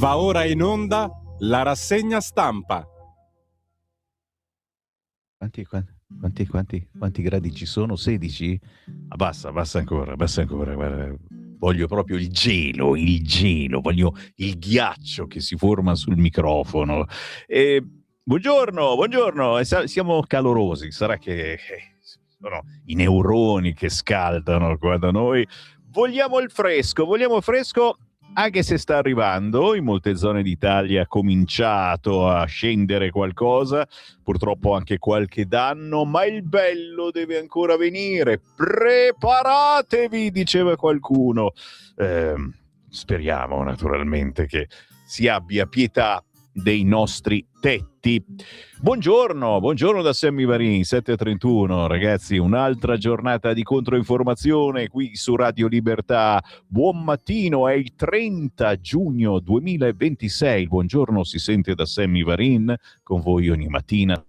Va ora in onda la rassegna stampa. Quanti gradi ci sono? 16? Abbassa ancora. Guarda, voglio proprio il gelo, voglio il ghiaccio che si forma sul microfono. Buongiorno, siamo calorosi, sarà che sono i neuroni che scaldano qua da noi. Vogliamo il fresco, anche se sta arrivando, in molte zone d'Italia ha cominciato a scendere qualcosa, purtroppo anche qualche danno, ma il bello deve ancora venire. Preparatevi, diceva qualcuno. Speriamo naturalmente che si abbia pietà dei nostri tetti. Buongiorno da Sammy Varin, 7:31, ragazzi, un'altra giornata di controinformazione qui su Radio Libertà. Buon mattino, è il 30 giugno 2026. Il buongiorno si sente da Sammy Varin, con voi ogni mattina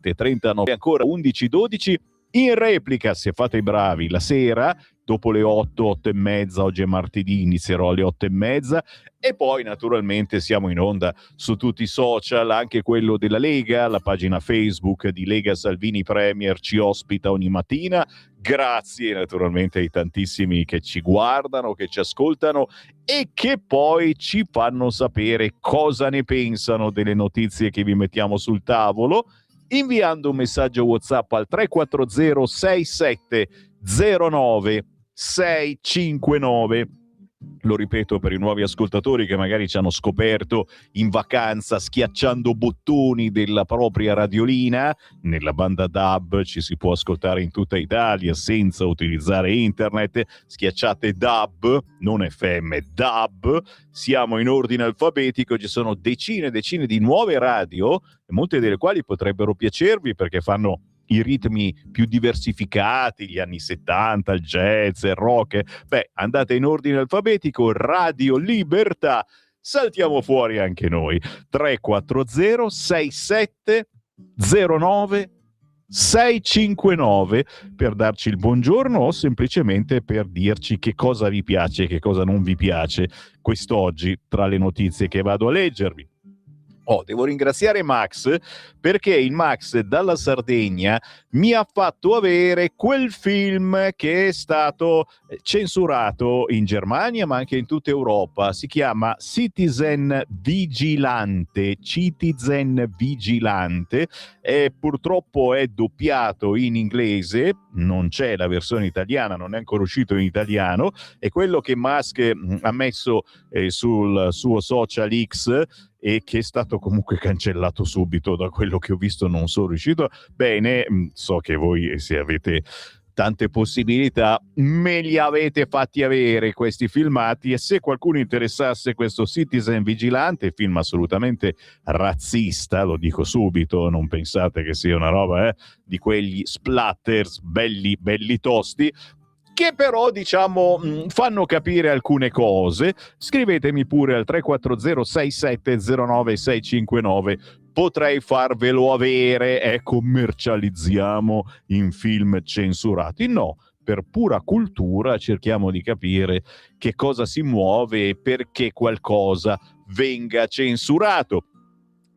39, ancora 11:12. In replica, se fate i bravi, la sera, dopo le 8 e mezza, oggi è martedì, inizierò alle 8:30, e poi naturalmente siamo in onda su tutti i social, anche quello della Lega, la pagina Facebook di Lega Salvini Premier ci ospita ogni mattina. Grazie naturalmente ai tantissimi che ci guardano, che ci ascoltano e che poi ci fanno sapere cosa ne pensano delle notizie che vi mettiamo sul tavolo, inviando un messaggio WhatsApp al 340 6709 659. Lo ripeto per i nuovi ascoltatori che magari ci hanno scoperto in vacanza schiacciando bottoni della propria radiolina. Nella banda DAB ci si può ascoltare in tutta Italia senza utilizzare internet. Schiacciate DAB, non FM, DAB. Siamo in ordine alfabetico, ci sono decine e decine di nuove radio, molte delle quali potrebbero piacervi perché fanno i ritmi più diversificati, gli anni 70, il jazz, il rock. Beh, andate in ordine alfabetico, Radio Libertà, saltiamo fuori anche noi. 340 6709 659 per darci il buongiorno o semplicemente per dirci che cosa vi piace e che cosa non vi piace quest'oggi tra le notizie che vado a leggervi. Devo ringraziare Max, perché il Max dalla Sardegna mi ha fatto avere quel film che è stato censurato in Germania ma anche in tutta Europa. Si chiama Citizen Vigilante e purtroppo è doppiato in inglese, non c'è la versione italiana, non è ancora uscito in italiano, e quello che Musk ha messo sul suo social X e che è stato comunque cancellato subito, da quello che ho visto non sono riuscito bene. So che voi, se avete tante possibilità, me li avete fatti avere questi filmati, e se qualcuno interessasse questo Citizen Vigilante, film assolutamente razzista, lo dico subito, non pensate che sia una roba di quegli splatters belli tosti, che però diciamo fanno capire alcune cose. Scrivetemi pure al 340 6709 659, potrei farvelo avere. Commercializziamo in film censurati? No, per pura cultura cerchiamo di capire che cosa si muove e perché qualcosa venga censurato.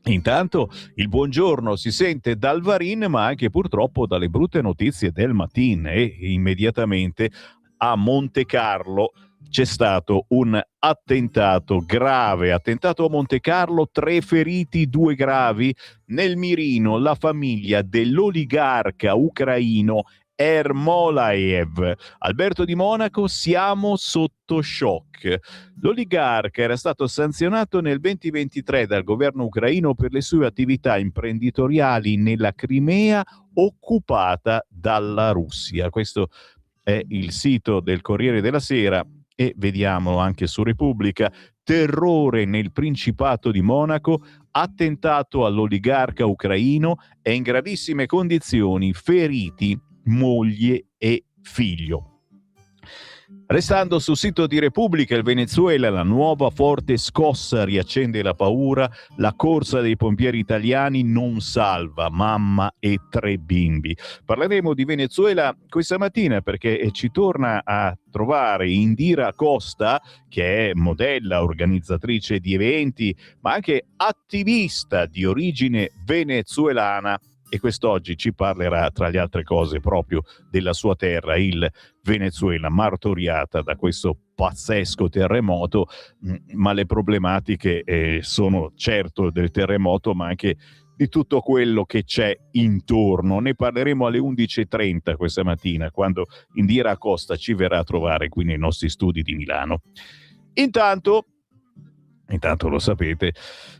Intanto il buongiorno si sente dal Varin, ma anche purtroppo dalle brutte notizie del mattino, e immediatamente a Monte Carlo c'è stato un grave attentato a Monte Carlo, 3 feriti, 2 gravi. Nel mirino la famiglia dell'oligarca ucraino Ermolaev. Alberto di Monaco, siamo sotto shock. L'oligarca era stato sanzionato nel 2023 dal governo ucraino per le sue attività imprenditoriali nella Crimea occupata dalla Russia. Questo è il sito del Corriere della Sera, e vediamo anche su Repubblica: terrore nel Principato di Monaco, attentato all'oligarca ucraino, è in gravissime condizioni, feriti moglie e figlio. Restando sul sito di Repubblica, il Venezuela, la nuova forte scossa riaccende la paura, la corsa dei pompieri italiani non salva mamma e 3 bimbi. Parleremo di Venezuela questa mattina perché ci torna a trovare Indira Costa, che è modella, organizzatrice di eventi, ma anche attivista di origine venezuelana. E quest'oggi ci parlerà, tra le altre cose, proprio della sua terra, il Venezuela, martoriata da questo pazzesco terremoto, ma le problematiche sono certo del terremoto, ma anche di tutto quello che c'è intorno. Ne parleremo alle 11:30 questa mattina, quando Indira Costa ci verrà a trovare qui nei nostri studi di Milano. Intanto lo sapete,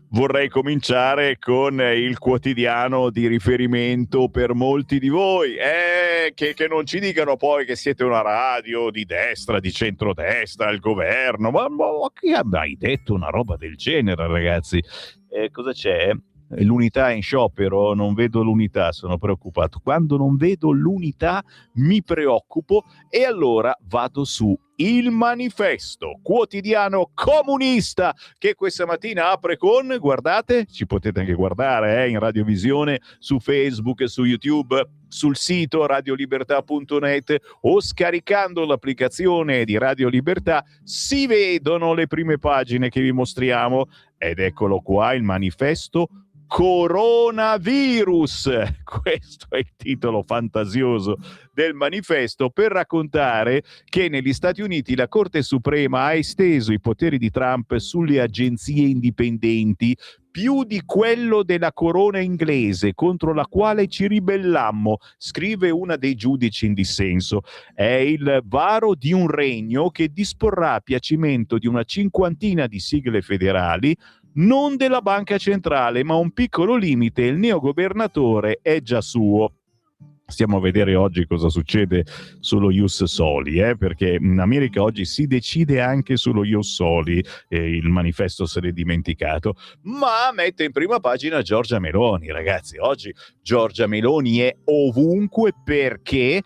vorrei cominciare con il quotidiano di riferimento per molti di voi, che non ci dicano poi che siete una radio di destra, di centrodestra, il governo, ma chi ha mai detto una roba del genere, ragazzi? Cosa c'è? L'unità è in sciopero? Non vedo l'unità, sono preoccupato. Quando non vedo l'unità mi preoccupo e allora vado su Il Manifesto, quotidiano comunista, che questa mattina apre con, guardate, ci potete anche guardare in radiovisione, su Facebook, su YouTube, sul sito radiolibertà.net o scaricando l'applicazione di Radio Libertà, si vedono le prime pagine che vi mostriamo. Ed eccolo qua, Il Manifesto Coronavirus. Questo è il titolo fantasioso del manifesto, per raccontare che negli Stati Uniti la Corte Suprema ha esteso i poteri di Trump sulle agenzie indipendenti più di quello della corona inglese, contro la quale ci ribellammo, scrive una dei giudici in dissenso. È il varo di un regno che disporrà a piacimento di una cinquantina di sigle federali, non della banca centrale, ma un piccolo limite, il neogovernatore è già suo. Stiamo a vedere oggi cosa succede sullo Ius Soli, perché in America oggi si decide anche sullo Ius Soli, il manifesto se l'è dimenticato, ma mette in prima pagina Giorgia Meloni, ragazzi. Oggi Giorgia Meloni è ovunque perché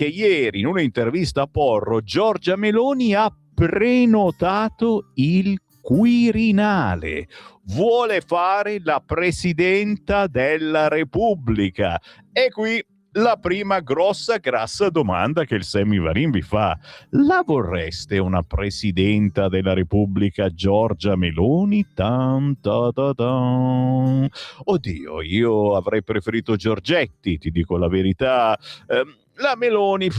ieri in un'intervista a Porro Giorgia Meloni ha prenotato il Quirinale, vuole fare la presidenta della Repubblica. E qui la prima grassa domanda che il Semivarin vi fa: la vorreste una presidenta della Repubblica Giorgia Meloni? Oddio, io avrei preferito Giorgetti, ti dico la verità. La Meloni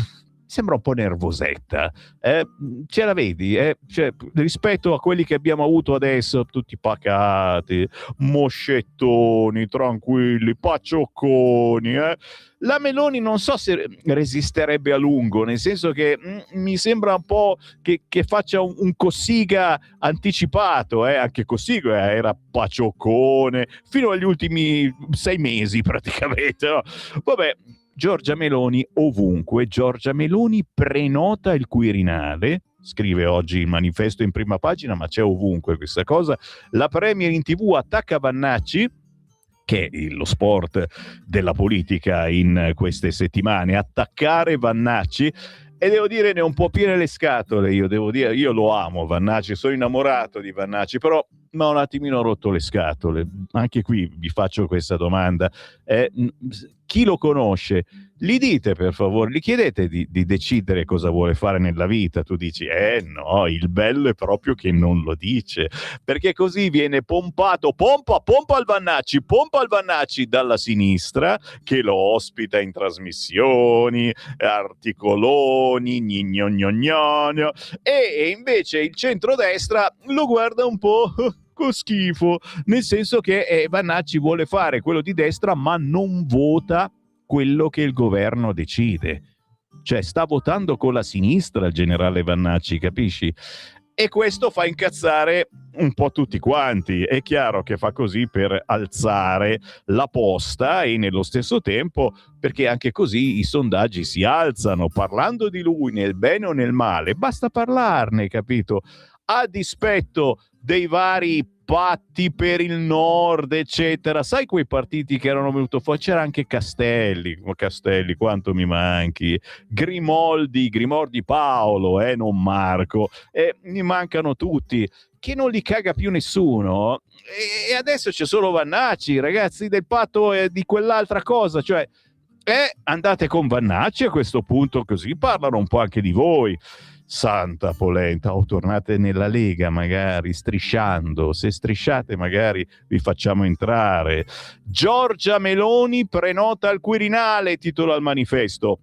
sembra un po' nervosetta, ce la vedi? Cioè, rispetto a quelli che abbiamo avuto adesso, tutti pacati, moscettoni, tranquilli, paciocconi, la Meloni non so se resisterebbe a lungo, nel senso che mi sembra un po' che faccia un Cossiga anticipato, anche Cossiga era pacioccone fino agli ultimi 6 mesi praticamente, no? Vabbè, Giorgia Meloni ovunque, Giorgia Meloni prenota il Quirinale, scrive oggi il manifesto in prima pagina, ma c'è ovunque questa cosa. La Premier in TV attacca Vannacci, che è lo sport della politica in queste settimane, attaccare Vannacci. E devo dire, ne ho un po' piene le scatole, io lo amo Vannacci, sono innamorato di Vannacci, però mi ha un attimino rotto le scatole. Anche qui vi faccio questa domanda: chi lo conosce? Gli dite, per favore, gli chiedete di decidere cosa vuole fare nella vita. Tu dici, no, il bello è proprio che non lo dice, perché così viene pompato, pompa al Vannacci dalla sinistra, che lo ospita in trasmissioni, articoloni, gnognognognogno, e invece il centrodestra lo guarda un po' con schifo, nel senso che Vannacci vuole fare quello di destra, ma non vota quello che il governo decide. Cioè sta votando con la sinistra il generale Vannacci, capisci? E questo fa incazzare un po' tutti quanti. È chiaro che fa così per alzare la posta e nello stesso tempo perché anche così i sondaggi si alzano, parlando di lui nel bene o nel male, basta parlarne, capito? a dispetto dei vari patti per il nord, eccetera. Sai quei partiti che erano venuti fuori? C'era anche Castelli, quanto mi manchi, Grimoldi Paolo, non Marco, mi mancano tutti, che non li caga più nessuno, e adesso c'è solo Vannacci, ragazzi del patto e di quell'altra cosa, cioè andate con Vannacci a questo punto, così parlano un po' anche di voi. Santa polenta, o tornate nella Lega magari strisciando, se strisciate magari vi facciamo entrare. Giorgia Meloni prenota al Quirinale, titola il manifesto.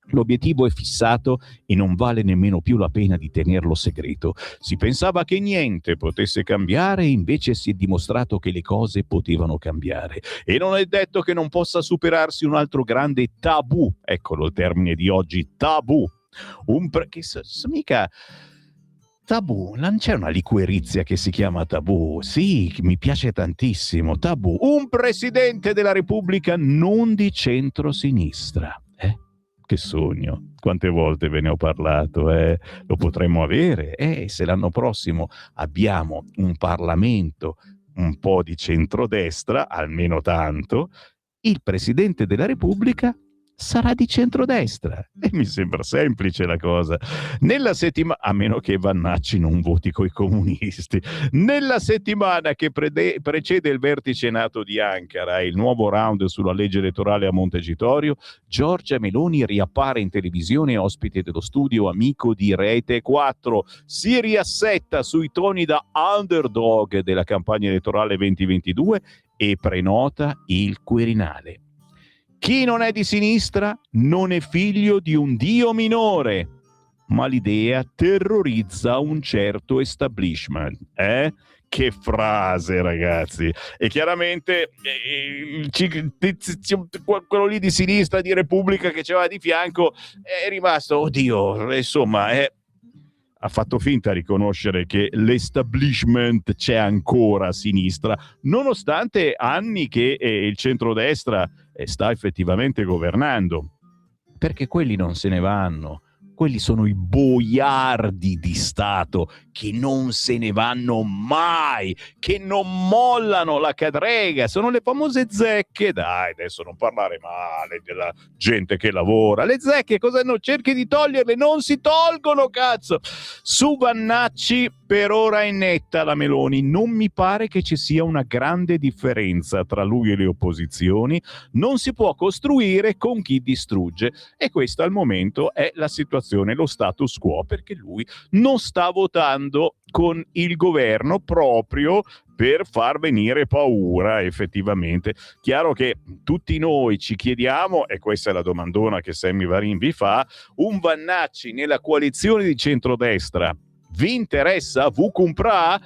L'obiettivo è fissato e non vale nemmeno più la pena di tenerlo segreto. Si pensava che niente potesse cambiare, invece si è dimostrato che le cose potevano cambiare. E non è detto che non possa superarsi un altro grande tabù. Eccolo il termine di oggi, tabù. Mica tabù, non c'è una liquirizia che si chiama tabù? Sì, mi piace tantissimo, tabù. Un presidente della Repubblica non di centrosinistra. Che sogno, quante volte ve ne ho parlato, lo potremmo avere, se l'anno prossimo abbiamo un Parlamento un po' di centrodestra, almeno tanto, il Presidente della Repubblica sarà di centrodestra, e mi sembra semplice la cosa. Nella settimana, a meno che Vannacci non voti coi comunisti, nella settimana che precede il vertice NATO di Ankara e il nuovo round sulla legge elettorale a Montecitorio, Giorgia Meloni riappare in televisione ospite dello studio amico di Rete 4, si riassetta sui toni da underdog della campagna elettorale 2022 e prenota il Quirinale. Chi non è di sinistra non è figlio di un dio minore, ma l'idea terrorizza un certo establishment. Che frase, ragazzi! E chiaramente quello lì di sinistra, di Repubblica, che c'era di fianco, è rimasto, oddio, insomma, ha fatto finta di riconoscere che l'establishment c'è ancora a sinistra, nonostante anni che il centrodestra sta effettivamente governando, perché quelli non se ne vanno. Quelli sono i boiardi di Stato che non se ne vanno mai, che non mollano la cadrega, sono le famose zecche. Dai, adesso non parlare male della gente che lavora. Le zecche cosa non cerchi di toglierle? Non si tolgono, cazzo! Su Vannacci per ora è netta la Meloni, non mi pare che ci sia una grande differenza tra lui e le opposizioni, non si può costruire con chi distrugge, e questa al momento è la situazione, lo status quo, perché lui non sta votando con il governo proprio per far venire paura, effettivamente. Chiaro che tutti noi ci chiediamo, e questa è la domandona che Sammy Varin vi fa, un Vannacci nella coalizione di centrodestra vi interessa? Vi comprà?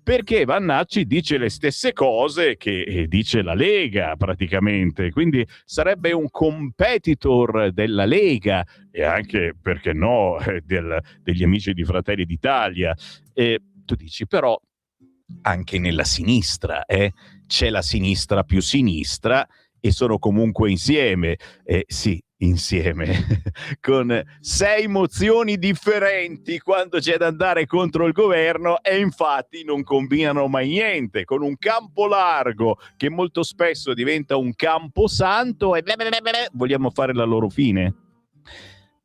Perché Vannacci dice le stesse cose che dice la Lega praticamente, quindi sarebbe un competitor della Lega e anche, perché no, degli amici di Fratelli d'Italia. E tu dici però anche nella sinistra c'è la sinistra più sinistra e sono comunque insieme, sì, insieme con 6 mozioni differenti quando c'è da andare contro il governo, e infatti non combinano mai niente, con un campo largo che molto spesso diventa un camposanto e vogliamo fare la loro fine.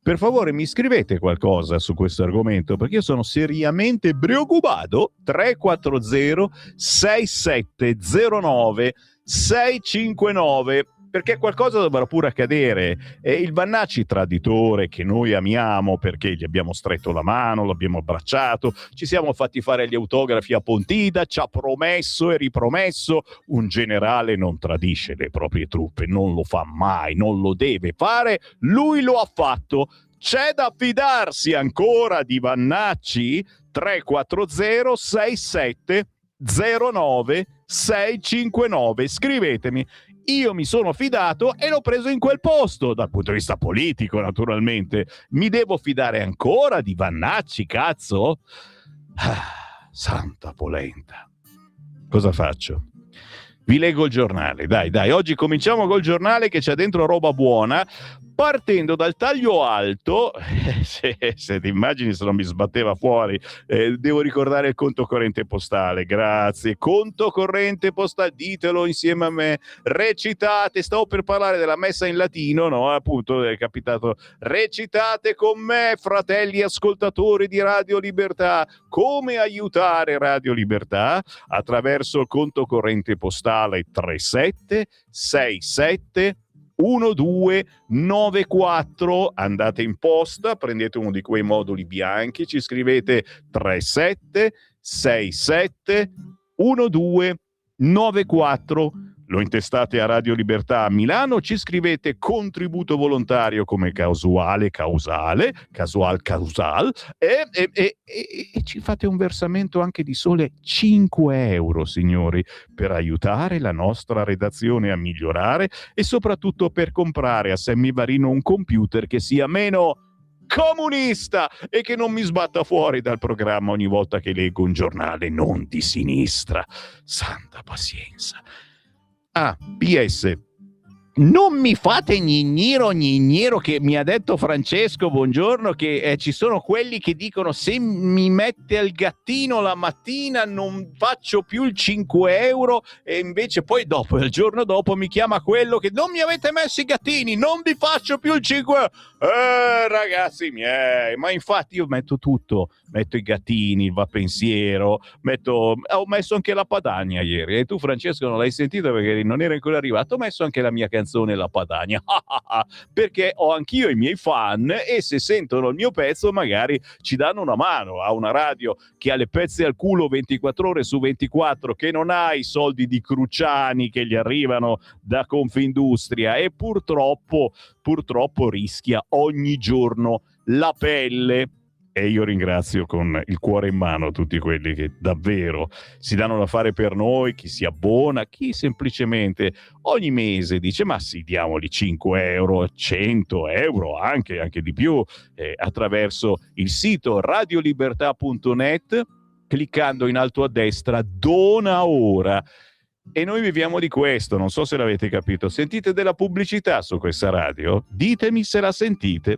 Per favore mi scrivete qualcosa su questo argomento, perché io sono seriamente preoccupato. 340 6709 659, perché qualcosa dovrà pure accadere. E il Vannacci traditore che noi amiamo perché gli abbiamo stretto la mano, l'abbiamo abbracciato, ci siamo fatti fare gli autografi a Pontida, ci ha promesso e ripromesso. Un generale non tradisce le proprie truppe, non lo fa mai, non lo deve fare, lui lo ha fatto. C'è da fidarsi ancora di Vannacci? 340 6709 659, scrivetemi. Io mi sono fidato e l'ho preso in quel posto, dal punto di vista politico naturalmente. Mi devo fidare ancora di Vannacci, cazzo? Santa polenta. Cosa faccio? Vi leggo il giornale, dai, oggi cominciamo col giornale che c'è dentro roba buona. partendo dal taglio alto, se ti immagini se non mi sbatteva fuori, devo ricordare il conto corrente postale, grazie, conto corrente postale, ditelo insieme a me, recitate, stavo per parlare della messa in latino, no, appunto è capitato, recitate con me, fratelli ascoltatori di Radio Libertà, come aiutare Radio Libertà attraverso il conto corrente postale 3767 1294, andate in posta, prendete uno di quei moduli bianchi, ci scrivete 3767 1294, lo intestate a Radio Libertà a Milano, ci scrivete contributo volontario come causale e ci fate un versamento anche di sole 5 euro, signori, per aiutare la nostra redazione a migliorare e soprattutto per comprare a Sammy Varino un computer che sia meno comunista e che non mi sbatta fuori dal programma ogni volta che leggo un giornale non di sinistra. Santa pazienza. PS. Non mi fate gnignero che mi ha detto Francesco, buongiorno, che ci sono quelli che dicono se mi mette al gattino la mattina non faccio più il 5 euro e invece poi dopo, il giorno dopo mi chiama quello che non mi avete messo i gattini, non vi faccio più il 5 euro. Ragazzi miei, ma infatti io metto tutto, metto i gattini, il va pensiero, ho messo anche la Padania ieri e tu Francesco non l'hai sentito perché non era ancora arrivato, ho messo anche la mia canzone La Padania perché ho anch'io i miei fan e se sentono il mio pezzo magari ci danno una mano. A una radio che ha le pezze al culo 24 ore su 24, che non ha i soldi di Cruciani che gli arrivano da Confindustria e purtroppo rischia ogni giorno la pelle. E io ringrazio con il cuore in mano tutti quelli che davvero si danno da fare per noi, chi si abbona, chi semplicemente ogni mese dice ma sì, diamoli 5 euro, 100 euro, anche di più, attraverso il sito radiolibertà.net, cliccando in alto a destra dona ora. E noi viviamo di questo, non so se l'avete capito. Sentite della pubblicità su questa radio? Ditemi se la sentite.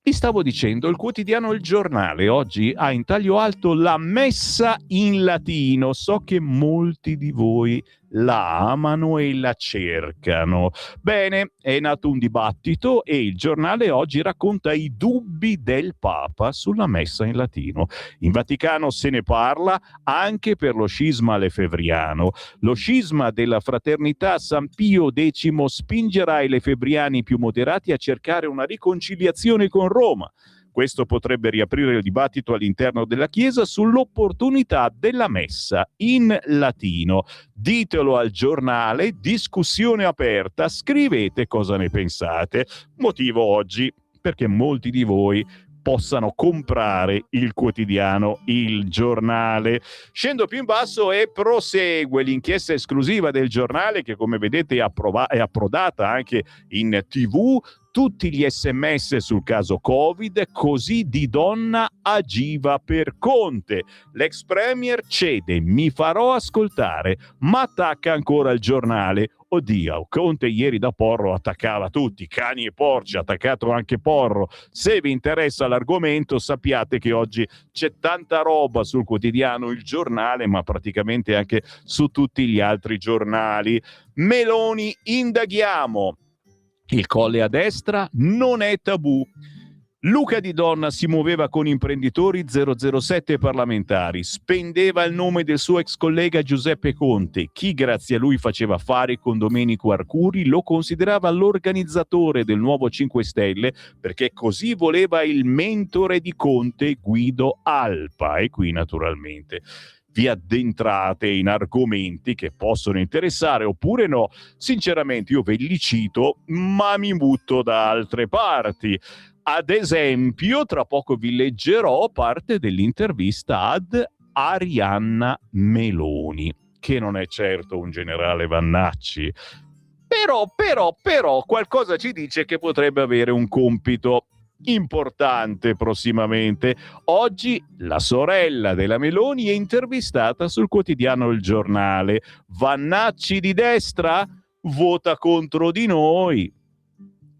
Vi stavo dicendo, il quotidiano Il Giornale oggi ha in taglio alto la messa in latino. So che molti di voi la amano e la cercano. Bene, è nato un dibattito e il giornale oggi racconta i dubbi del Papa sulla messa in latino. In Vaticano se ne parla anche per lo scisma lefebvriano. Lo scisma della fraternità San Pio X spingerà i lefebvriani più moderati a cercare una riconciliazione con Roma. Questo potrebbe riaprire il dibattito all'interno della Chiesa sull'opportunità della messa in latino. Ditelo al giornale, discussione aperta, scrivete cosa ne pensate. Motivo oggi perché molti di voi possano comprare il quotidiano Il Giornale. Scendo più in basso e prosegue l'inchiesta esclusiva del giornale che, come vedete, è approdata anche in TV. Tutti gli SMS sul caso Covid, così Di Donna agiva per Conte. L'ex premier cede, mi farò ascoltare, ma attacca ancora il giornale. Oddio, Conte ieri da Porro attaccava tutti, cani e porci, ha attaccato anche Porro. Se vi interessa l'argomento sappiate che oggi c'è tanta roba sul quotidiano Il Giornale, ma praticamente anche su tutti gli altri giornali. Meloni, indaghiamo. Il colle a destra non è tabù. Luca Di Donna si muoveva con imprenditori 007 parlamentari, spendeva il nome del suo ex collega Giuseppe Conte. Chi grazie a lui faceva affari con Domenico Arcuri lo considerava l'organizzatore del nuovo 5 Stelle perché così voleva il mentore di Conte, Guido Alpa. E qui naturalmente vi addentrate in argomenti che possono interessare oppure no. Sinceramente io ve li cito, ma mi butto da altre parti. Ad esempio, tra poco vi leggerò parte dell'intervista ad Arianna Meloni, che non è certo un generale Vannacci, però qualcosa ci dice che potrebbe avere un compito importante prossimamente. Oggi la sorella della Meloni è intervistata sul quotidiano Il Giornale. Vannacci di destra vota contro di noi.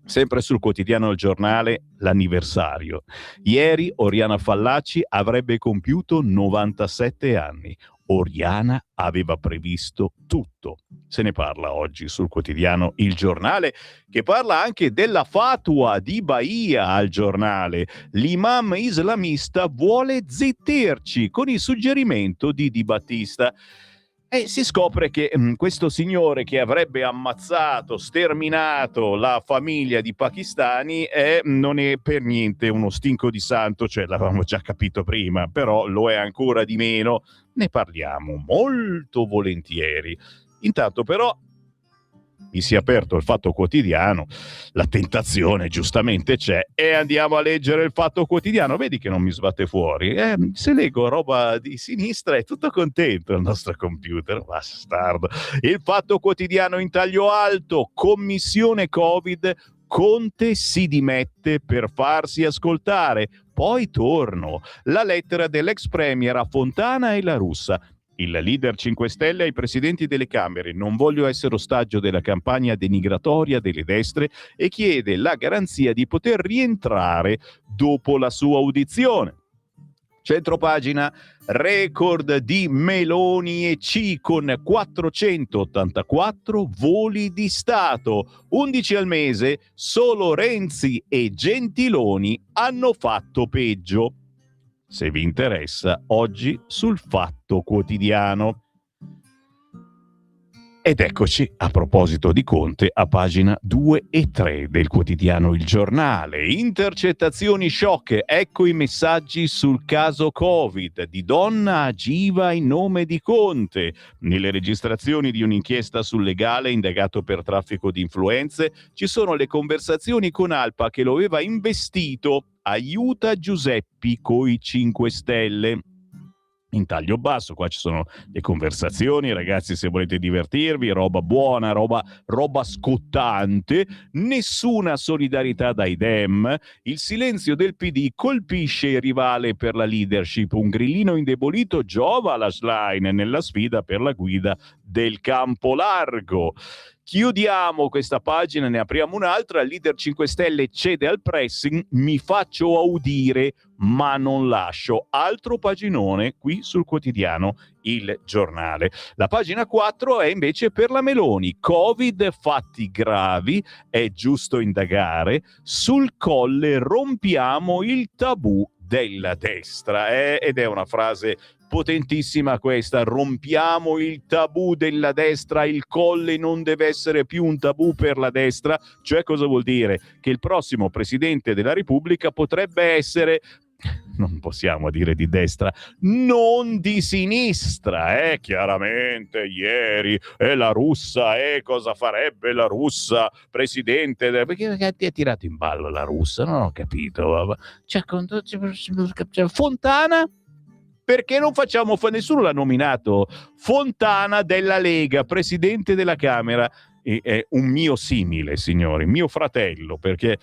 Sempre sul quotidiano Il Giornale, l'anniversario. Ieri Oriana Fallaci avrebbe compiuto 97 anni. Oriana aveva previsto tutto. Se ne parla oggi sul quotidiano Il Giornale, che parla anche della fatua di Bahia al Giornale. L'imam islamista vuole zittirci con il suggerimento di Di Battista. E si scopre che questo signore che avrebbe ammazzato, sterminato la famiglia di pakistani non è per niente uno stinco di santo, cioè l'avevamo già capito prima, però lo è ancora di meno. Ne parliamo molto volentieri. Intanto però mi si è aperto il Fatto Quotidiano, la tentazione giustamente c'è e andiamo a leggere il Fatto Quotidiano. Vedi che non mi sbatte fuori, se leggo roba di sinistra è tutto contento il nostro computer, bastardo. Il Fatto Quotidiano in taglio alto: commissione Covid, Conte si dimette per farsi ascoltare, poi torno. La lettera dell'ex premier a Fontana e La Russa. Il leader 5 Stelle ai presidenti delle Camere: non voglio essere ostaggio della campagna denigratoria delle destre, e chiede la garanzia di poter rientrare dopo la sua audizione. Centropagina: record di Meloni e C con 484 voli di Stato, 11 al mese. Solo Renzi e Gentiloni hanno fatto peggio. Se vi interessa, oggi sul Fatto Quotidiano. Ed eccoci, a proposito di Conte, a pagina 2 e 3 del quotidiano Il Giornale. Intercettazioni shock, ecco i messaggi sul caso Covid. Di Donna agiva in nome di Conte. Nelle registrazioni di un'inchiesta sul legale indagato per traffico di influenze ci sono le conversazioni con Alpa che lo aveva investito. Aiuta Giuseppi coi 5 Stelle. In taglio basso, qua ci sono le conversazioni, ragazzi, se volete divertirvi, roba buona, roba scottante, nessuna solidarietà dai Dem, il silenzio del PD colpisce il rivale per la leadership, un grillino indebolito giova alla Schlein nella sfida per la guida del campo largo. Chiudiamo questa pagina, ne apriamo un'altra. Il leader 5 Stelle cede al pressing, mi faccio audire ma non lascio. Altro paginone qui sul quotidiano Il Giornale. La pagina 4 è invece per la Meloni. Covid, fatti gravi, è giusto indagare. Sul Colle rompiamo il tabù della destra. Ed è una frase potentissima questa: rompiamo il tabù della destra, il Colle non deve essere più un tabù per la destra. Cioè, cosa vuol dire? Che il prossimo Presidente della Repubblica potrebbe essere, non possiamo dire di destra, non di sinistra, chiaramente. Ieri La Russa, cosa farebbe la Russa presidente perché ti ha tirato in ballo la Russa, non ho capito. Cioè, Fontana, perché non facciamo, nessuno l'ha nominato, Fontana della Lega, presidente della Camera. È un mio simile, signori, mio fratello, perché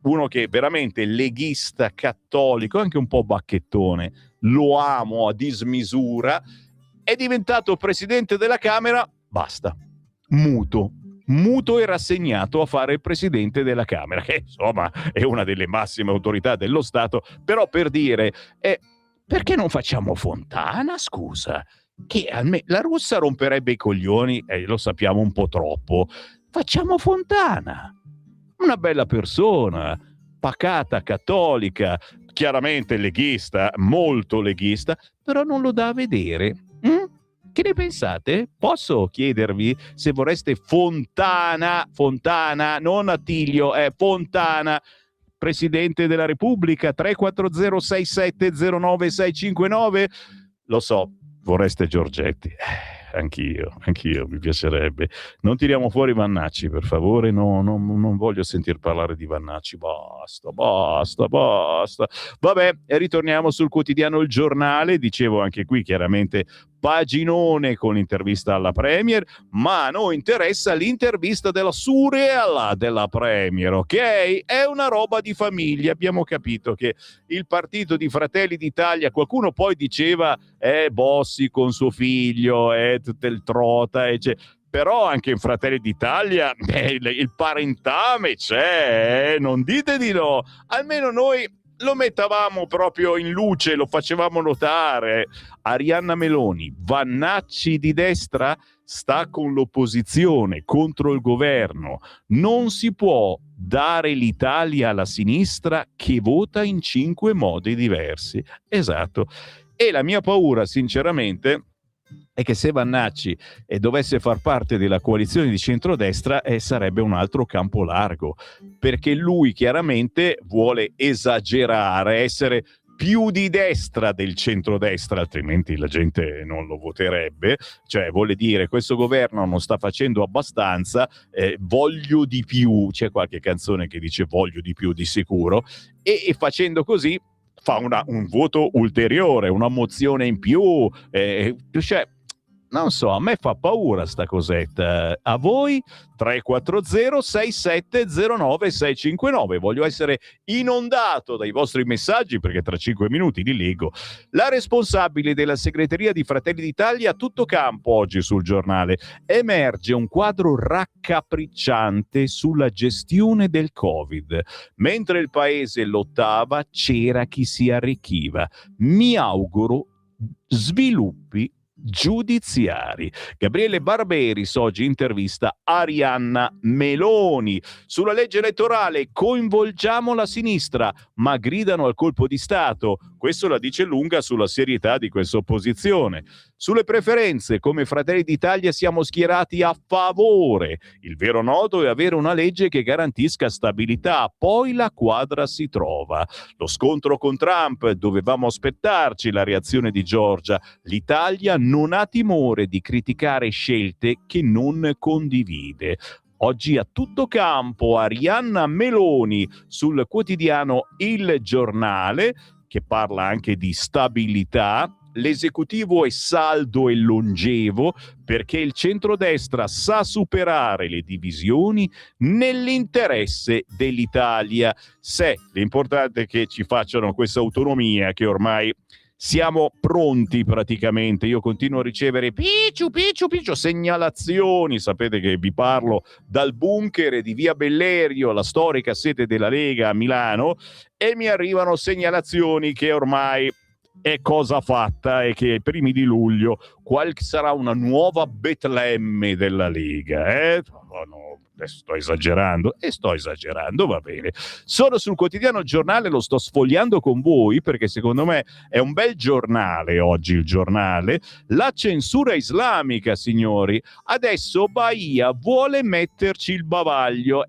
uno che è veramente leghista, cattolico, anche un po' bacchettone, lo amo a dismisura, è diventato presidente della Camera, basta, muto e rassegnato a fare il presidente della Camera, che insomma è una delle massime autorità dello Stato. Però, per dire, perché non facciamo Fontana, scusa? Che la Russa romperebbe i coglioni, lo sappiamo un po' troppo. Facciamo Fontana, una bella persona, pacata, cattolica, chiaramente leghista, molto leghista, però non lo dà a vedere. Che ne pensate? Posso chiedervi se vorreste Fontana, non Attilio, Fontana, Presidente della Repubblica? 340670969. Lo so, vorreste Giorgetti. Anch'io, mi piacerebbe. Non tiriamo fuori Vannacci, per favore, non voglio sentir parlare di Vannacci, basta. Vabbè, e ritorniamo sul quotidiano Il Giornale. Dicevo, anche qui chiaramente paginone con l'intervista alla Premier, ma a noi interessa l'intervista della sorella della Premier, ok? È una roba di famiglia. Abbiamo capito che il partito di Fratelli d'Italia, qualcuno poi diceva Bossi con suo figlio, tutto il trota, però anche in Fratelli d'Italia il parentame c'è, non dite di no. Almeno noi lo mettavamo proprio in luce, lo facevamo notare. Arianna Meloni, Vannacci di destra, sta con l'opposizione contro il governo. Non si può dare l'Italia alla sinistra che vota in 5 modi diversi. Esatto. E la mia paura, sinceramente, è che se Vannacci dovesse far parte della coalizione di centrodestra, sarebbe un altro campo largo, perché lui chiaramente vuole esagerare, essere più di destra del centrodestra, altrimenti la gente non lo voterebbe. Cioè vuole dire: questo governo non sta facendo abbastanza, voglio di più. C'è qualche canzone che dice voglio di più, di sicuro, e facendo così fa un voto ulteriore, una mozione in più, cioè non so, a me fa paura sta cosetta. A voi? 340 6709 659. Voglio essere inondato dai vostri messaggi, perché tra 5 minuti li leggo. La responsabile della segreteria di Fratelli d'Italia a tutto campo oggi sul giornale. Emerge un quadro raccapricciante sulla gestione del Covid. Mentre il paese lottava, c'era chi si arricchiva. Mi auguro sviluppi giudiziari. Gabriele Barberis oggi intervista Arianna Meloni. Sulla legge elettorale: coinvolgiamo la sinistra, ma gridano al colpo di Stato. Questo la dice lunga sulla serietà di questa opposizione. Sulle preferenze, come Fratelli d'Italia siamo schierati a favore. Il vero nodo è avere una legge che garantisca stabilità, poi la quadra si trova. Lo scontro con Trump: dovevamo aspettarci la reazione di Giorgia. L'Italia non ha timore di criticare scelte che non condivide. Oggi a tutto campo Arianna Meloni sul quotidiano Il Giornale, che parla anche di stabilità. L'esecutivo è saldo e longevo perché il centrodestra sa superare le divisioni nell'interesse dell'Italia. L'importante è che ci facciano questa autonomia, che ormai siamo pronti praticamente. Io continuo a ricevere picciu segnalazioni. Sapete che vi parlo dal bunker di via Bellerio, la storica sede della Lega a Milano, e mi arrivano segnalazioni che ormai è cosa fatta e che ai primi di luglio sarà una nuova Betlemme della Lega. No, sto esagerando, va bene. Sono sul quotidiano Giornale, lo sto sfogliando con voi perché secondo me è un bel giornale oggi, il Giornale. La censura islamica, signori. Adesso Bahia vuole metterci il bavaglio.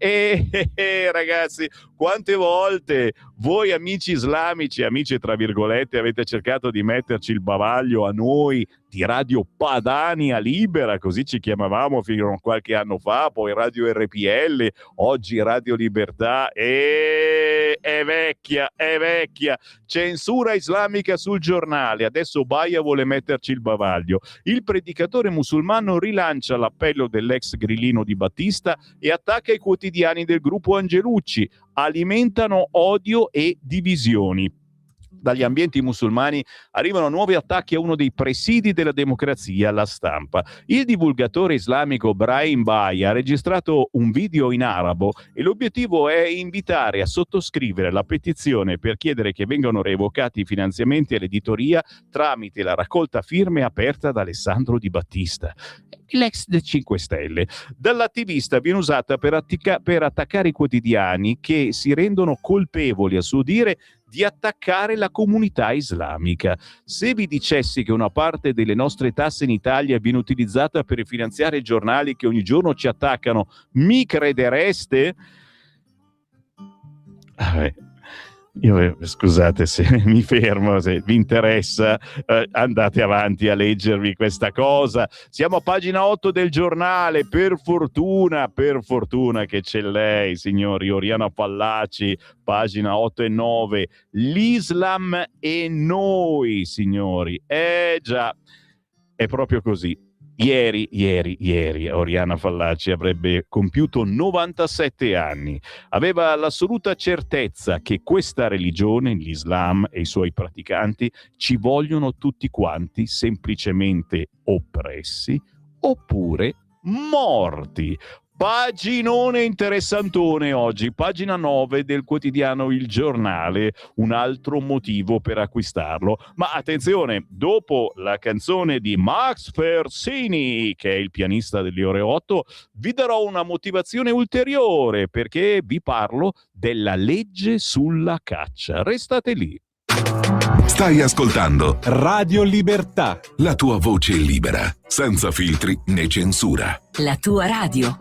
Ragazzi, quante volte voi amici islamici, amici tra virgolette, avete cercato di metterci il bavaglio a noi di Radio Padania Libera, così ci chiamavamo fino a qualche anno fa, poi Radio RPL, oggi Radio Libertà, è vecchia. Censura islamica sul Giornale, adesso Baia vuole metterci il bavaglio. Il predicatore musulmano rilancia l'appello dell'ex grillino di Battista e attacca i quotidiani del gruppo Angelucci. Alimentano odio e divisioni. Dagli ambienti musulmani arrivano nuovi attacchi a uno dei presidi della democrazia, La Stampa. Il divulgatore islamico Brahim Baia ha registrato un video in arabo e l'obiettivo è invitare a sottoscrivere la petizione per chiedere che vengano revocati i finanziamenti all'editoria tramite la raccolta firme aperta da Alessandro Di Battista, l'ex dei 5 Stelle. Dall'attivista viene usata per attaccare i quotidiani che si rendono colpevoli, a suo dire, di attaccare la comunità islamica. Se vi dicessi che una parte delle nostre tasse in Italia viene utilizzata per finanziare i giornali che ogni giorno ci attaccano, mi credereste? Io, scusate se mi fermo, se vi interessa andate avanti a leggervi questa cosa. Siamo a pagina 8 del Giornale, per fortuna che c'è lei, signori. Oriana Fallaci, pagina 8 e 9. L'Islam e noi, signori. Già, è proprio così. Ieri Oriana Fallaci avrebbe compiuto 97 anni. Aveva l'assoluta certezza che questa religione, l'Islam e i suoi praticanti, ci vogliono tutti quanti semplicemente oppressi oppure morti. Paginone interessantone oggi, pagina 9 del quotidiano Il Giornale, un altro motivo per acquistarlo. Ma attenzione, dopo la canzone di Max Fersini, che è il pianista delle ore 8, vi darò una motivazione ulteriore perché vi parlo della legge sulla caccia. Restate lì. Stai ascoltando Radio Libertà. la tua voce libera, senza filtri né censura. La tua radio.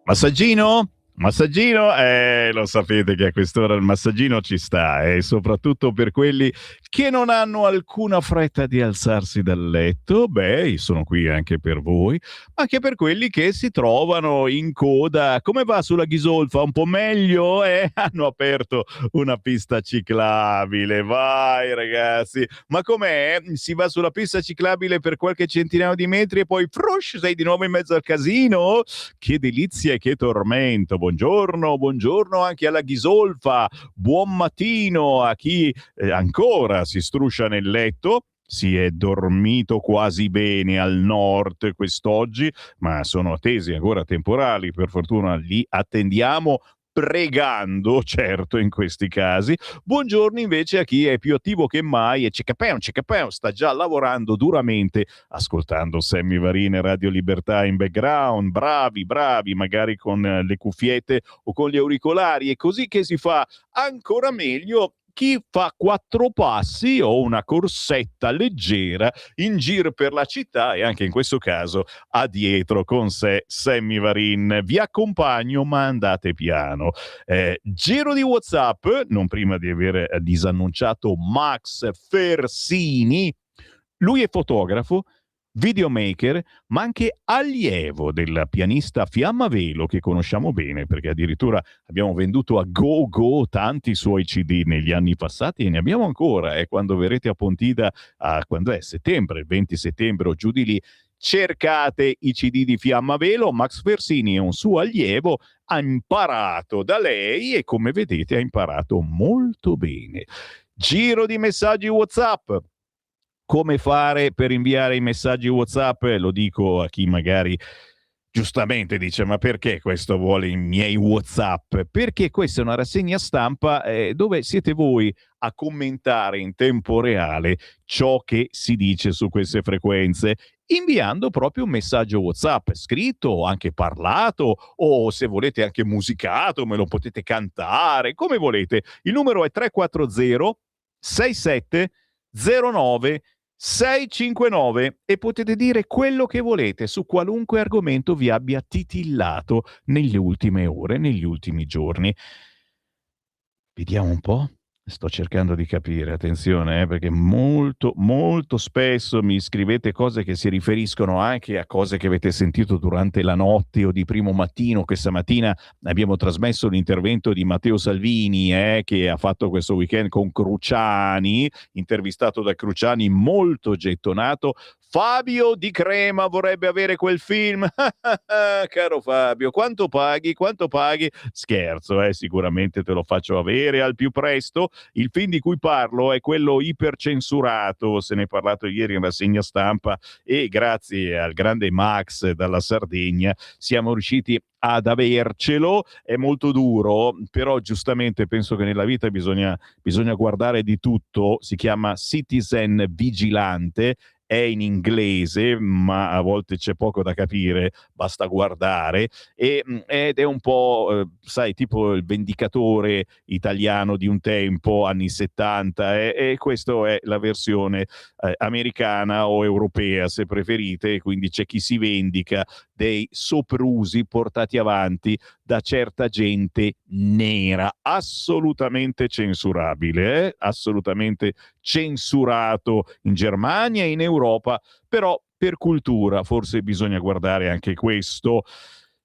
Massaggino? Massaggino? Lo sapete che a quest'ora il massaggino ci sta, e soprattutto per quelli che non hanno alcuna fretta di alzarsi dal letto, beh, sono qui anche per voi, anche per quelli che si trovano in coda. Come va sulla Ghisolfa? Un po' meglio? Hanno aperto una pista ciclabile, vai ragazzi! Ma com'è? Si va sulla pista ciclabile per qualche centinaio di metri e poi frush, sei di nuovo in mezzo al casino? Che delizia e che tormento! Buongiorno, buongiorno anche alla Ghisolfa, buon mattino a chi ancora si struscia nel letto. Si è dormito quasi bene al nord quest'oggi, ma sono attesi ancora temporali, per fortuna li attendiamo pregando, certo, in questi casi. Buongiorno invece a chi è più attivo che mai e cicapeo, sta già lavorando duramente, ascoltando Sammy Varin e Radio Libertà in background. Bravi, bravi, magari con le cuffiette o con gli auricolari. È così che si fa ancora meglio chi fa 4 passi o una corsetta leggera in giro per la città, e anche in questo caso ha dietro con sé Sammy Varin. Vi accompagno, ma andate piano. Giro di WhatsApp, non prima di aver disannunciato Max Fersini. Lui è fotografo, videomaker, ma anche allievo del pianista Fiamma Velo, che conosciamo bene perché addirittura abbiamo venduto a Go Go tanti suoi CD negli anni passati e ne abbiamo ancora. Quando verrete a Pontida, quando è settembre, il 20 settembre o giù di lì, cercate i CD di Fiamma Velo. Max Fersini è un suo allievo, ha imparato da lei e come vedete ha imparato molto bene. Giro di messaggi WhatsApp. Come fare per inviare i messaggi WhatsApp? Lo dico a chi magari Giustamente dice, ma perché questo vuole i miei WhatsApp? Perché questa è una rassegna stampa dove siete voi a commentare in tempo reale ciò che si dice su queste frequenze, inviando proprio un messaggio WhatsApp, scritto o anche parlato, o se volete anche musicato, me lo potete cantare, come volete. Il numero è 340 6709 659 e potete dire quello che volete su qualunque argomento vi abbia titillato nelle ultime ore, negli ultimi giorni. Vediamo un po'. Sto cercando di capire, attenzione, perché molto, molto spesso mi scrivete cose che si riferiscono anche a cose che avete sentito durante la notte o di primo mattino. Questa mattina abbiamo trasmesso l'intervento di Matteo Salvini, che ha fatto questo weekend con Cruciani, intervistato da Cruciani, molto gettonato. Fabio di Crema vorrebbe avere quel film. Caro Fabio, quanto paghi? Quanto paghi? Scherzo, sicuramente te lo faccio avere al più presto. Il film di cui parlo è quello ipercensurato, se ne è parlato ieri in rassegna stampa e grazie al grande Max dalla Sardegna siamo riusciti ad avercelo. È molto duro, però giustamente penso che nella vita bisogna guardare di tutto. Si chiama Citizen Vigilante, è in inglese, ma a volte c'è poco da capire, basta guardare, ed è un po', sai, tipo il Vendicatore italiano di un tempo, anni 70, e questa è la versione americana o europea, se preferite, quindi c'è chi si vendica dei soprusi portati avanti da certa gente nera, assolutamente censurabile, assolutamente censurato in Germania e in Europa, però per cultura forse bisogna guardare anche questo.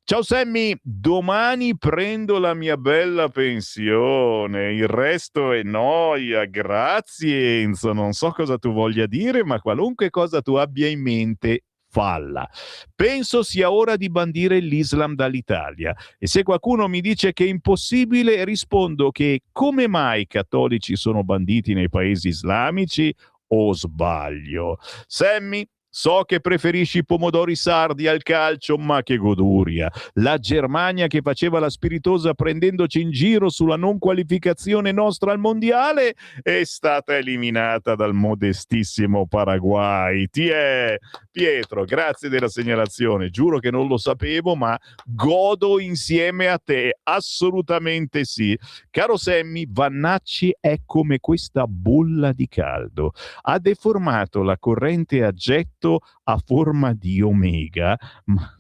Ciao Sammy, domani prendo la mia bella pensione, il resto è noia, grazie Enzo, non so cosa tu voglia dire, ma qualunque cosa tu abbia in mente, falla. Penso sia ora di bandire l'Islam dall'Italia e se qualcuno mi dice che è impossibile, rispondo che come mai i cattolici sono banditi nei paesi islamici o sbaglio? Sammy, so che preferisci i pomodori sardi al calcio, ma che goduria. La Germania che faceva la spiritosa prendendoci in giro sulla non qualificazione nostra al mondiale è stata eliminata dal modestissimo Paraguay. Pietro, grazie della segnalazione. Giuro che non lo sapevo, ma godo insieme a te. Assolutamente sì. Caro Sammy, Vannacci è come questa bolla di caldo. Ha deformato la corrente a getto a forma di omega, ma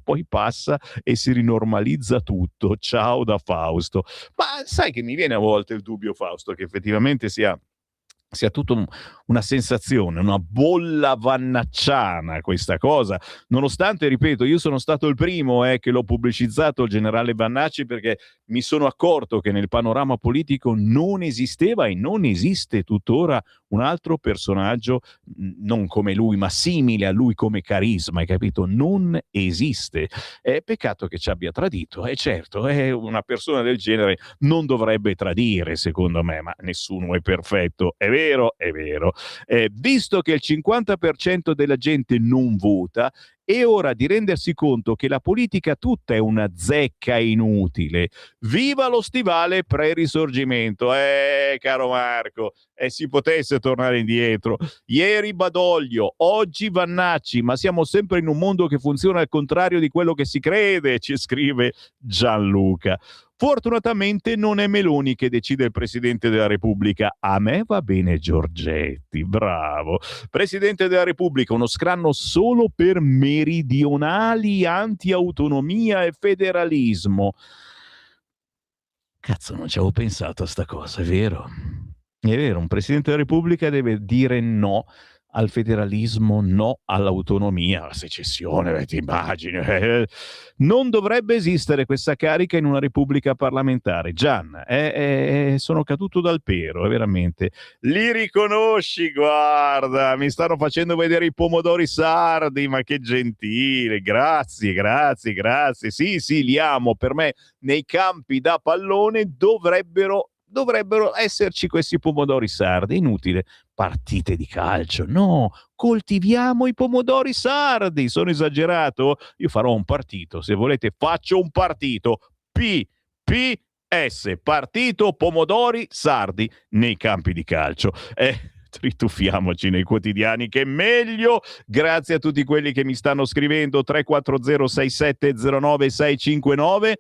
poi passa e si rinormalizza tutto. Ciao da Fausto. Ma sai che mi viene a volte il dubbio, Fausto, che effettivamente sia tutto una sensazione, una bolla vannacciana questa cosa, nonostante, ripeto, io sono stato il primo che l'ho pubblicizzato il generale Vannacci perché mi sono accorto che nel panorama politico non esisteva e non esiste tuttora un altro personaggio non come lui ma simile a lui come carisma, hai capito? Non esiste. È peccato che ci abbia tradito, e certo, una persona del genere non dovrebbe tradire secondo me, ma nessuno è perfetto, è vero, è vero. Visto che il 50% della gente non vota, è ora di rendersi conto che la politica tutta è una zecca inutile. Viva lo stivale pre-risorgimento, caro Marco, si potesse tornare indietro. Ieri Badoglio, oggi Vannacci, ma siamo sempre in un mondo che funziona al contrario di quello che si crede, ci scrive Gianluca. Fortunatamente non è Meloni che decide il Presidente della Repubblica. A me va bene Giorgetti, bravo. Presidente della Repubblica, uno scranno solo per meridionali, anti-autonomia e federalismo. Cazzo, non ci avevo pensato a sta cosa, è vero? È vero, un Presidente della Repubblica deve dire no al federalismo, no all'autonomia, alla secessione, ti immagini. Non dovrebbe esistere questa carica in una repubblica parlamentare. Gian, sono caduto dal pero, veramente. Li riconosci, guarda, mi stanno facendo vedere i pomodori sardi, ma che gentile, grazie, grazie. Sì, li amo, per me nei campi da pallone dovrebbero dovrebbero esserci questi pomodori sardi. Inutile partite di calcio, no, coltiviamo i pomodori sardi. Sono esagerato? Io farò un partito, se volete faccio un partito, PPS, partito pomodori sardi nei campi di calcio. Rituffiamoci nei quotidiani che è meglio. Grazie a tutti quelli che mi stanno scrivendo 340 6709 659.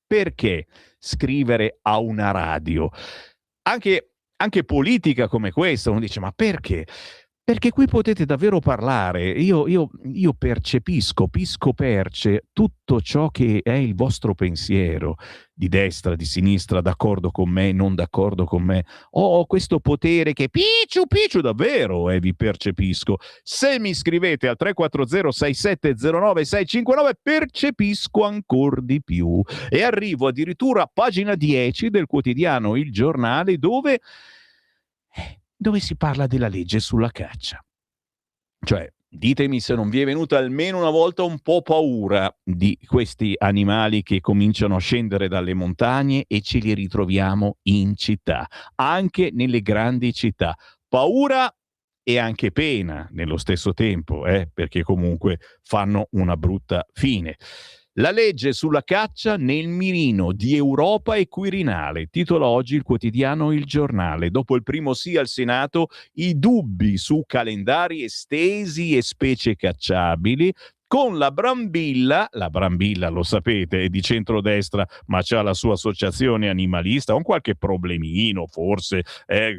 Perché scrivere a una radio anche politica come questa? Uno dice ma perché? Perché qui potete davvero parlare. Io percepisco, pisco-perce tutto ciò che è il vostro pensiero, di destra, di sinistra, d'accordo con me, non d'accordo con me. Ho questo potere che picciu, davvero, vi percepisco. Se mi scrivete al 340 6709 659 percepisco ancora di più. E arrivo addirittura a pagina 10 del quotidiano Il Giornale, dove si parla della legge sulla caccia. Cioè, ditemi se non vi è venuta almeno una volta un po' paura di questi animali che cominciano a scendere dalle montagne e ce li ritroviamo in città, anche nelle grandi città. Paura e anche pena nello stesso tempo, perché comunque fanno una brutta fine. La legge sulla caccia nel mirino di Europa e Quirinale, titola oggi il quotidiano Il Giornale. Dopo il primo sì al Senato, i dubbi su calendari estesi e specie cacciabili. Con la Brambilla lo sapete, è di centrodestra, ma c'ha la sua associazione animalista, un qualche problemino forse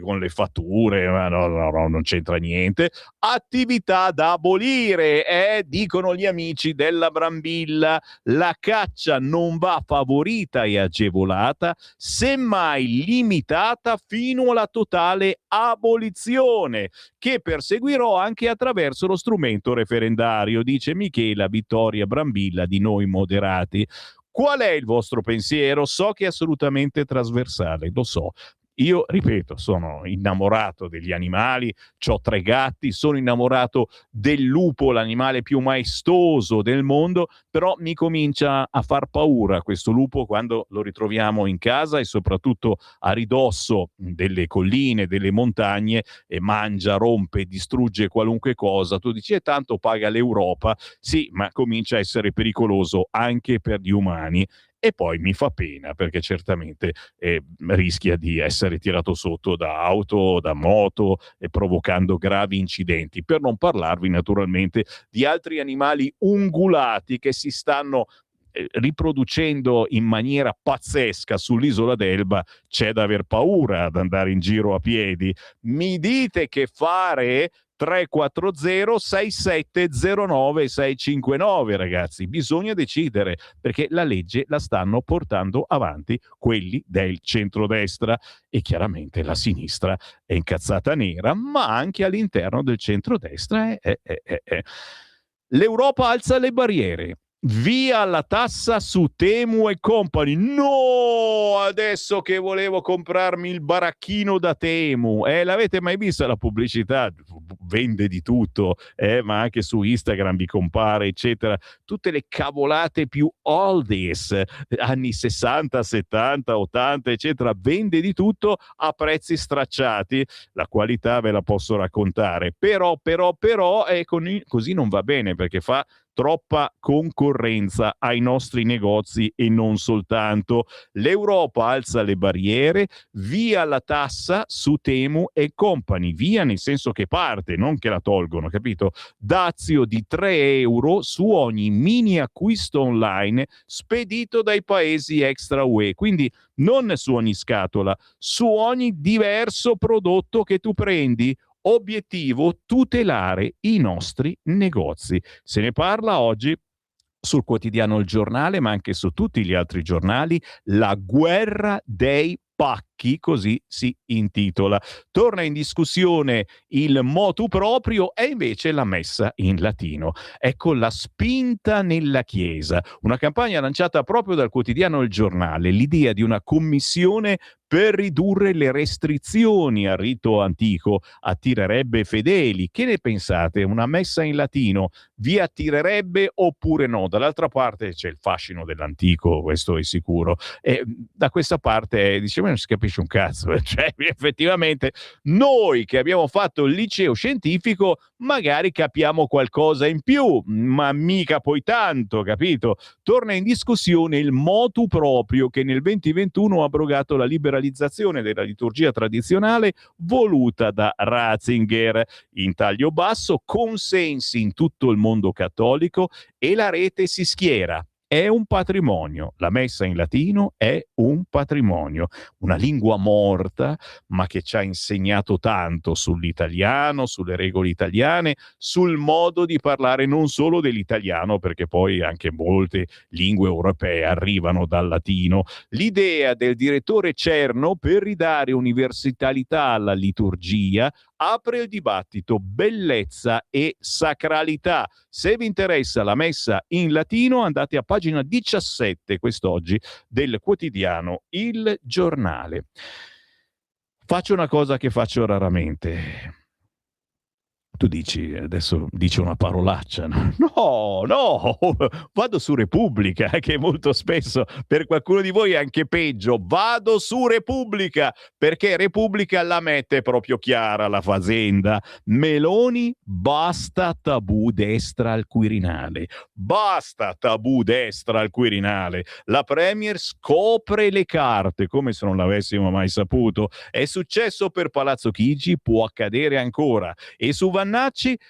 con le fatture, ma no, non c'entra niente. Attività da abolire, dicono gli amici della Brambilla. La caccia non va favorita e agevolata, semmai limitata fino alla totale abolizione, che perseguirò anche attraverso lo strumento referendario, dice Michela Vittoria Brambilla di Noi Moderati. Qual è il vostro pensiero? So che è assolutamente trasversale, lo so. Io, ripeto, sono innamorato degli animali, ho 3 gatti, sono innamorato del lupo, l'animale più maestoso del mondo, però mi comincia a far paura questo lupo quando lo ritroviamo in casa e soprattutto a ridosso delle colline, delle montagne, e mangia, rompe, distrugge qualunque cosa. Tu dici, tanto paga l'Europa. Sì, ma comincia a essere pericoloso anche per gli umani. E poi mi fa pena perché certamente rischia di essere tirato sotto da auto, da moto, provocando gravi incidenti. Per non parlarvi naturalmente di altri animali ungulati che si stanno riproducendo in maniera pazzesca sull'isola d'Elba. C'è da aver paura ad andare in giro a piedi. Mi dite che fare? 340 6709 659, ragazzi, bisogna decidere, perché la legge la stanno portando avanti quelli del centrodestra e chiaramente la sinistra è incazzata nera, ma anche all'interno del centrodestra L'Europa alza le barriere. Via la tassa su Temu e Company. No, adesso che volevo comprarmi il baracchino da Temu. L'avete mai vista la pubblicità? Vende di tutto, ma anche su Instagram vi compare, eccetera. Tutte le cavolate più oldies, anni 60, 70, 80, eccetera. Vende di tutto a prezzi stracciati. La qualità ve la posso raccontare. Però, così non va bene, perché fa troppa concorrenza ai nostri negozi e non soltanto. L'Europa alza le barriere, via la tassa su Temu e Company, via nel senso che parte, non che la tolgono, capito? Dazio di 3 euro su ogni mini acquisto online spedito dai paesi extra UE, quindi non su ogni scatola, su ogni diverso prodotto che tu prendi. Obiettivo: tutelare i nostri negozi. Se ne parla oggi sul quotidiano Il Giornale, ma anche su tutti gli altri giornali. La guerra dei pacchi. Chi così si intitola. Torna in discussione il motu proprio e invece la messa in latino. Ecco la spinta nella Chiesa, una campagna lanciata proprio dal quotidiano Il Giornale, l'idea di una commissione per ridurre le restrizioni al rito antico attirerebbe fedeli. Che ne pensate? Una messa in latino vi attirerebbe oppure no? Dall'altra parte c'è il fascino dell'antico, questo è sicuro. E da questa parte diciamo non si capisce un cazzo, cioè effettivamente noi che abbiamo fatto il liceo scientifico magari capiamo qualcosa in più, ma mica poi tanto, capito? Torna in discussione il motu proprio che nel 2021 ha abrogato la liberalizzazione della liturgia tradizionale voluta da Ratzinger. In taglio basso, consensi in tutto il mondo cattolico e la rete si schiera. È un patrimonio, la messa in latino è un patrimonio, una lingua morta ma che ci ha insegnato tanto sull'italiano, sulle regole italiane, sul modo di parlare non solo dell'italiano, perché poi anche molte lingue europee arrivano dal latino. L'idea del direttore Cerno per ridare universalità alla liturgia apre il dibattito bellezza e sacralità. Se vi interessa la messa in latino andate a pagina 17 quest'oggi del quotidiano Il Giornale. Faccio una cosa che faccio raramente. Tu dici, adesso dici una parolaccia, no? No, vado su Repubblica, che molto spesso per qualcuno di voi è anche peggio. Vado su Repubblica, perché Repubblica la mette proprio chiara la faccenda. Meloni, basta tabù destra al Quirinale. Basta tabù destra al Quirinale. La Premier scopre le carte, come se non l'avessimo mai saputo. È successo per Palazzo Chigi, può accadere ancora. E su Vannacci,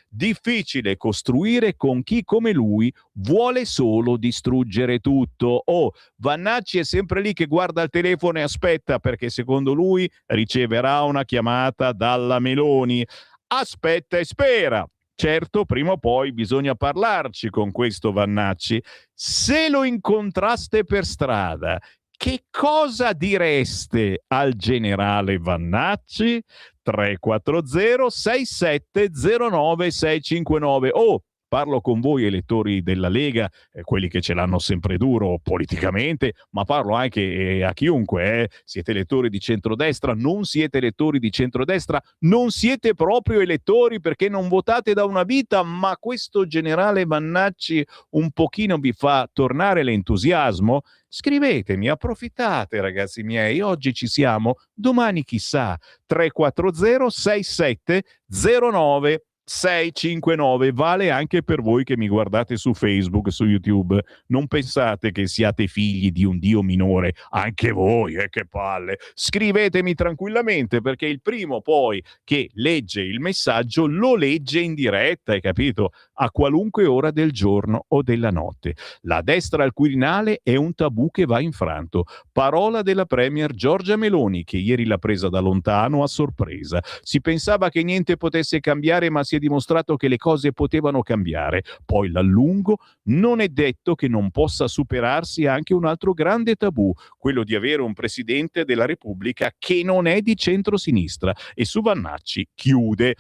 difficile costruire con chi come lui vuole solo distruggere tutto. Oh, Vannacci è sempre lì che guarda il telefono e aspetta perché secondo lui riceverà una chiamata dalla Meloni. Aspetta e spera. Certo, prima o poi bisogna parlarci con questo Vannacci. Se lo incontraste per strada, che cosa direste al generale Vannacci? 340 6709 659. Oh, parlo con voi elettori della Lega, quelli che ce l'hanno sempre duro politicamente, ma parlo anche a chiunque. Siete elettori di centrodestra, non siete elettori di centrodestra, non siete proprio elettori perché non votate da una vita, ma questo generale Vannacci un pochino vi fa tornare l'entusiasmo? Scrivetemi, approfittate ragazzi miei, oggi ci siamo, domani chissà. 340 6709 659 vale anche per voi che mi guardate su Facebook, su YouTube. Non pensate che siate figli di un dio minore, anche voi, che palle. Scrivetemi tranquillamente perché il primo poi che legge il messaggio lo legge in diretta, hai capito? A qualunque ora del giorno o della notte. La destra al Quirinale è un tabù che va infranto. Parola della Premier Giorgia Meloni che ieri l'ha presa da lontano a sorpresa. Si pensava che niente potesse cambiare ma si è dimostrato che le cose potevano cambiare. Poi l'allungo, non è detto che non possa superarsi anche un altro grande tabù, quello di avere un Presidente della Repubblica che non è di centrosinistra. E su Vannacci chiude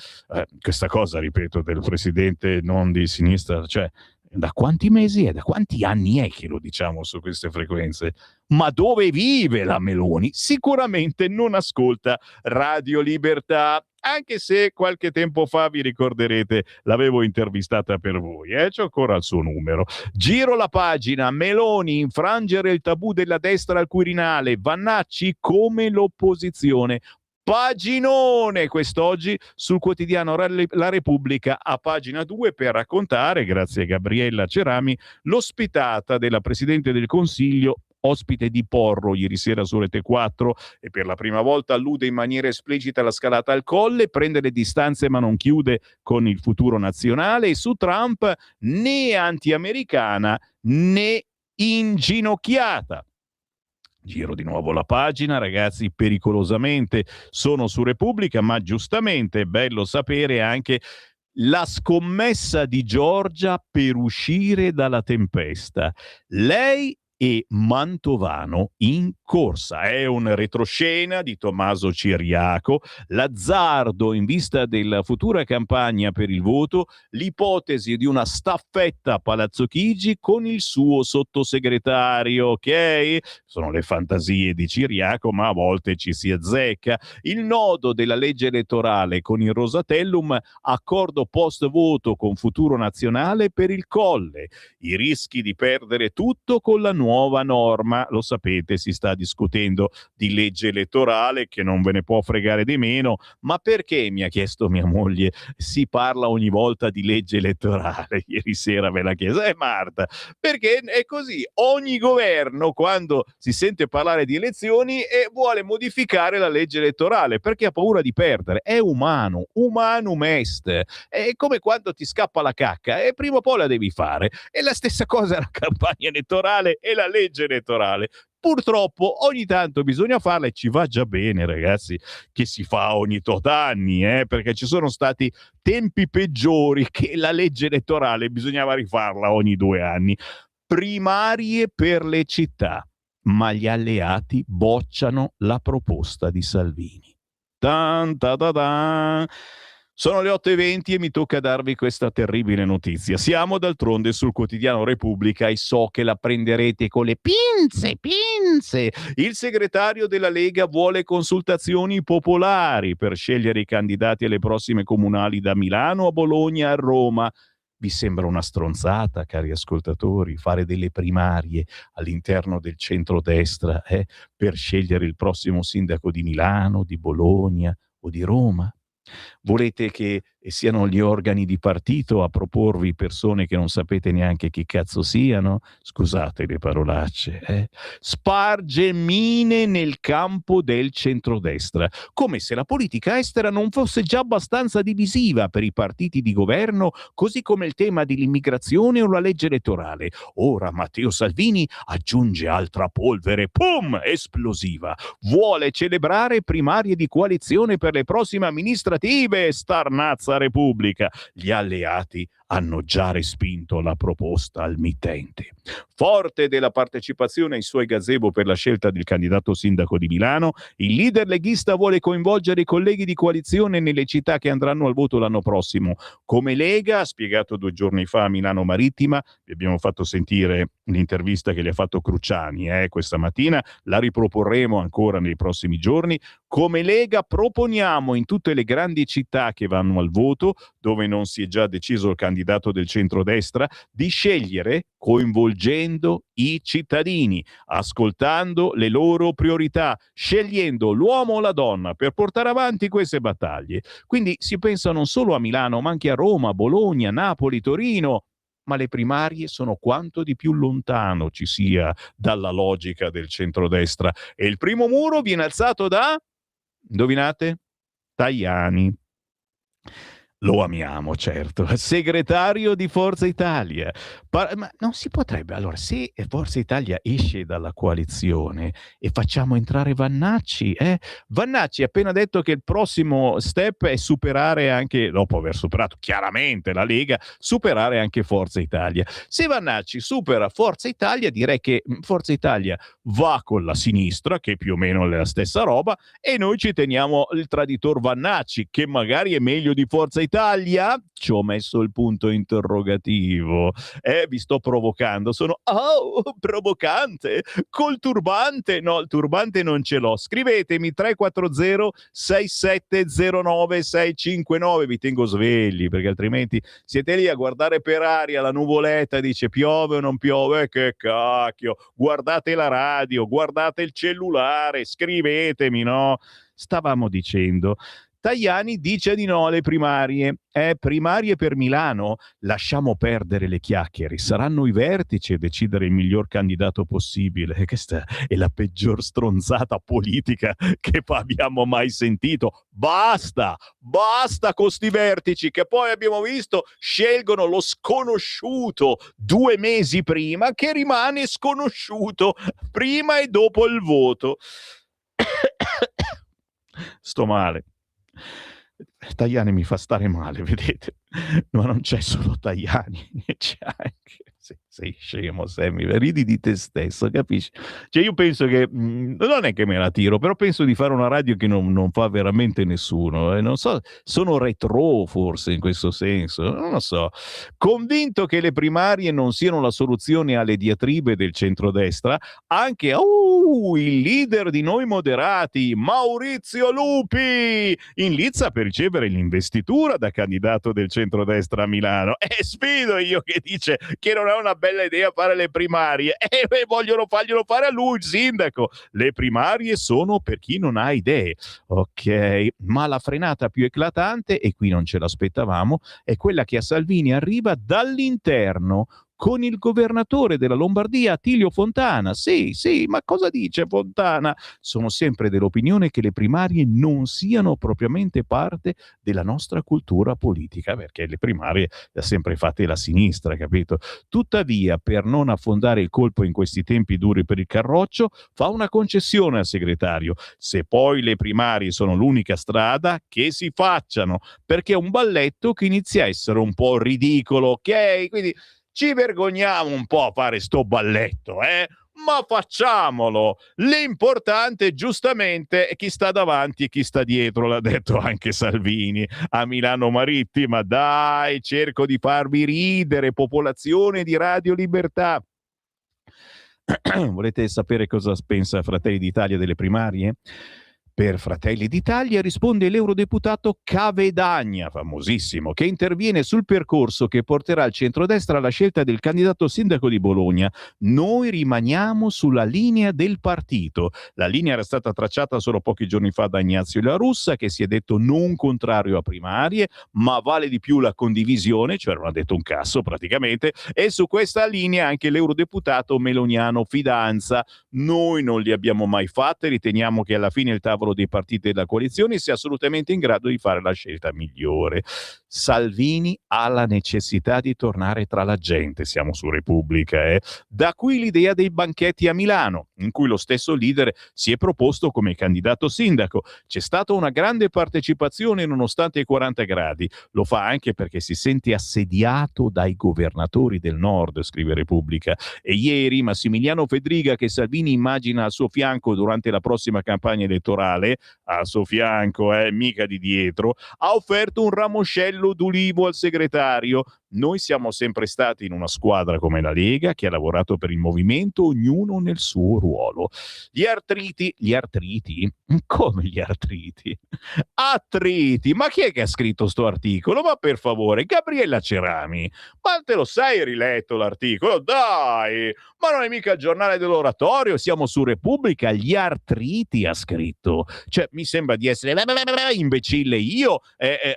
questa cosa, ripeto, del Presidente non di sinistra, cioè da quanti mesi è, da quanti anni è che lo diciamo su queste frequenze? Ma dove vive la Meloni? Sicuramente non ascolta Radio Libertà, anche se qualche tempo fa, vi ricorderete, l'avevo intervistata per voi, c'ho ancora il suo numero. Giro la pagina, Meloni, infrangere il tabù della destra al Quirinale, Vannacci come l'opposizione. Paginone quest'oggi sul quotidiano La Repubblica a pagina 2 per raccontare, grazie a Gabriella Cerami, l'ospitata della Presidente del Consiglio, ospite di Porro ieri sera su Rete 4 e per la prima volta allude in maniera esplicita alla scalata al Colle, prende le distanze ma non chiude con il futuro nazionale e su Trump né anti-americana né inginocchiata. Giro di nuovo la pagina, ragazzi, pericolosamente sono su Repubblica, ma giustamente è bello sapere anche la scommessa di Giorgia per uscire dalla tempesta. Lei e Mantovano in corsa. È un retroscena di Tommaso Ciriaco, l'azzardo in vista della futura campagna per il voto, l'ipotesi di una staffetta a Palazzo Chigi con il suo sottosegretario, ok? Sono le fantasie di Ciriaco, ma a volte ci si azzecca. Il nodo della legge elettorale con il Rosatellum, accordo post voto con Futuro Nazionale per il Colle, i rischi di perdere tutto con la nuova norma. Lo sapete, si sta discutendo di legge elettorale, che non ve ne può fregare di meno, ma perché, mi ha chiesto mia moglie, si parla ogni volta di legge elettorale? Ieri sera ve l'ha chiesto, Marta, perché è così, ogni governo quando si sente parlare di elezioni vuole modificare la legge elettorale perché ha paura di perdere. È umano, humanum est, è come quando ti scappa la cacca e prima o poi la devi fare. E la stessa cosa è la campagna elettorale e la legge elettorale. Purtroppo ogni tanto bisogna farla e ci va già bene, ragazzi, che si fa ogni tot anni, perché ci sono stati tempi peggiori che la legge elettorale bisognava rifarla ogni 2 anni. Primarie per le città, ma gli alleati bocciano la proposta di Salvini. Tan, ta, ta, ta. Sono le 8:20 e mi tocca darvi questa terribile notizia. Siamo d'altronde sul quotidiano Repubblica e so che la prenderete con le pinze. Il segretario della Lega vuole consultazioni popolari per scegliere i candidati alle prossime comunali da Milano a Bologna a Roma. Vi sembra una stronzata, cari ascoltatori, fare delle primarie all'interno del centrodestra per scegliere il prossimo sindaco di Milano, di Bologna o di Roma? Volete che siano gli organi di partito a proporvi persone che non sapete neanche chi cazzo siano? Scusate le parolacce. Sparge mine nel campo del centrodestra, come se la politica estera non fosse già abbastanza divisiva per i partiti di governo, così come il tema dell'immigrazione o la legge elettorale. Ora Matteo Salvini aggiunge altra polvere, pum, esplosiva. Vuole celebrare primarie di coalizione per le prossime amministrative, starnazza Repubblica. Gli alleati hanno già respinto la proposta al mittente. Forte della partecipazione ai suoi gazebo per la scelta del candidato sindaco di Milano, il leader leghista vuole coinvolgere i colleghi di coalizione nelle città che andranno al voto l'anno prossimo. Come Lega, ha spiegato 2 giorni fa a Milano Marittima, vi abbiamo fatto sentire l'intervista che gli ha fatto Cruciani questa mattina, la riproporremo ancora nei prossimi giorni. Come Lega proponiamo in tutte le grandi città che vanno al voto, dove non si è già deciso il candidato del centrodestra, di scegliere coinvolgendo i cittadini, ascoltando le loro priorità, scegliendo l'uomo o la donna per portare avanti queste battaglie. Quindi si pensa non solo a Milano, ma anche a Roma, Bologna, Napoli, Torino. Ma le primarie sono quanto di più lontano ci sia dalla logica del centrodestra. E il primo muro viene alzato da, indovinate? Tajani. Lo amiamo, certo, segretario di Forza Italia. Ma non si potrebbe, allora, se Forza Italia esce dalla coalizione e facciamo entrare Vannacci, Vannacci ha appena detto che il prossimo step è superare anche, dopo aver superato chiaramente la Lega, superare anche Forza Italia. Se Vannacci supera Forza Italia, direi che Forza Italia va con la sinistra, che più o meno è la stessa roba, e noi ci teniamo il traditor Vannacci, che magari è meglio di Forza Italia. Ci ho messo il punto interrogativo. Vi sto provocando. Sono provocante. Col turbante? No, il turbante non ce l'ho. Scrivetemi 340 6709 659. Vi tengo svegli, perché altrimenti siete lì a guardare per aria la nuvoletta, dice piove o non piove, che cacchio, guardate la radio, guardate il cellulare, scrivetemi, no? Stavamo dicendo, Tajani dice di no alle primarie. Primarie per Milano? Lasciamo perdere le chiacchiere. Saranno i vertici a decidere il miglior candidato possibile. Questa è la peggior stronzata politica che abbiamo mai sentito. Basta con sti vertici che poi abbiamo visto scelgono lo sconosciuto 2 mesi prima, che rimane sconosciuto prima e dopo il voto. Sto male. Tajani mi fa stare male, vedete? Ma non c'è solo Tajani, c'è anche... Sì. Sei scemo, Sammy, ridi di te stesso, capisci? Cioè io penso che, non è che me la tiro, però penso di fare una radio che non fa veramente nessuno, non so, sono retro forse in questo senso, non lo so. Convinto che le primarie non siano la soluzione alle diatribe del centrodestra, anche il leader di Noi Moderati, Maurizio Lupi, in lizza per ricevere l'investitura da candidato del centrodestra a Milano. E sfido io che dice che non è una bella idea fare le primarie e vogliono farglielo fare a lui, il sindaco. Le primarie sono per chi non ha idee. Ok, ma la frenata più eclatante, e qui non ce l'aspettavamo, è quella che a Salvini arriva dall'interno con il governatore della Lombardia, Attilio Fontana. Sì, ma cosa dice Fontana? Sono sempre dell'opinione che le primarie non siano propriamente parte della nostra cultura politica, perché le primarie le ha sempre fatte la sinistra, capito? Tuttavia, per non affondare il colpo in questi tempi duri per il Carroccio, fa una concessione al segretario. Se poi le primarie sono l'unica strada, che si facciano, perché è un balletto che inizia a essere un po' ridicolo, ok? Quindi ci vergogniamo un po' a fare sto balletto, ma facciamolo. L'importante, giustamente, è chi sta davanti e chi sta dietro, l'ha detto anche Salvini a Milano Marittima. Dai, cerco di farvi ridere, popolazione di Radio Libertà. Volete sapere cosa pensa Fratelli d'Italia delle primarie? Per Fratelli d'Italia risponde l'eurodeputato Cavedagna, famosissimo, che interviene sul percorso che porterà il centrodestra alla scelta del candidato sindaco di Bologna. Noi rimaniamo sulla linea del partito. La linea era stata tracciata solo pochi giorni fa da Ignazio La Russa, che si è detto non contrario a primarie, ma vale di più la condivisione, cioè non ha detto un cazzo praticamente, e su questa linea anche l'eurodeputato meloniano Fidanza. Noi non li abbiamo mai fatte, riteniamo che alla fine il tavolo dei partiti della coalizione sia assolutamente in grado di fare la scelta migliore. Salvini ha la necessità di tornare tra la gente, siamo su Repubblica. Da qui l'idea dei banchetti a Milano, in cui lo stesso leader si è proposto come candidato sindaco. C'è stata una grande partecipazione nonostante i 40 gradi. Lo fa anche perché si sente assediato dai governatori del nord, scrive Repubblica. E ieri Massimiliano Fedriga, che Salvini immagina al suo fianco durante la prossima campagna elettorale, al suo fianco, mica di dietro, ha offerto un ramoscello d'ulivo al segretario. Noi siamo sempre stati in una squadra come la Lega, che ha lavorato per il movimento, ognuno nel suo ruolo. Gli artriti? Come gli artriti? Attriti! Ma chi è che ha scritto sto articolo? Ma per favore, Gabriella Cerami, ma te lo sei riletto l'articolo? Dai! Ma non è mica il giornale dell'oratorio, siamo su Repubblica. Gli artriti ha scritto. Cioè, mi sembra di essere imbecille io.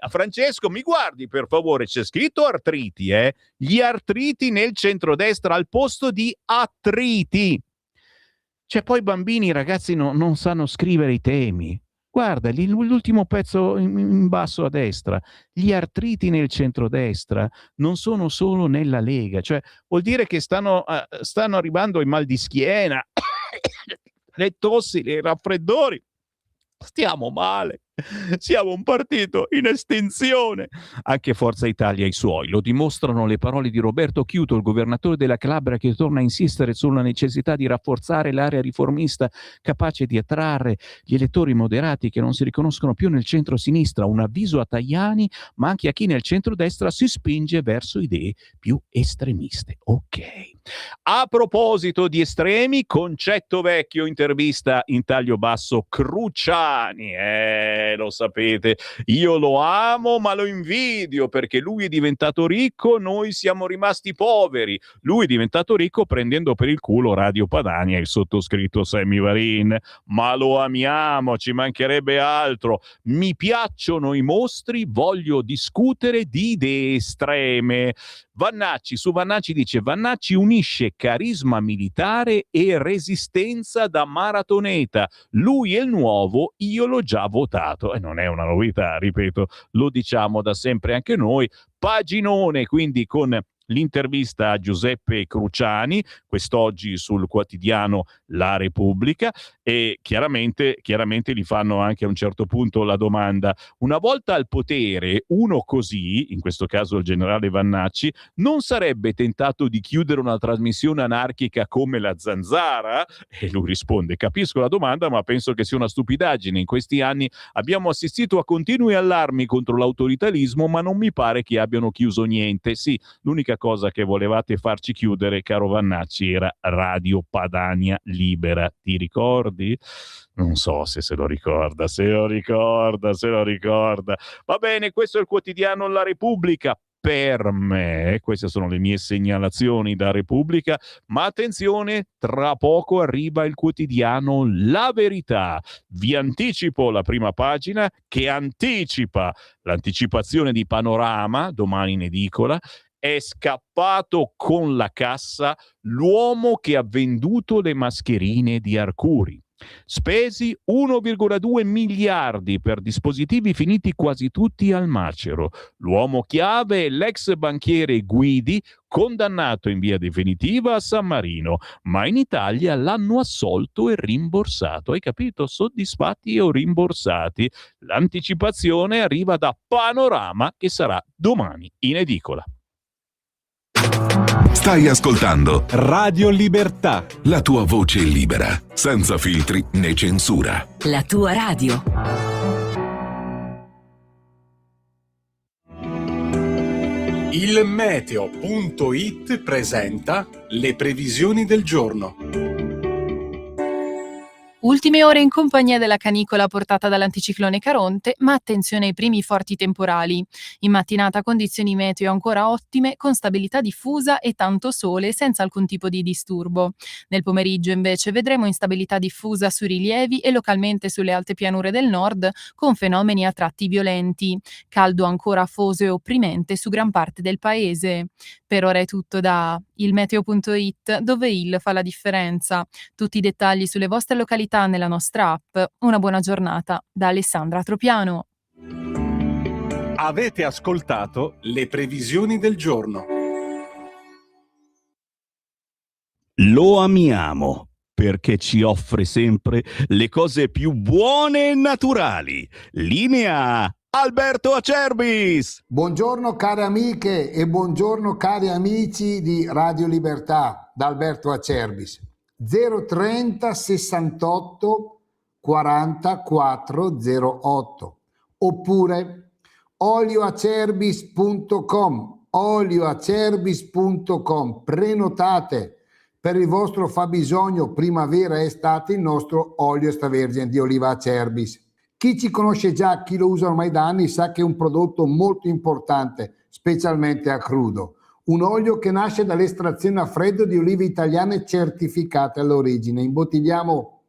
Francesco, mi guardi per favore, c'è scritto artriti, Gli artriti nel centrodestra al posto di attriti. Cioè, poi i bambini, ragazzi, non sanno scrivere i temi. Guarda, l'ultimo pezzo in basso a destra, gli artriti nel centrodestra non sono solo nella Lega, cioè vuol dire che stanno arrivando i mal di schiena, le tossi, i raffreddori. Stiamo male. Siamo un partito in estinzione. Anche Forza Italia e i suoi lo dimostrano le parole di Roberto Chiuto, il governatore della Calabria, che torna a insistere sulla necessità di rafforzare l'area riformista capace di attrarre gli elettori moderati che non si riconoscono più nel centro-sinistra. Un avviso a Tajani, ma anche a chi nel centro-destra si spinge verso idee più estremiste. Ok. A proposito di estremi, Concetto Vecchio intervista in taglio basso Cruciani. Lo sapete, io lo amo ma lo invidio, perché lui è diventato ricco, noi siamo rimasti poveri. Lui è diventato ricco prendendo per il culo Radio Padania e il sottoscritto Sammy Varin, ma lo amiamo, ci mancherebbe altro. Mi piacciono i mostri, voglio discutere di idee estreme. Vannacci, su Vannacci dice: Vannacci unisce carisma militare e resistenza da maratoneta. Lui è il nuovo, io l'ho già votato. E non è una novità, ripeto, lo diciamo da sempre anche noi. Paginone, quindi con l'intervista a Giuseppe Cruciani, quest'oggi sul quotidiano La Repubblica, e chiaramente gli fanno anche a un certo punto la domanda: una volta al potere, uno così, in questo caso il generale Vannacci, non sarebbe tentato di chiudere una trasmissione anarchica come la Zanzara? E lui risponde: capisco la domanda, ma penso che sia una stupidaggine. In questi anni abbiamo assistito a continui allarmi contro l'autoritarismo, ma non mi pare che abbiano chiuso niente. Sì, l'unica cosa che volevate farci chiudere, caro Vannacci, era Radio Padania Libera. Ti ricordi? Non so se lo ricorda. Va bene, questo è il quotidiano La Repubblica. Per me, queste sono le mie segnalazioni da Repubblica, ma attenzione, tra poco arriva il quotidiano La Verità. Vi anticipo la prima pagina che anticipa l'anticipazione di Panorama, domani in edicola. È scappato con la cassa l'uomo che ha venduto le mascherine di Arcuri. Spesi 1,2 miliardi per dispositivi finiti quasi tutti al macero. L'uomo chiave è l'ex banchiere Guidi, condannato in via definitiva a San Marino, ma in Italia l'hanno assolto e rimborsato. Hai capito? Soddisfatti o rimborsati. L'anticipazione arriva da Panorama, che sarà domani in edicola. Stai ascoltando Radio Libertà. la tua voce libera, senza filtri né censura. La tua radio. Il meteo.it presenta le previsioni del giorno. Ultime ore in compagnia della canicola portata dall'anticiclone Caronte, ma attenzione ai primi forti temporali. In mattinata condizioni meteo ancora ottime, con stabilità diffusa e tanto sole senza alcun tipo di disturbo. Nel pomeriggio invece vedremo instabilità diffusa sui rilievi e localmente sulle alte pianure del nord, con fenomeni a tratti violenti. Caldo ancora afoso e opprimente su gran parte del paese. Per ora è tutto da ilmeteo.it, dove il fa la differenza. Tutti i dettagli sulle vostre località nella nostra app. Una buona giornata da Alessandra Tropiano. Avete ascoltato Le previsioni del giorno. Lo amiamo perché ci offre sempre le cose più buone e naturali. Linea Alberto Acerbis. Buongiorno care amiche e buongiorno cari amici di Radio Libertà, da Alberto Acerbis. 030 68 44 08 oppure olioacerbis.com. Prenotate per il vostro fabbisogno primavera e estate il nostro olio extravergine di oliva Acerbis. Chi ci conosce già, chi lo usa ormai da anni, sa che è un prodotto molto importante, specialmente a crudo. Un olio che nasce dall'estrazione a freddo di olive italiane certificate all'origine. Imbottigliamo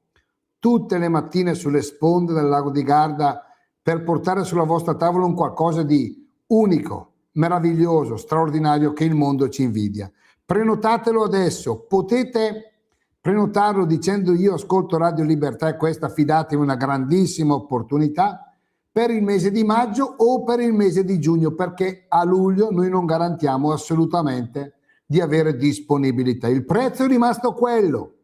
tutte le mattine sulle sponde del lago di Garda per portare sulla vostra tavola un qualcosa di unico, meraviglioso, straordinario che il mondo ci invidia. Prenotatelo adesso. Potete prenotarlo dicendo: io ascolto Radio Libertà e questa, fidatevi, una grandissima opportunità per il mese di maggio o per il mese di giugno, perché a luglio noi non garantiamo assolutamente di avere disponibilità. Il prezzo è rimasto quello.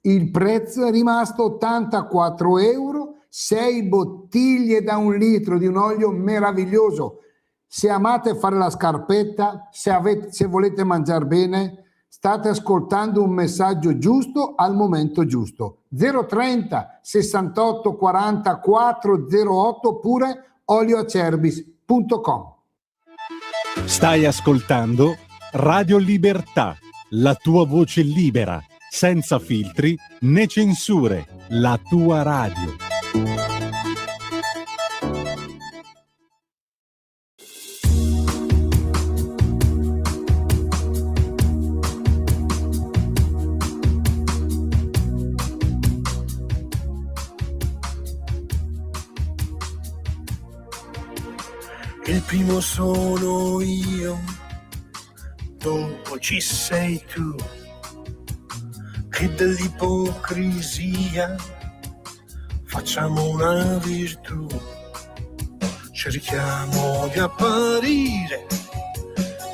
Il prezzo è rimasto 84 euro, 6 bottiglie da 1 litro di un olio meraviglioso. Se amate fare la scarpetta, se volete mangiare bene, state ascoltando un messaggio giusto al momento giusto. 030 68 44 08 oppure olioacerbis.com. Stai ascoltando Radio Libertà, la tua voce libera, senza filtri né censure, la tua radio. Il primo sono io, dopo ci sei tu, che dell'ipocrisia facciamo una virtù. Cerchiamo di apparire,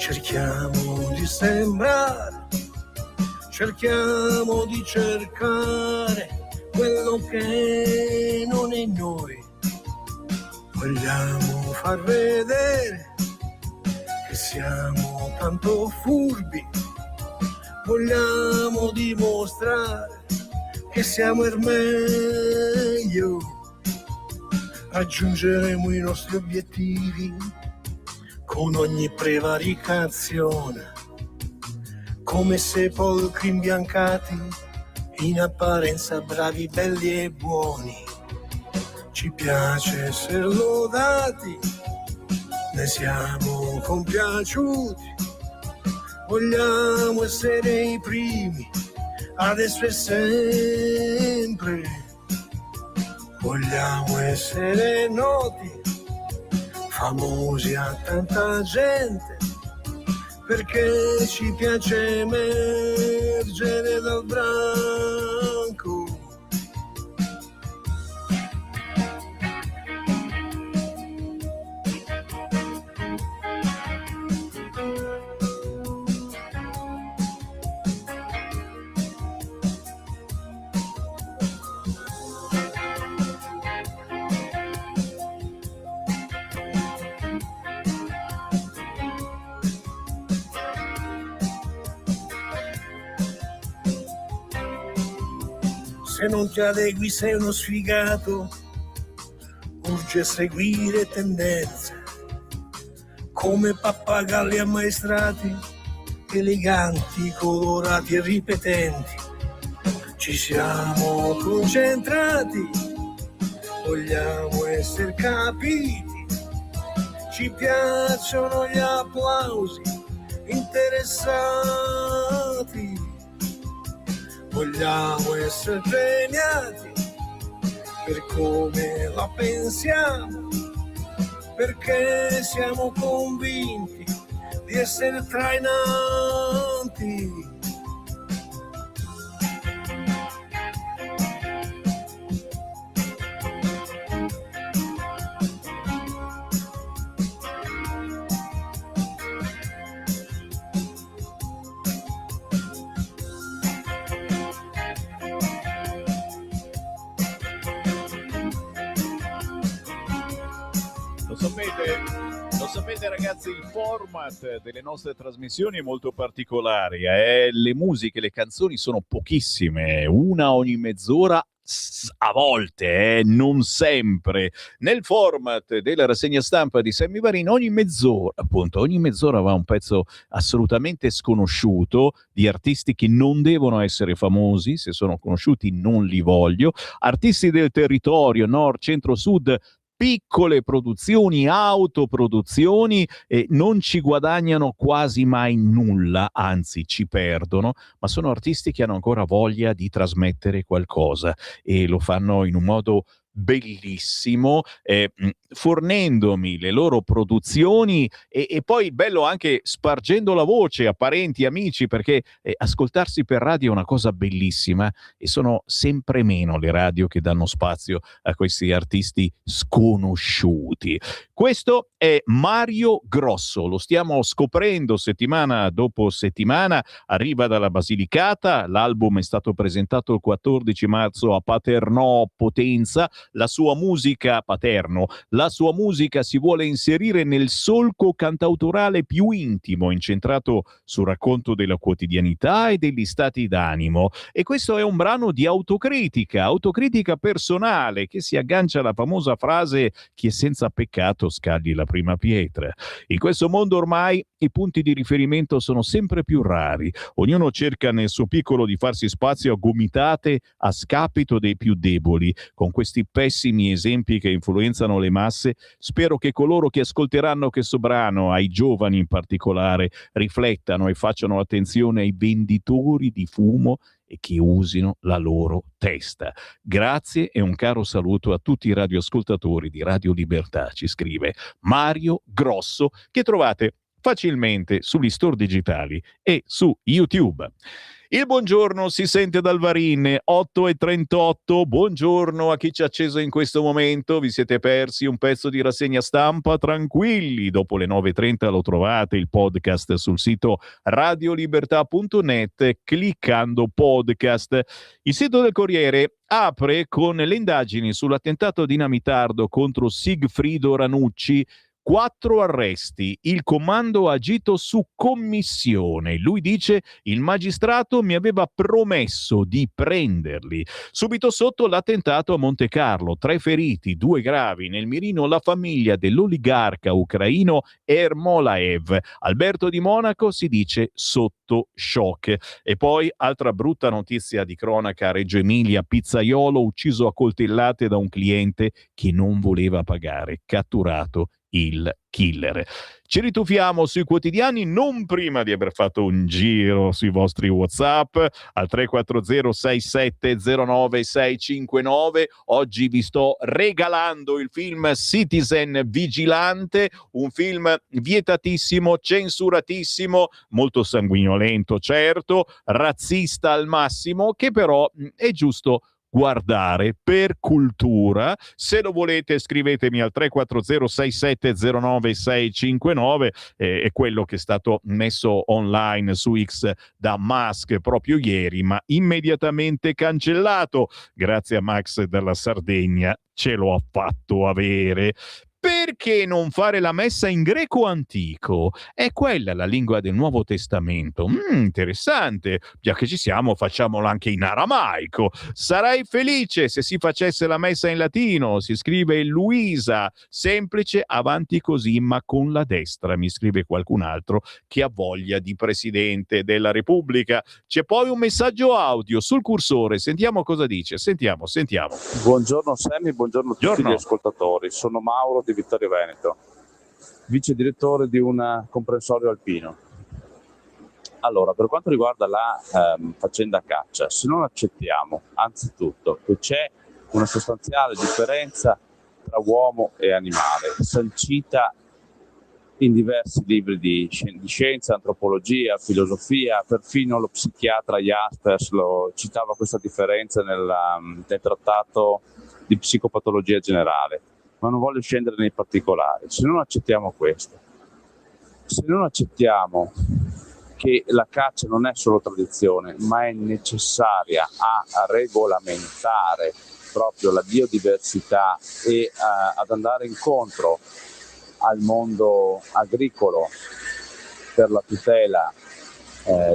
Cerchiamo di sembrare, cerchiamo di cercare quello che non è noi. Vogliamo far vedere che siamo tanto furbi, vogliamo dimostrare che siamo il meglio. Raggiungeremo i nostri obiettivi con ogni prevaricazione, come sepolcri imbiancati, in apparenza bravi, belli e buoni. Ci piace essere lodati, ne siamo compiaciuti, vogliamo essere i primi, adesso e sempre. Vogliamo essere noti, famosi a tanta gente, perché ci piace emergere dal branco. Se non ti adegui sei uno sfigato, urge seguire tendenze, come pappagalli ammaestrati, eleganti, colorati e ripetenti. Ci siamo concentrati, vogliamo essere capiti, ci piacciono gli applausi, interessati. Vogliamo essere premiati per come la pensiamo, perché siamo convinti di essere trainanti. Lo sapete ragazzi, il format delle nostre trasmissioni è molto particolare, le musiche, le canzoni sono pochissime, una ogni mezz'ora, a volte, non sempre. Nel format della rassegna stampa di Sammy Varin ogni mezz'ora va un pezzo assolutamente sconosciuto di artisti che non devono essere famosi, se sono conosciuti non li voglio, artisti del territorio, nord, centro, sud, piccole produzioni, autoproduzioni, non ci guadagnano quasi mai nulla, anzi ci perdono, ma sono artisti che hanno ancora voglia di trasmettere qualcosa e lo fanno in un modo bellissimo, fornendomi le loro produzioni e poi bello anche spargendo la voce a parenti, amici, perché ascoltarsi per radio è una cosa bellissima e sono sempre meno le radio che danno spazio a questi artisti sconosciuti. Questo è Mario Grosso, lo stiamo scoprendo settimana dopo settimana, arriva dalla Basilicata, l'album è stato presentato il 14 marzo a Paternò Potenza, la sua musica Paterno, la sua musica si vuole inserire nel solco cantautorale più intimo, incentrato sul racconto della quotidianità e degli stati d'animo. E questo è un brano di autocritica personale che si aggancia alla famosa frase chi è senza peccato scagli la prima pietra. In questo mondo ormai i punti di riferimento sono sempre più rari, ognuno cerca nel suo piccolo di farsi spazio a gomitate a scapito dei più deboli. Con questi pessimi esempi che influenzano le masse, spero che coloro che ascolteranno questo brano, ai giovani in particolare, riflettano e facciano attenzione ai venditori di fumo e che usino la loro testa. Grazie e un caro saluto a tutti i radioascoltatori di Radio Libertà, ci scrive Mario Grosso, che trovate facilmente sugli store digitali e su YouTube. Il buongiorno si sente dal Varin, 8:38. Buongiorno a chi ci ha acceso in questo momento. Vi siete persi un pezzo di rassegna stampa? Tranquilli, dopo le 9:30 lo trovate il podcast sul sito radiolibertà.net cliccando podcast. Il sito del Corriere apre con le indagini sull'attentato dinamitardo contro Sigfrido Ranucci. 4 arresti, il comando ha agito su commissione. Lui dice: il magistrato mi aveva promesso di prenderli. Subito sotto l'attentato a Monte Carlo, 3 feriti, 2 gravi, nel mirino la famiglia dell'oligarca ucraino Ermolaev. Alberto di Monaco si dice sotto shock. E poi altra brutta notizia di cronaca a Reggio Emilia: pizzaiolo ucciso a coltellate da un cliente che non voleva pagare, catturato il killer. Ci rituffiamo sui quotidiani non prima di aver fatto un giro sui vostri WhatsApp al 340-6709-659. Oggi vi sto regalando il film Citizen Vigilante, un film vietatissimo, censuratissimo, molto sanguinolento certo, razzista al massimo, che però è giusto guardare per cultura. Se lo volete scrivetemi al 340-6709-659, è quello che è stato messo online su X da Musk proprio ieri, ma immediatamente cancellato. Grazie a Max della Sardegna, ce lo ha fatto avere. Perché non fare la messa in greco antico? È quella la lingua del Nuovo Testamento. Interessante. Già che ci siamo, facciamola anche in aramaico. Sarei felice se si facesse la messa in latino. Si scrive Luisa. Semplice, avanti così, ma con la destra, mi scrive qualcun altro che ha voglia di Presidente della Repubblica. C'è poi un messaggio audio sul cursore. Sentiamo cosa dice. Sentiamo. Buongiorno Sammy, buongiorno a tutti gli ascoltatori. Sono Mauro di Vittorio Veneto, vice direttore di un comprensorio alpino. Allora, per quanto riguarda la faccenda caccia, se non accettiamo anzitutto che c'è una sostanziale differenza tra uomo e animale, sancita in diversi libri di scienza, antropologia, filosofia, perfino lo psichiatra Jaspers lo citava questa differenza nel trattato di psicopatologia generale, ma non voglio scendere nei particolari. Se non accettiamo questo, se non accettiamo che la caccia non è solo tradizione, ma è necessaria a regolamentare proprio la biodiversità e ad andare incontro al mondo agricolo per la tutela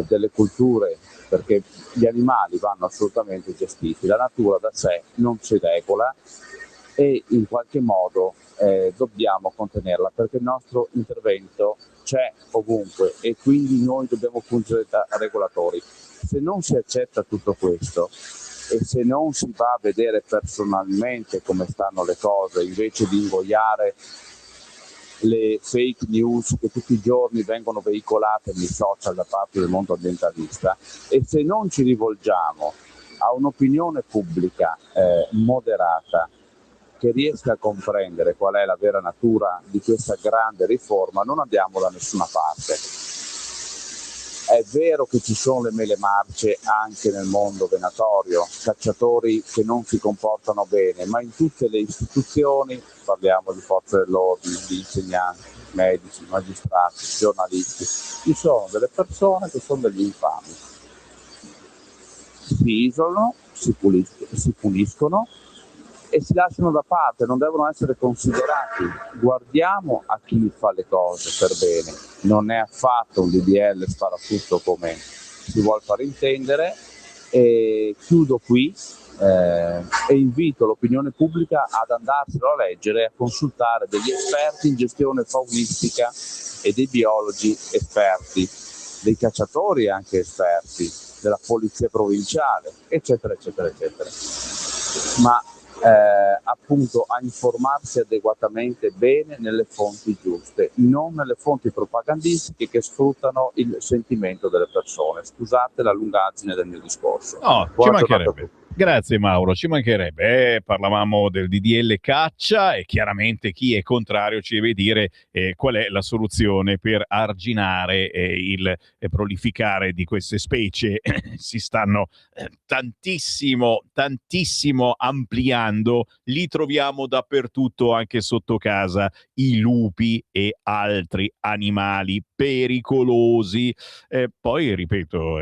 delle culture, perché gli animali vanno assolutamente gestiti, la natura da sé non si regola e in qualche modo dobbiamo contenerla, perché il nostro intervento c'è ovunque e quindi noi dobbiamo fungere da regolatori. Se non si accetta tutto questo e se non si va a vedere personalmente come stanno le cose, invece di ingoiare le fake news che tutti i giorni vengono veicolate nei social da parte del mondo ambientalista, e se non ci rivolgiamo a un'opinione pubblica moderata che riesca a comprendere qual è la vera natura di questa grande riforma, non andiamo da nessuna parte. È vero che ci sono le mele marce anche nel mondo venatorio, cacciatori che non si comportano bene, ma in tutte le istituzioni, parliamo di forze dell'ordine, di insegnanti, medici, magistrati, giornalisti, ci sono delle persone che sono degli infami. Si isolano, si puliscono e si lasciano da parte, non devono essere considerati. Guardiamo a chi fa le cose per bene, non è affatto un DDL sparatutto come si vuol far intendere. E chiudo qui e invito l'opinione pubblica ad andarselo a leggere e a consultare degli esperti in gestione faunistica e dei biologi esperti, dei cacciatori anche esperti, della polizia provinciale, eccetera eccetera eccetera, ma appunto a informarsi adeguatamente bene nelle fonti giuste, non nelle fonti propagandistiche che sfruttano il sentimento delle persone. Scusate la lungaggine del mio discorso. No, ci mancherebbe. Grazie Mauro, ci mancherebbe. Parlavamo del DDL caccia e chiaramente chi è contrario ci deve dire qual è la soluzione per arginare il prolificare di queste specie. Si stanno tantissimo ampliando, li troviamo dappertutto, anche sotto casa, i lupi e altri animali pericolosi. Poi ripeto,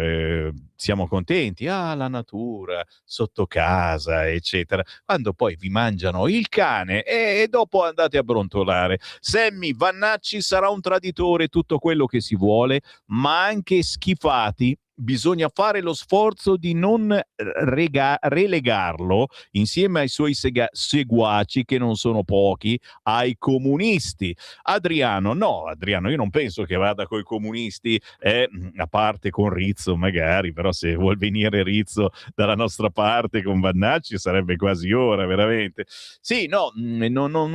siamo contenti, la natura sotto casa, eccetera, quando poi vi mangiano il cane e dopo andate a brontolare. Sammy, Vannacci sarà un traditore, tutto quello che si vuole, ma anche schifati. Bisogna fare lo sforzo di non relegarlo insieme ai suoi seguaci, che non sono pochi, ai comunisti. Adriano, io non penso che vada coi comunisti, a parte con Rizzo magari, però se vuol venire Rizzo dalla nostra parte con Vannacci sarebbe quasi ora, veramente. Sì, non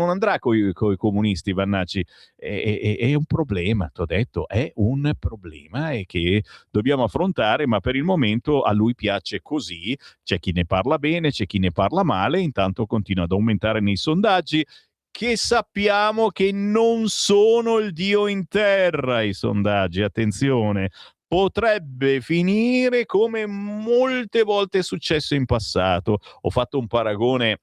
andrà coi comunisti Vannacci, è un problema, t'ho detto, è un problema e che dobbiamo affrontare, ma per il momento a lui piace così. C'è chi ne parla bene, c'è chi ne parla male, intanto continua ad aumentare nei sondaggi, che sappiamo che non sono il dio in terra i sondaggi, attenzione. Potrebbe finire come molte volte è successo in passato. Ho fatto un paragone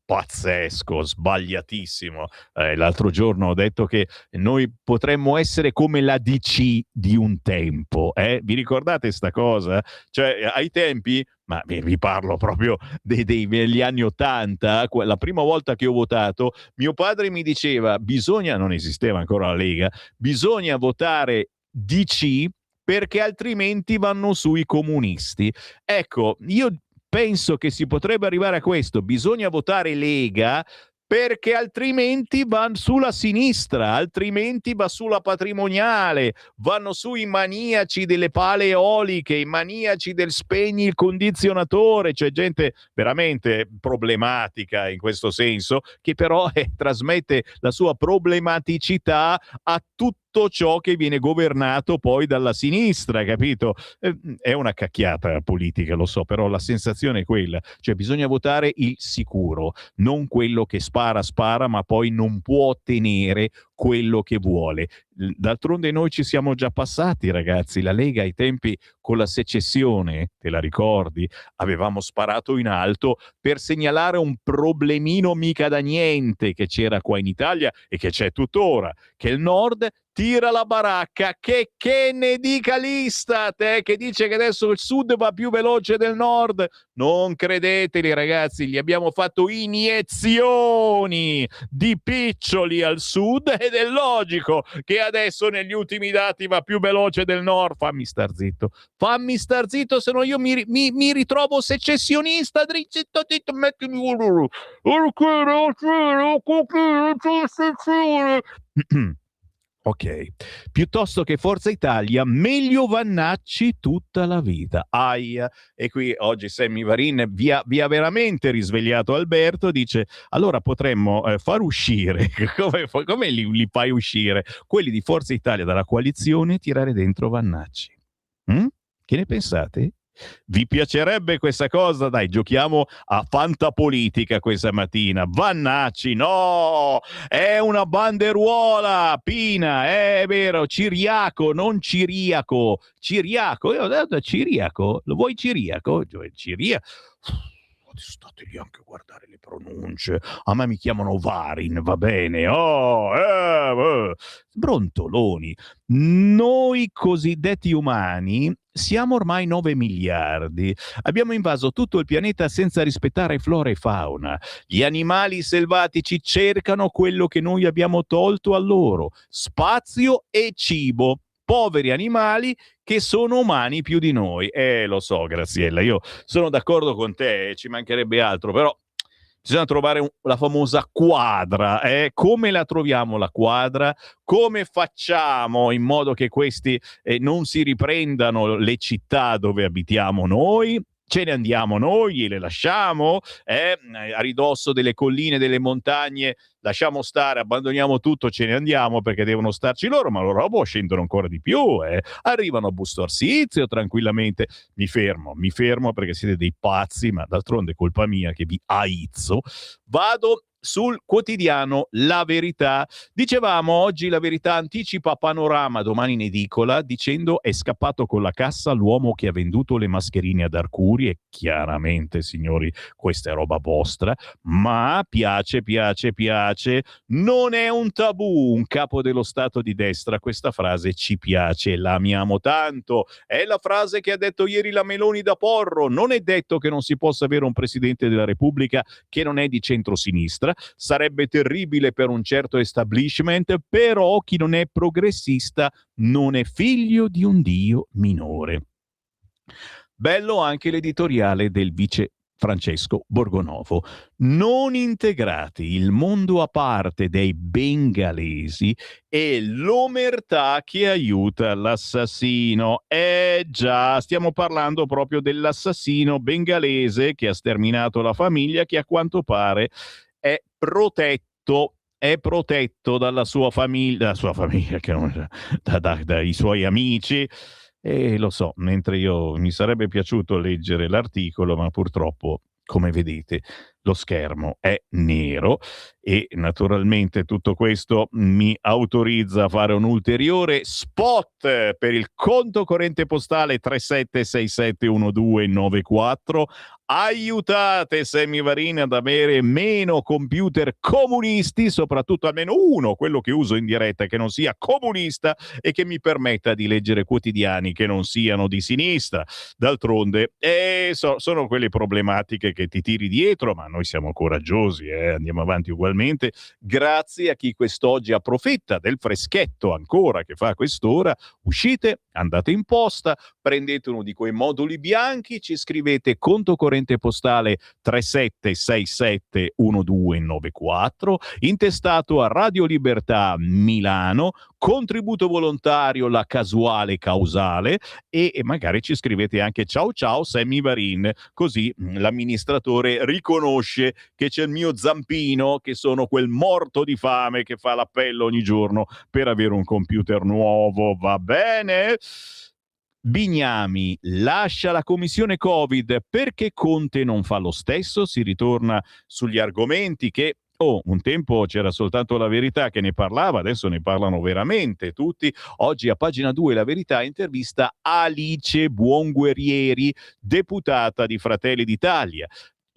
pazzesco, sbagliatissimo. L'altro giorno ho detto che noi potremmo essere come la DC di un tempo. Vi ricordate sta cosa? Cioè, ai tempi, ma vi parlo proprio degli anni '80, la prima volta che ho votato, mio padre mi diceva, non esisteva ancora la Lega, bisogna votare DC perché altrimenti vanno sui comunisti. Ecco, io penso che si potrebbe arrivare a questo: bisogna votare Lega perché altrimenti va sulla sinistra, altrimenti va sulla patrimoniale, vanno sui maniaci delle pale eoliche, i maniaci del spegni il condizionatore. C'è gente veramente problematica in questo senso, che però trasmette la sua problematicità a tutto ciò che viene governato poi dalla sinistra, capito? È una cacchiata politica, lo so, però la sensazione è quella, cioè bisogna votare il sicuro, non quello che spara, ma poi non può ottenere quello che vuole. D'altronde noi ci siamo già passati, ragazzi. La Lega ai tempi con la secessione, te la ricordi? Avevamo sparato in alto per segnalare un problemino mica da niente che c'era qua in Italia e che c'è tuttora, che il Nord tira la baracca. Che ne dica l'Istat, che dice che adesso il Sud va più veloce del Nord? Non credeteli, ragazzi, gli abbiamo fatto iniezioni di piccioli al Sud ed è logico che adesso negli ultimi dati va più veloce del Nord. Fammi star zitto, se no io mi ritrovo secessionista. Zitto, mettimi ok, piuttosto che Forza Italia, meglio Vannacci tutta la vita. Aia. E qui oggi Sammy Varin vi ha veramente risvegliato Alberto, dice, allora potremmo far uscire, come li fai uscire, quelli di Forza Italia dalla coalizione e tirare dentro Vannacci. Che ne pensate? Vi piacerebbe questa cosa? Dai, giochiamo a fantapolitica questa mattina. Vannacci, no! È una banderuola, Pina, è vero, Ciriaco, non Ciriaco. Ciriaco, io ho detto Ciriaco, lo vuoi Ciriaco? State lì anche a guardare le pronunce. A me mi chiamano Varin, va bene. Brontoloni. Noi cosiddetti umani siamo ormai 9 miliardi. Abbiamo invaso tutto il pianeta senza rispettare flora e fauna. Gli animali selvatici cercano quello che noi abbiamo tolto a loro: spazio e cibo. Poveri animali che sono umani più di noi. Lo so, Graziella, io sono d'accordo con te, ci mancherebbe altro, però bisogna trovare la famosa quadra. Come la troviamo la quadra? Come facciamo in modo che questi non si riprendano le città dove abitiamo noi? Ce ne andiamo noi, le lasciamo a ridosso delle colline, delle montagne, lasciamo stare, abbandoniamo tutto, ce ne andiamo perché devono starci loro, ma loro scendono ancora di più, arrivano a Busto Arsizio tranquillamente. Mi fermo perché siete dei pazzi, ma d'altronde è colpa mia che vi aizzo. Vado sul quotidiano La Verità. Dicevamo, oggi La Verità anticipa Panorama, domani in edicola, dicendo: è scappato con la cassa l'uomo che ha venduto le mascherine ad Arcuri. E chiaramente, signori, questa è roba vostra, ma piace, non è un tabù. Un capo dello Stato di destra, questa frase ci piace, la amiamo tanto. È la frase che ha detto ieri la Meloni da Porro: non è detto che non si possa avere un Presidente della Repubblica che non è di centrosinistra. Sarebbe terribile per un certo establishment, però chi non è progressista non è figlio di un dio minore. Bello anche l'editoriale del vice Francesco Borgonovo. Non integrati, il mondo a parte dei bengalesi e l'omertà che aiuta l'assassino. Già, stiamo parlando proprio dell'assassino bengalese che ha sterminato la famiglia, che a quanto pare è protetto dalla sua famiglia, che non, dai suoi amici. E lo so, mentre mi sarebbe piaciuto leggere l'articolo, ma purtroppo, come vedete, lo schermo è nero e naturalmente tutto questo mi autorizza a fare un ulteriore spot per il conto corrente postale 37671294. Aiutate Sammy Varin ad avere meno computer comunisti, soprattutto almeno uno, quello che uso in diretta, che non sia comunista e che mi permetta di leggere quotidiani che non siano di sinistra. D'altronde sono quelle problematiche che ti tiri dietro, ma noi siamo coraggiosi, andiamo avanti ugualmente, grazie a chi quest'oggi approfitta del freschetto ancora che fa quest'ora. Uscite, andate in posta, prendete uno di quei moduli bianchi, ci scrivete conto corrente postale 37671294, intestato a Radio Libertà Milano, contributo volontario La Casuale Causale, e magari ci scrivete anche ciao Sammy Varin, così l'amministratore riconosce che c'è il mio zampino, che sono quel morto di fame che fa l'appello ogni giorno per avere un computer nuovo. Va bene? Bignami lascia la commissione Covid perché Conte non fa lo stesso. Si ritorna sugli argomenti che un tempo c'era soltanto La Verità che ne parlava, adesso ne parlano veramente tutti. Oggi a pagina 2 La Verità intervista Alice Buonguerrieri, deputata di Fratelli d'Italia.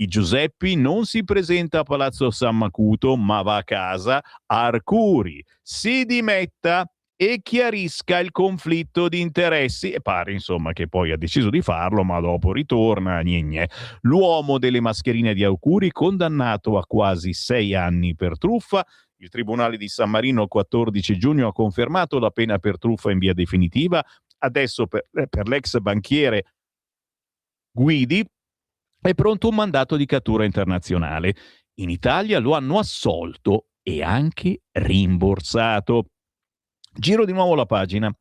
I Giuseppi non si presenta a Palazzo San Macuto, ma va a casa a Arcuri. Si dimetta e chiarisca il conflitto di interessi, e pare insomma che poi ha deciso di farlo, ma dopo ritorna. L'uomo delle mascherine di Arcuri condannato a quasi 6 anni per truffa. Il Tribunale di San Marino il 14 giugno ha confermato la pena per truffa in via definitiva. Adesso per l'ex banchiere Guidi è pronto un mandato di cattura internazionale. In Italia lo hanno assolto e anche rimborsato. Giro di nuovo la pagina.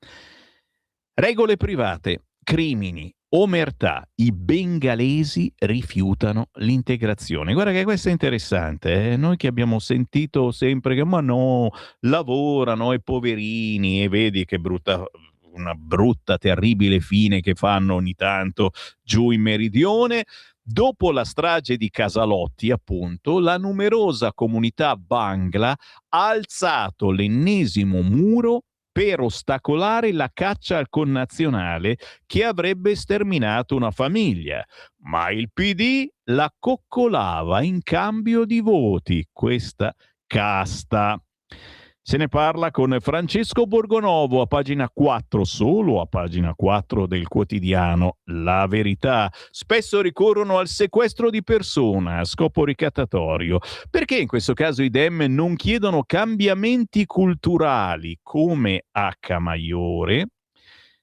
Regole private, crimini, omertà. I bengalesi rifiutano l'integrazione. Guarda che questo è interessante. Noi che abbiamo sentito sempre che ma no, lavorano e poverini, e vedi che una brutta, terribile fine che fanno ogni tanto giù in meridione. Dopo la strage di Casalotti, appunto, la numerosa comunità bangla ha alzato l'ennesimo muro per ostacolare la caccia al connazionale che avrebbe sterminato una famiglia. Ma il PD la coccolava in cambio di voti, questa casta. Se ne parla con Francesco Borgonovo a pagina 4, solo a pagina 4 del quotidiano La Verità. Spesso ricorrono al sequestro di persona a scopo ricattatorio. Perché in questo caso i Dem non chiedono cambiamenti culturali come a Camaiore?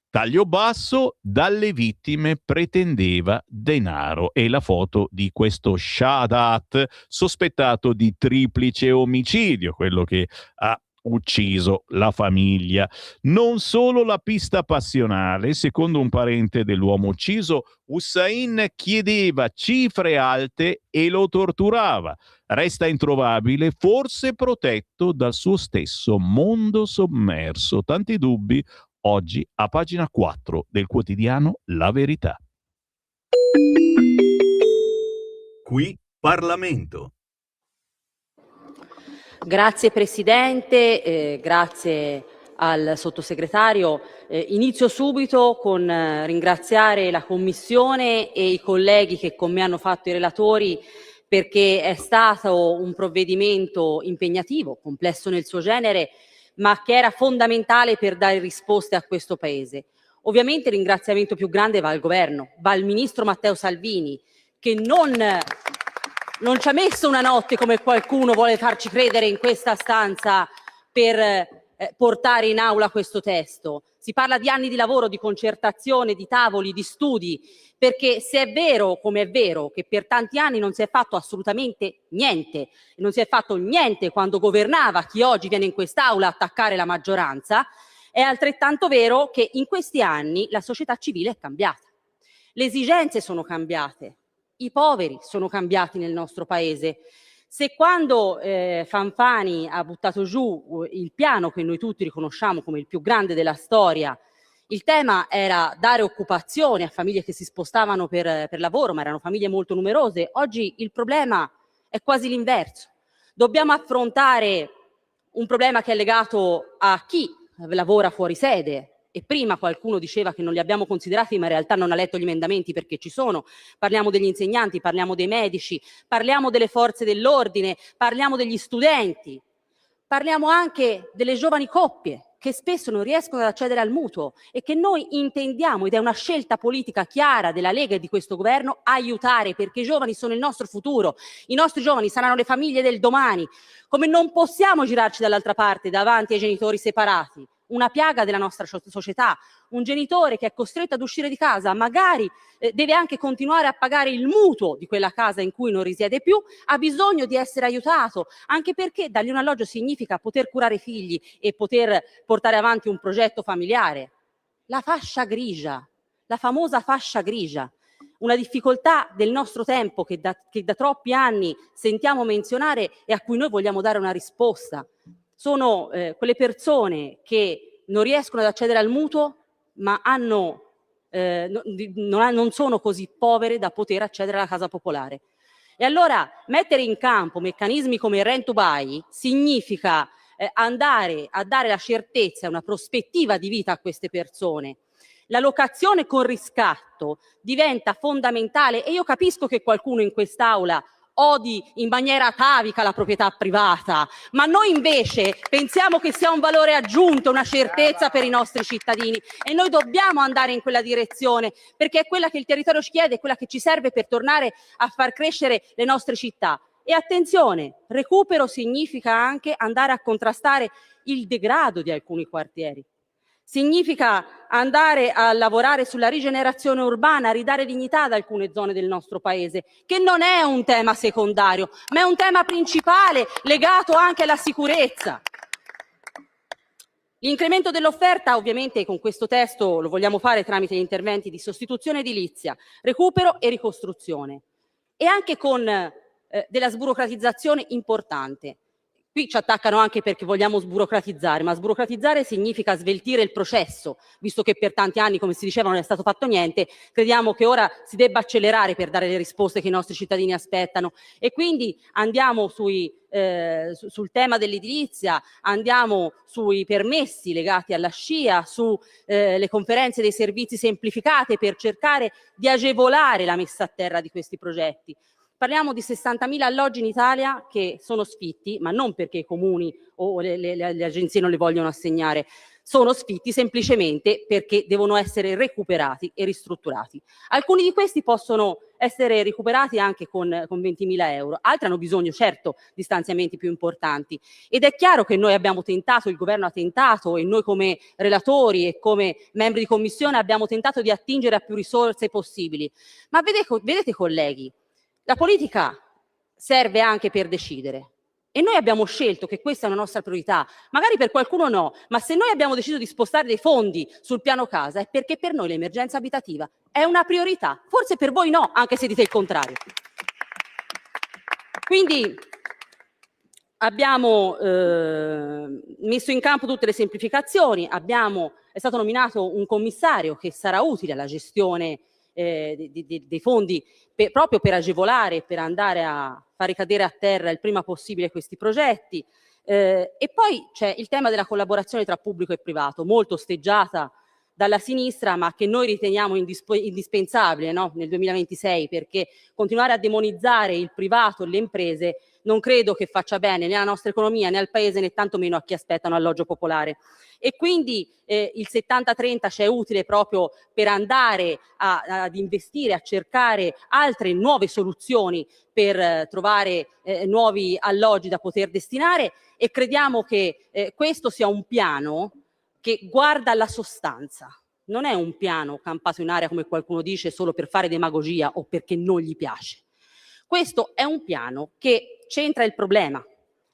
Taglio basso, dalle vittime pretendeva denaro, e la foto di questo Shahadat sospettato di triplice omicidio, quello che ha ucciso la famiglia. Non solo la pista passionale, secondo un parente dell'uomo ucciso, Hussein chiedeva cifre alte e lo torturava. Resta introvabile, forse protetto dal suo stesso mondo sommerso. Tanti dubbi oggi a pagina 4 del quotidiano La Verità. Qui Parlamento. Grazie Presidente, grazie al Sottosegretario. Inizio subito con ringraziare la Commissione e i colleghi che con me hanno fatto i relatori, perché è stato un provvedimento impegnativo, complesso nel suo genere, ma che era fondamentale per dare risposte a questo Paese. Ovviamente il ringraziamento più grande va al Governo, va al Ministro Matteo Salvini, che non ci ha messo una notte, come qualcuno vuole farci credere in questa stanza, per portare in aula questo testo. Si parla di anni di lavoro, di concertazione, di tavoli, di studi, perché se è vero, come è vero, che per tanti anni non si è fatto assolutamente niente, non si è fatto niente quando governava chi oggi viene in quest'aula a attaccare la maggioranza, è altrettanto vero che in questi anni la società civile è cambiata. Le esigenze sono cambiate. I poveri sono cambiati nel nostro paese. Se quando Fanfani ha buttato giù il piano che noi tutti riconosciamo come il più grande della storia, il tema era dare occupazione a famiglie che si spostavano per lavoro, ma erano famiglie molto numerose, oggi il problema è quasi l'inverso. Dobbiamo affrontare un problema che è legato a chi lavora fuori sede, e prima qualcuno diceva che non li abbiamo considerati, ma in realtà non ha letto gli emendamenti, perché ci sono. Parliamo degli insegnanti, parliamo dei medici, parliamo delle forze dell'ordine, parliamo degli studenti, parliamo anche delle giovani coppie che spesso non riescono ad accedere al mutuo e che noi intendiamo, ed è una scelta politica chiara della Lega e di questo governo, aiutare, perché i giovani sono il nostro futuro, i nostri giovani saranno le famiglie del domani. Come non possiamo girarci dall'altra parte davanti ai genitori separati, una piaga della nostra società, un genitore che è costretto ad uscire di casa, magari deve anche continuare a pagare il mutuo di quella casa in cui non risiede più, ha bisogno di essere aiutato, anche perché dargli un alloggio significa poter curare i figli e poter portare avanti un progetto familiare. La fascia grigia, la famosa fascia grigia, una difficoltà del nostro tempo che da troppi anni sentiamo menzionare e a cui noi vogliamo dare una risposta. Sono quelle persone che non riescono ad accedere al mutuo, ma non sono così povere da poter accedere alla casa popolare. E allora mettere in campo meccanismi come il Rent to Buy significa andare a dare la certezza e una prospettiva di vita a queste persone. La locazione con riscatto diventa fondamentale, e io capisco che qualcuno in quest'aula odi in maniera atavica la proprietà privata, ma noi invece pensiamo che sia un valore aggiunto, una certezza per i nostri cittadini, e noi dobbiamo andare in quella direzione, perché è quella che il territorio ci chiede, è quella che ci serve per tornare a far crescere le nostre città. E attenzione, recupero significa anche andare a contrastare il degrado di alcuni quartieri. Significa andare a lavorare sulla rigenerazione urbana, ridare dignità ad alcune zone del nostro paese, che non è un tema secondario, ma è un tema principale legato anche alla sicurezza. L'incremento dell'offerta, ovviamente, con questo testo lo vogliamo fare tramite gli interventi di sostituzione edilizia, recupero e ricostruzione, e anche con della sburocratizzazione importante. Qui ci attaccano anche perché vogliamo sburocratizzare, ma sburocratizzare significa sveltire il processo, visto che per tanti anni, come si diceva, non è stato fatto niente. Crediamo che ora si debba accelerare per dare le risposte che i nostri cittadini aspettano, e quindi andiamo sul tema dell'edilizia, andiamo sui permessi legati alla SCIA, sulle conferenze dei servizi semplificate per cercare di agevolare la messa a terra di questi progetti. Parliamo di 60.000 alloggi in Italia che sono sfitti, ma non perché i comuni o le agenzie non li vogliono assegnare, sono sfitti semplicemente perché devono essere recuperati e ristrutturati. Alcuni di questi possono essere recuperati anche con 20.000 euro, altri hanno bisogno certo di stanziamenti più importanti, ed è chiaro che noi abbiamo tentato, il governo ha tentato, e noi come relatori e come membri di commissione abbiamo tentato di attingere a più risorse possibili. Ma vedete colleghi, la politica serve anche per decidere. E noi abbiamo scelto che questa è una nostra priorità, magari per qualcuno no, ma se noi abbiamo deciso di spostare dei fondi sul piano casa è perché per noi l'emergenza abitativa è una priorità, forse per voi no, anche se dite il contrario. Quindi abbiamo messo in campo tutte le semplificazioni, è stato nominato un commissario che sarà utile alla gestione dei fondi proprio per agevolare, per andare a far ricadere a terra il prima possibile questi progetti. E poi c'è il tema della collaborazione tra pubblico e privato, molto osteggiata dalla sinistra, ma che noi riteniamo indispensabile, no? Nel 2026, perché continuare a demonizzare il privato e le imprese non credo che faccia bene né alla nostra economia né al paese né tantomeno a chi aspetta un alloggio popolare. E quindi il 70-30 c'è utile proprio per andare ad investire, a cercare altre nuove soluzioni per trovare nuovi alloggi da poter destinare, e crediamo che questo sia un piano che guarda alla sostanza. Non è un piano campato in aria, come qualcuno dice, solo per fare demagogia o perché non gli piace. Questo è un piano che centra il problema.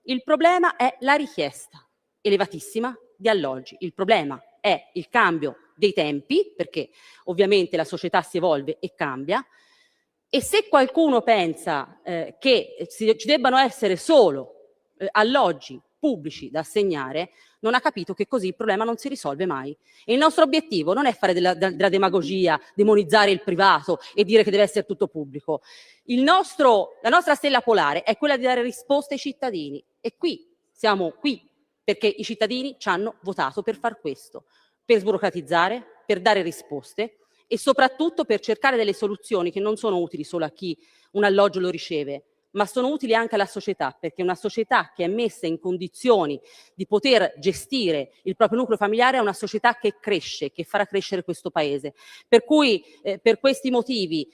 Il problema è la richiesta elevatissima di alloggi. Il problema è il cambio dei tempi, perché ovviamente la società si evolve e cambia. E se qualcuno pensa che ci debbano essere solo alloggi pubblici da assegnare, non ha capito che così il problema non si risolve mai. E il nostro obiettivo non è fare della demagogia, demonizzare il privato e dire che deve essere tutto pubblico. La nostra stella polare è quella di dare risposte ai cittadini, e siamo qui perché i cittadini ci hanno votato per far questo, per sburocratizzare, per dare risposte e soprattutto per cercare delle soluzioni che non sono utili solo a chi un alloggio lo riceve, ma sono utili anche alla società, perché una società che è messa in condizioni di poter gestire il proprio nucleo familiare è una società che cresce, che farà crescere questo paese. Per cui per questi motivi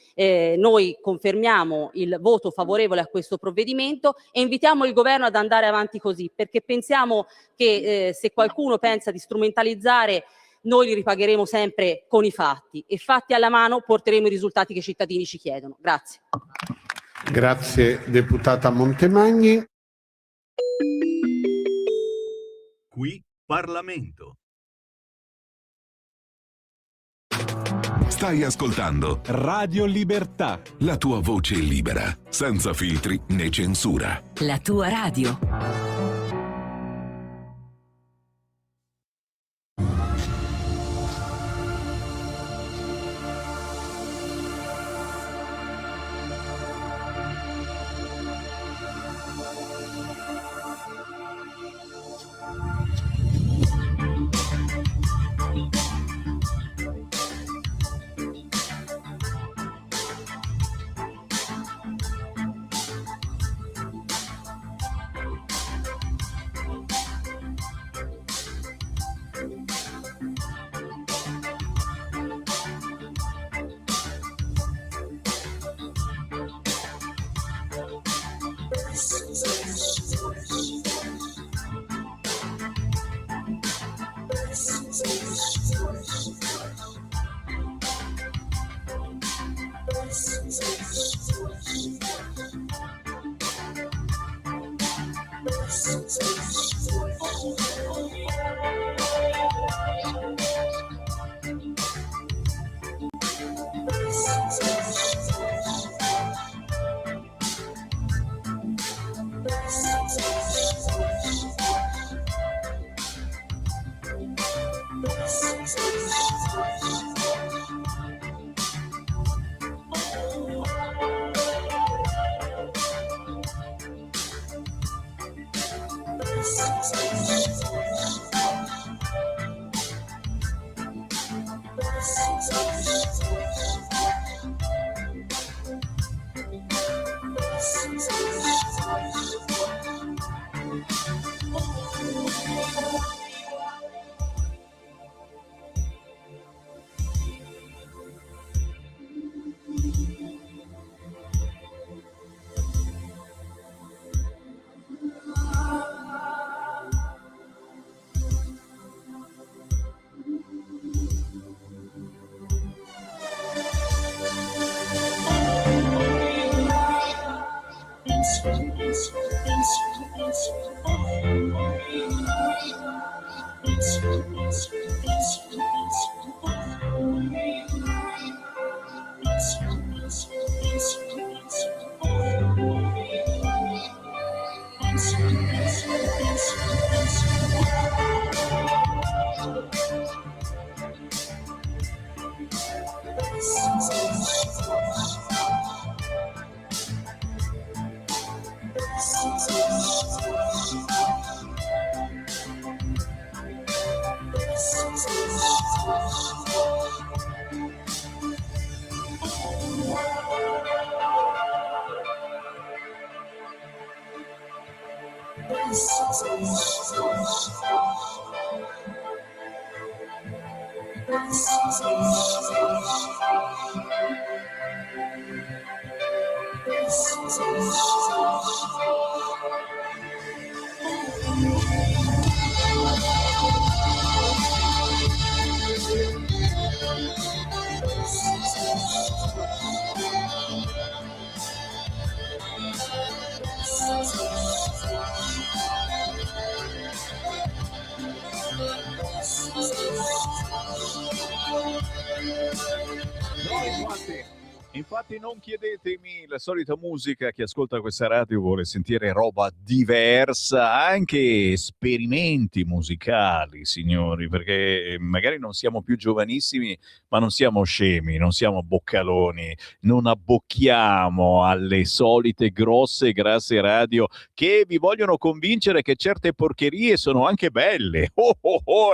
noi confermiamo il voto favorevole a questo provvedimento e invitiamo il governo ad andare avanti così, perché pensiamo che se qualcuno pensa di strumentalizzare, noi li ripagheremo sempre con i fatti, e fatti alla mano porteremo i risultati che i cittadini ci chiedono. Grazie. Grazie deputata Montemagni. Qui Parlamento. Stai ascoltando Radio Libertà. la tua voce libera, senza filtri né censura. La tua radio. Infatti non chiedetemi la solita musica, chi ascolta questa radio vuole sentire roba diversa, anche esperimenti musicali, signori, perché magari non siamo più giovanissimi, ma non siamo scemi, non siamo boccaloni, non abbocchiamo alle solite grosse e grasse radio che vi vogliono convincere che certe porcherie sono anche belle.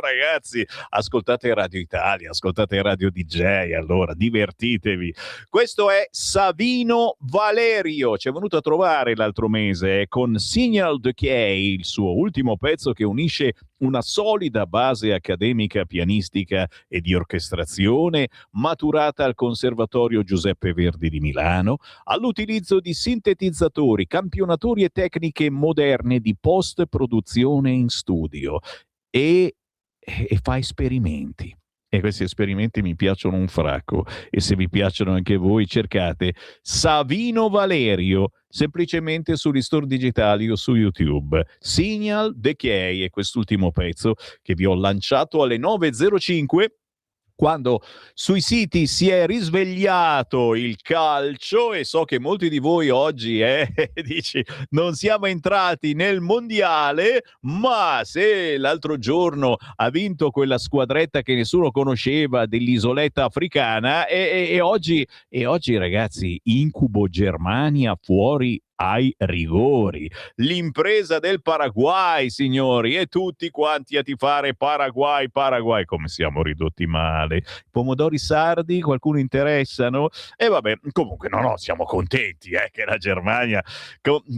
Ragazzi, ascoltate Radio Italia, ascoltate Radio DJ, allora divertitevi. Questo è Savino Valerio, ci è venuto a trovare l'altro mese con Signal Decay, il suo ultimo pezzo che unisce una solida base accademica pianistica e di orchestrazione maturata al Conservatorio Giuseppe Verdi di Milano, all'utilizzo di sintetizzatori, campionatori e tecniche moderne di post-produzione in studio e fa esperimenti. E questi esperimenti mi piacciono un fracco, e se vi piacciono anche voi cercate Savino Valerio semplicemente sugli store digitali o su YouTube. Signal Decay è quest'ultimo pezzo che vi ho lanciato alle 9.05 quando sui siti si è risvegliato il calcio, e so che molti di voi oggi dici non siamo entrati nel mondiale, ma se l'altro giorno ha vinto quella squadretta che nessuno conosceva dell'isoletta africana e oggi ragazzi, incubo Germania fuori ai rigori, l'impresa del Paraguay, signori, e tutti quanti a tifare Paraguay, come siamo ridotti male. Pomodori sardi, qualcuno interessano? E vabbè, comunque no, siamo contenti che la Germania,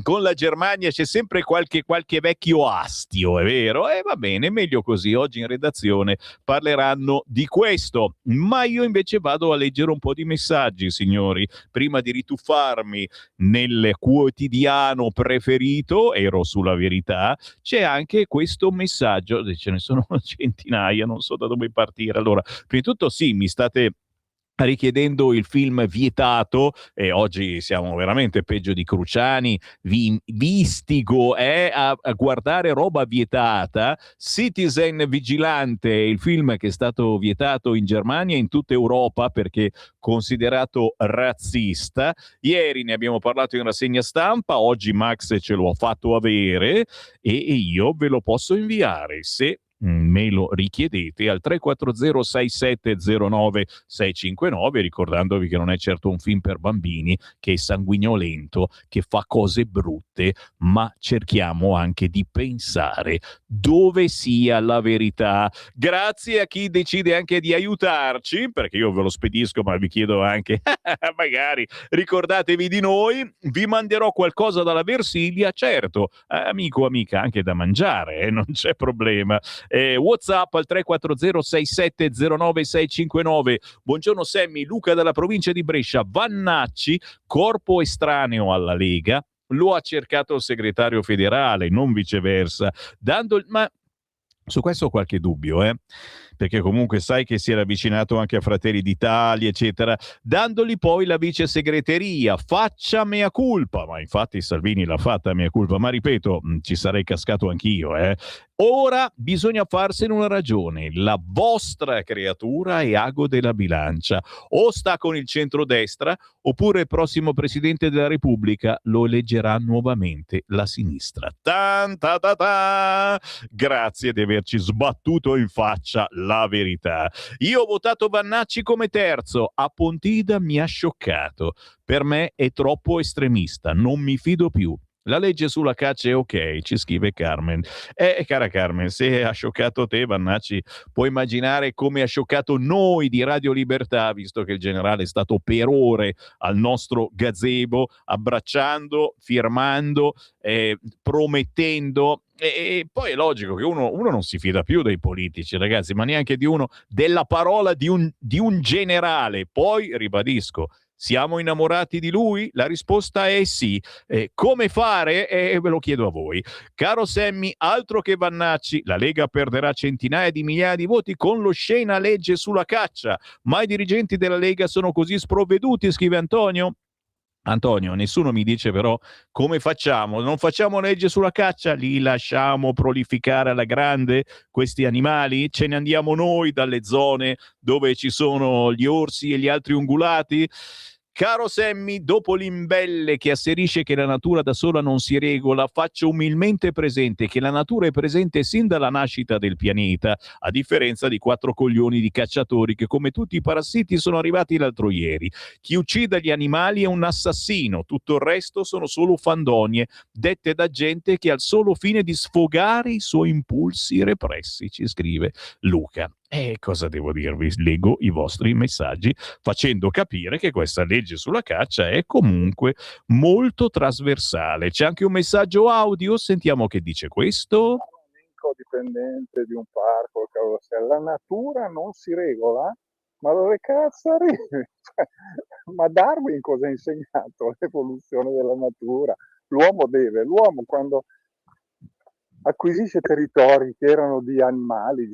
con la Germania c'è sempre qualche vecchio astio, è vero? E va bene, meglio così. Oggi in redazione parleranno di questo, ma io invece vado a leggere un po' di messaggi, signori, prima di rituffarmi nel quotidiano preferito, ero sulla Verità. C'è anche questo messaggio, ce ne sono centinaia, non so da dove partire. Allora, prima di tutto sì, mi state richiedendo il film vietato, e oggi siamo veramente peggio di Cruciani. Vi istigo a guardare roba vietata. Citizen Vigilante, il film che è stato vietato in Germania e in tutta Europa perché considerato razzista. Ieri ne abbiamo parlato in rassegna stampa, oggi Max ce lo ha fatto avere e io ve lo posso inviare se me lo richiedete al 340 6709 659, ricordandovi che non è certo un film per bambini, che è sanguinolento, che fa cose brutte, ma cerchiamo anche di pensare dove sia la verità. Grazie a chi decide anche di aiutarci, perché io ve lo spedisco, ma vi chiedo anche magari ricordatevi di noi. Vi manderò qualcosa dalla Versilia, certo, amico, amica, anche da mangiare, non c'è problema. WhatsApp al 340 6709 659. Buongiorno Sammy, Luca dalla provincia di Brescia. Vannacci, corpo estraneo alla Lega, lo ha cercato il segretario federale, non viceversa, ma Su questo ho qualche dubbio, perché comunque sai che si era avvicinato anche a Fratelli d'Italia, eccetera, dandogli poi la vice segreteria, faccia mea culpa, ma infatti Salvini l'ha fatta mea culpa, ma ripeto, ci sarei cascato anch'io, Ora bisogna farsene una ragione, la vostra creatura è ago della bilancia, o sta con il centrodestra, oppure il prossimo Presidente della Repubblica lo eleggerà nuovamente la sinistra. Tan, ta, ta, ta. Grazie di averci sbattuto in faccia la verità. Io ho votato Vannacci come terzo, a Pontida mi ha scioccato. Per me è troppo estremista, non mi fido più. La legge sulla caccia è ok, ci scrive Carmen. Cara Carmen, se ha scioccato te, Vannacci, puoi immaginare come ha scioccato noi di Radio Libertà, visto che il generale è stato per ore al nostro gazebo, abbracciando, firmando, promettendo. E poi è logico che uno non si fida più dei politici, ragazzi, ma neanche di uno, della parola di un generale. Poi, ribadisco, siamo innamorati di lui? La risposta è sì. Come fare? Ve lo chiedo a voi. Caro Semmi, altro che Vannacci, la Lega perderà centinaia di migliaia di voti con l'oscena legge sulla caccia. Ma i dirigenti della Lega sono così sprovveduti, scrive Antonio. Antonio, nessuno mi dice però come facciamo? Non facciamo legge sulla caccia? Li lasciamo prolificare alla grande questi animali? Ce ne andiamo noi dalle zone dove ci sono gli orsi e gli altri ungulati? Caro Semmi, dopo l'imbelle che asserisce che la natura da sola non si regola, faccio umilmente presente che la natura è presente sin dalla nascita del pianeta, a differenza di 4 coglioni di cacciatori che, come tutti i parassiti, sono arrivati l'altro ieri. Chi uccide gli animali è un assassino, tutto il resto sono solo fandonie, dette da gente che ha il solo fine di sfogare i suoi impulsi repressi, ci scrive Luca. E cosa devo dirvi? Leggo i vostri messaggi facendo capire che questa legge sulla caccia è comunque molto trasversale. C'è anche un messaggio audio, sentiamo che dice questo. Dipendente di un parco, se la natura non si regola, ma dove cazzo arrivi? Ma Darwin cosa ha insegnato? L'evoluzione della natura. L'uomo quando acquisisce territori che erano di animali,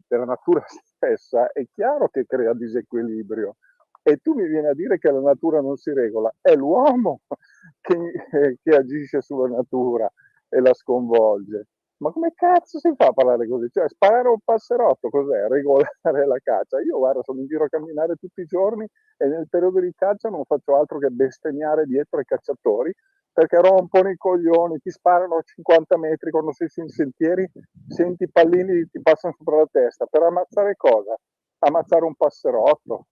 della natura stessa, è chiaro che crea disequilibrio. E tu mi vieni a dire che la natura non si regola, è l'uomo che agisce sulla natura e la sconvolge. Ma come cazzo si fa a parlare così? Cioè, sparare un passerotto, cos'è? Regolare la caccia? Io, guarda, sono in giro a camminare tutti i giorni e nel periodo di caccia non faccio altro che bestemmiare dietro ai cacciatori, perché rompono i coglioni, ti sparano a 50 metri quando sei sui sentieri, senti i pallini ti passano sopra la testa. Per ammazzare cosa? Ammazzare un passerotto.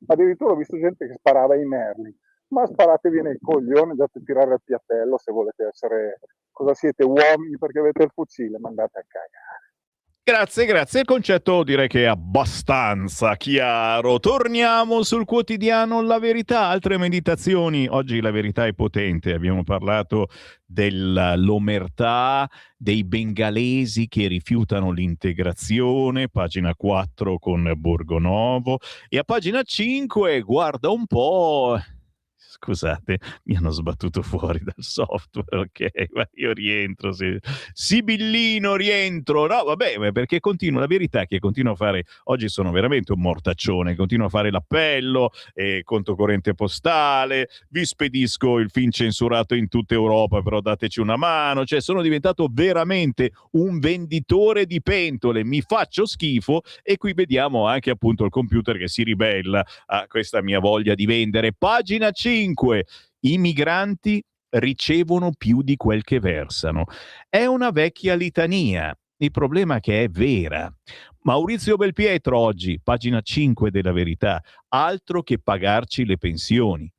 Addirittura ho visto gente che sparava ai merli. Ma sparatevi nei coglioni, andate a tirare il piattello se volete essere... Cosa siete, uomini perché avete il fucile? Ma andate a cagare. Grazie. Il concetto direi che è abbastanza chiaro. Torniamo sul quotidiano La Verità, altre meditazioni. Oggi La Verità è potente. Abbiamo parlato dell'omertà, dei bengalesi che rifiutano l'integrazione, pagina 4 con Borgonovo. E a pagina 5, guarda un po'... Scusate, mi hanno sbattuto fuori dal software, ok, ma io rientro, Sibillino rientro, no vabbè, perché continua, la verità è che continuo a fare, oggi sono veramente un mortaccione, continuo a fare l'appello, conto corrente postale, vi spedisco il film censurato in tutta Europa, però dateci una mano, cioè sono diventato veramente un venditore di pentole, mi faccio schifo e qui vediamo anche appunto il computer che si ribella a questa mia voglia di vendere. Pagina 5. I migranti ricevono più di quel che versano. È una vecchia litania. Il problema è che è vera. Maurizio Belpietro oggi, pagina 5 della Verità, altro che pagarci le pensioni.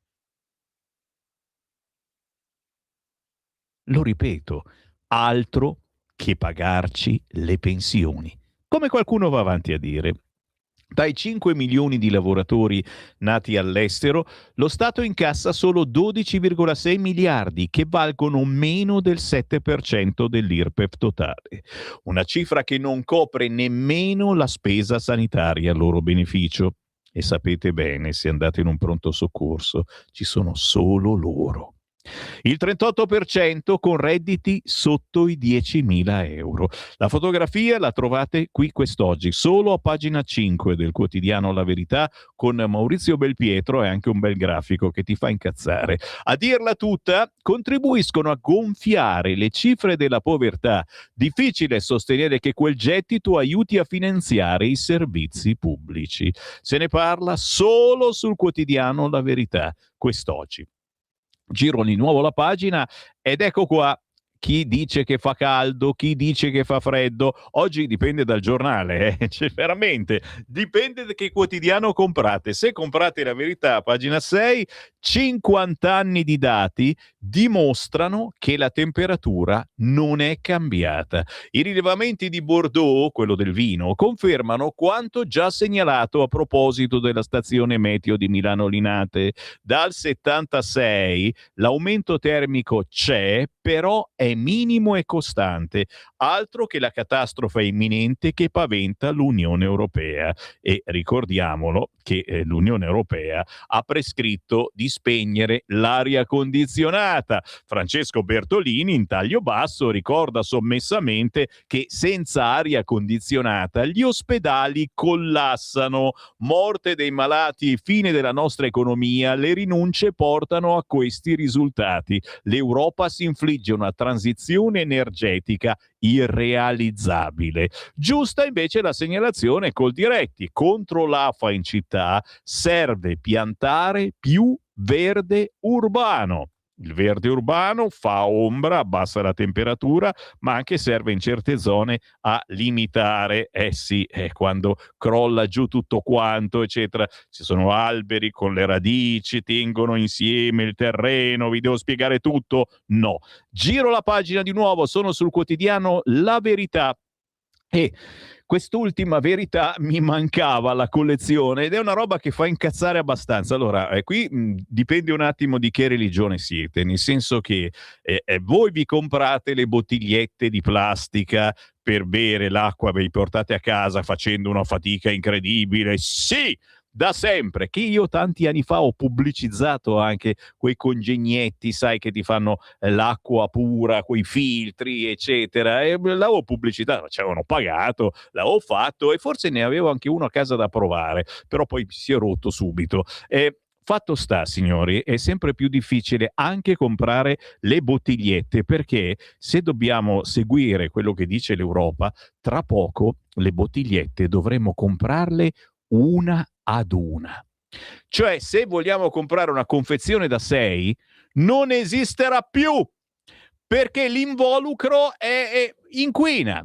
Lo ripeto, altro che pagarci le pensioni. Come qualcuno va avanti a dire. Dai 5 milioni di lavoratori nati all'estero, lo Stato incassa solo 12,6 miliardi, che valgono meno del 7% dell'IRPEF totale. Una cifra che non copre nemmeno la spesa sanitaria a loro beneficio. E sapete bene, se andate in un pronto soccorso, ci sono solo loro. Il 38% con redditi sotto i 10.000 euro. La fotografia la trovate qui quest'oggi, solo a pagina 5 del quotidiano La Verità, con Maurizio Belpietro e anche un bel grafico che ti fa incazzare. A dirla tutta, contribuiscono a gonfiare le cifre della povertà. Difficile sostenere che quel gettito aiuti a finanziare i servizi pubblici. Se ne parla solo sul quotidiano La Verità quest'oggi. Giro di nuovo la pagina ed ecco qua chi dice che fa caldo, chi dice che fa freddo. Oggi dipende dal giornale, cioè, veramente dipende da che quotidiano comprate. Se comprate La Verità, pagina 6, 50 anni di dati dimostrano che la temperatura non è cambiata. I rilevamenti di Bordeaux, quello del vino, confermano quanto già segnalato a proposito della stazione meteo di Milano Linate. Dal 76 l'aumento termico c'è, però è minimo e costante, altro che la catastrofe imminente che paventa l'Unione Europea. E ricordiamolo che l'Unione Europea ha prescritto di spegnere l'aria condizionata. Francesco Bertolini, in taglio basso, ricorda sommessamente che senza aria condizionata gli ospedali collassano. Morte dei malati, fine della nostra economia, le rinunce portano a questi risultati. L'Europa si infligge una transizione energetica irrealizzabile. Giusta invece la segnalazione Coldiretti: contro l'AFA in città serve piantare più verde urbano. Il verde urbano fa ombra, abbassa la temperatura, ma anche serve in certe zone a limitare, quando crolla giù tutto quanto, eccetera. Ci sono alberi con le radici, tengono insieme il terreno, vi devo spiegare tutto? No. Giro la pagina di nuovo, sono sul quotidiano La Verità. E quest'ultima verità mi mancava la collezione ed è una roba che fa incazzare abbastanza. Allora, qui dipende un attimo di che religione siete, nel senso che voi vi comprate le bottigliette di plastica per bere l'acqua, vi portate a casa facendo una fatica incredibile. Sì! Da sempre, che io tanti anni fa ho pubblicizzato anche quei congegnetti, sai, che ti fanno l'acqua pura, quei filtri, eccetera, e l'avevo pubblicitato, ci avevano pagato, l'avevo fatto e forse ne avevo anche uno a casa da provare, però poi si è rotto subito. Fatto sta, signori, è sempre più difficile anche comprare le bottigliette, perché se dobbiamo seguire quello che dice l'Europa, tra poco le bottigliette dovremmo comprarle una ad una. Cioè, se vogliamo comprare una confezione da 6, non esisterà più, perché l'involucro è inquina.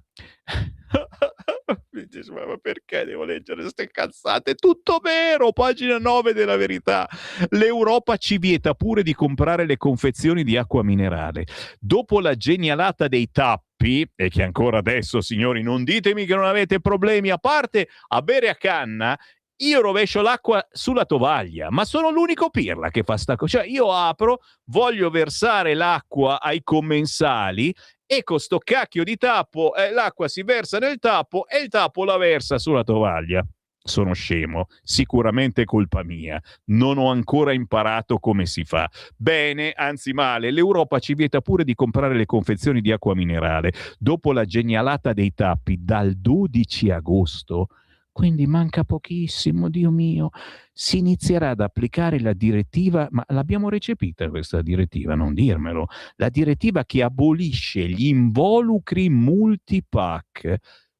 Ma perché devo leggere queste cazzate? Tutto vero, pagina 9 della Verità. L'Europa ci vieta pure di comprare le confezioni di acqua minerale. Dopo la genialata dei tappi, e che ancora adesso, signori, non ditemi che non avete problemi, a parte a bere a canna, io rovescio l'acqua sulla tovaglia, ma sono l'unico pirla che fa sta cosa. Cioè, io apro, voglio versare l'acqua ai commensali e con sto cacchio di tappo l'acqua si versa nel tappo e il tappo la versa sulla tovaglia. Sono scemo, sicuramente colpa mia, non ho ancora imparato come si fa. Bene, anzi male, l'Europa ci vieta pure di comprare le confezioni di acqua minerale. Dopo la genialata dei tappi, dal 12 agosto, quindi manca pochissimo, Dio mio, si inizierà ad applicare la direttiva, ma l'abbiamo recepita questa direttiva, non dirmelo, la direttiva che abolisce gli involucri multipack,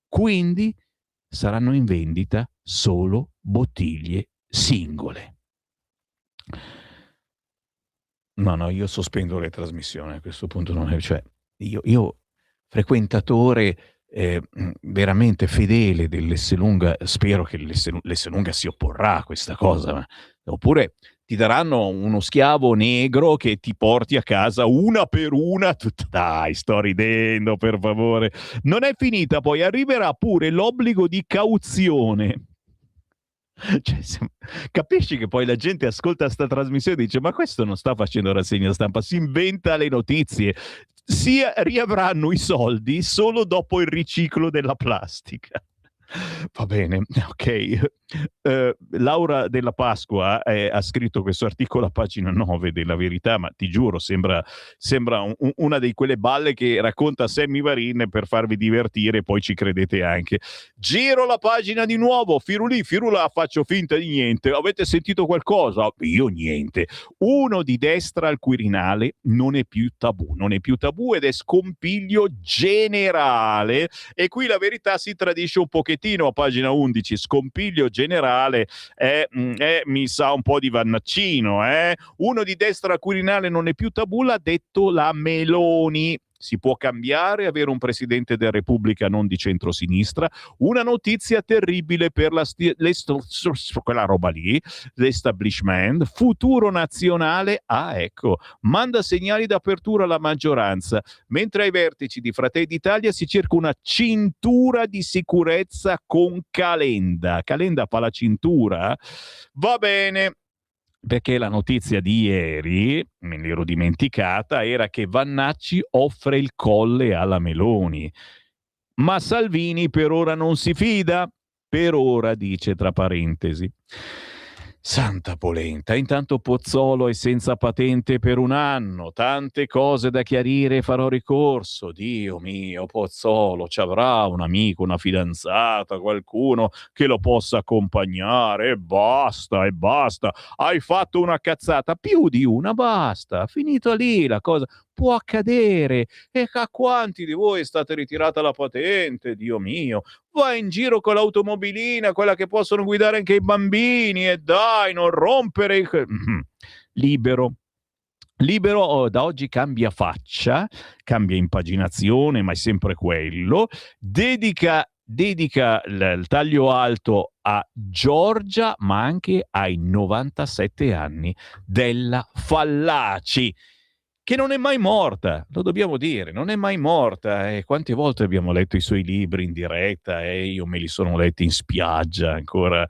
quindi saranno in vendita solo bottiglie singole. No, io sospendo le trasmissioni a questo punto, cioè io frequentatore veramente fedele dell'Esselunga, spero che l'Esselunga si opporrà a questa cosa, oppure ti daranno uno schiavo negro che ti porti a casa una per una. Dai, sto ridendo, per favore. Non è finita, poi arriverà pure l'obbligo di cauzione. Cioè, capisci che poi la gente ascolta sta trasmissione e dice: ma questo non sta facendo rassegna stampa, si inventa le notizie. Si riavranno i soldi solo dopo il riciclo della plastica. Va bene, ok. Laura della Pasqua ha scritto questo articolo a pagina 9 della Verità, ma ti giuro sembra una di quelle balle che racconta Sammy Varin per farvi divertire e poi ci credete anche. Giro la pagina di nuovo, firulì firulà, faccio finta di niente. Avete sentito qualcosa? Io niente. Uno di destra al Quirinale non è più tabù ed è scompiglio generale, e qui la Verità si tradisce un pochettino a pagina 11. Scompiglio generale mi sa un po' di Vannaccino, Uno di destra al Quirinale non è più tabù, l'ha detto la Meloni. Si può cambiare, avere un Presidente della Repubblica non di centrosinistra. Una notizia terribile per quella roba lì, l'establishment. Futuro nazionale, ecco, manda segnali d'apertura alla maggioranza, mentre ai vertici di Fratelli d'Italia si cerca una cintura di sicurezza con Calenda. Calenda fa la cintura? Va bene. Perché la notizia di ieri, me l'ero dimenticata, era che Vannacci offre il colle alla Meloni. Ma Salvini per ora non si fida. Per ora, dice tra parentesi. Santa polenta, intanto Pozzolo è senza patente per un anno, tante cose da chiarire, farò ricorso. Dio mio, Pozzolo ci avrà un amico, una fidanzata, qualcuno che lo possa accompagnare, e basta, hai fatto una cazzata, più di una, basta, finito lì la cosa. Può accadere, e a quanti di voi è stata ritirata la patente? Dio mio, vai in giro con l'automobilina, quella che possono guidare anche i bambini, e dai, non rompere Libero, da oggi cambia faccia, cambia impaginazione, ma è sempre quello. Dedica il taglio alto a Giorgia, ma anche ai 97 anni della Fallaci, che non è mai morta, lo dobbiamo dire, non è mai morta. E quante volte abbiamo letto i suoi libri in diretta, e io me li sono letti in spiaggia ancora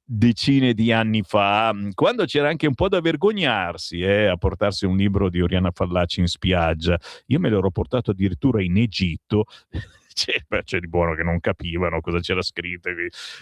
decine di anni fa, quando c'era anche un po' da vergognarsi a portarsi un libro di Oriana Fallaci in spiaggia. Io me l'ero portato addirittura in Egitto. C'è di buono che non capivano cosa c'era scritto.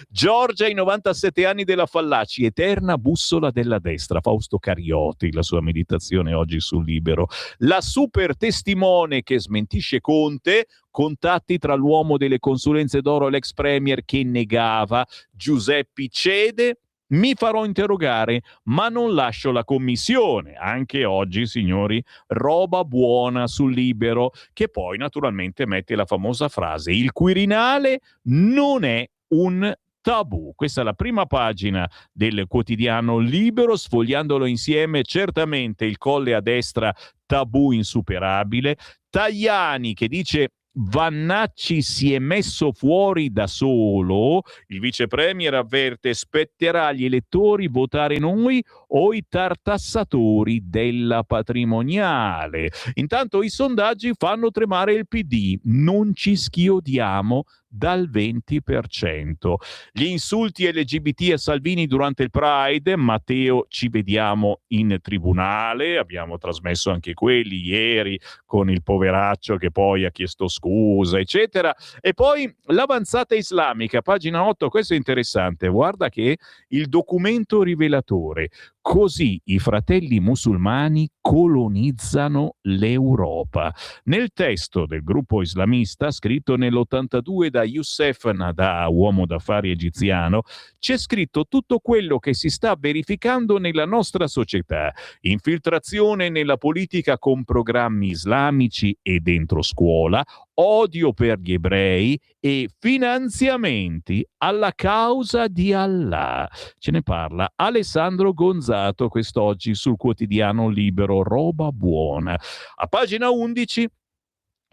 Giorgia, i 97 anni della Fallaci, eterna bussola della destra. Fausto Carioti, la sua meditazione oggi sul Libero. La super testimone che smentisce Conte, contatti tra l'uomo delle consulenze d'oro e l'ex premier che negava. Giuseppi cede. Mi farò interrogare, ma non lascio la commissione. Anche oggi, signori, roba buona sul Libero, che poi naturalmente mette la famosa frase: il Quirinale non è un tabù. Questa è la prima pagina del quotidiano Libero. Sfogliandolo insieme, certamente il colle a destra, tabù insuperabile. Tajani che dice: Vannacci si è messo fuori da solo. Il vice premier avverte: spetterà agli elettori votare noi o i tartassatori della patrimoniale. Intanto i sondaggi fanno tremare il PD, non ci schiodiamo dal 20%. Gli insulti LGBT a Salvini durante il Pride. Matteo, ci vediamo in tribunale. Abbiamo trasmesso anche quelli ieri con il poveraccio che poi ha chiesto scusa, eccetera. E poi l'avanzata islamica, pagina 8, questo è interessante. Guarda che il documento rivelatore: così i fratelli musulmani colonizzano l'Europa. Nel testo del gruppo islamista, scritto nell'82 da Youssef Nada, uomo d'affari egiziano, c'è scritto tutto quello che si sta verificando nella nostra società: infiltrazione nella politica con programmi islamici e dentro scuola, odio per gli ebrei e finanziamenti alla causa di Allah. Ce ne parla Alessandro Gonzato quest'oggi sul quotidiano Libero. Roba buona. A pagina 11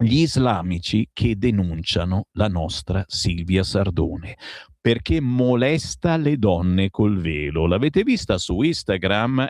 gli islamici che denunciano la nostra Silvia Sardone perché molesta le donne col velo. L'avete vista su Instagram?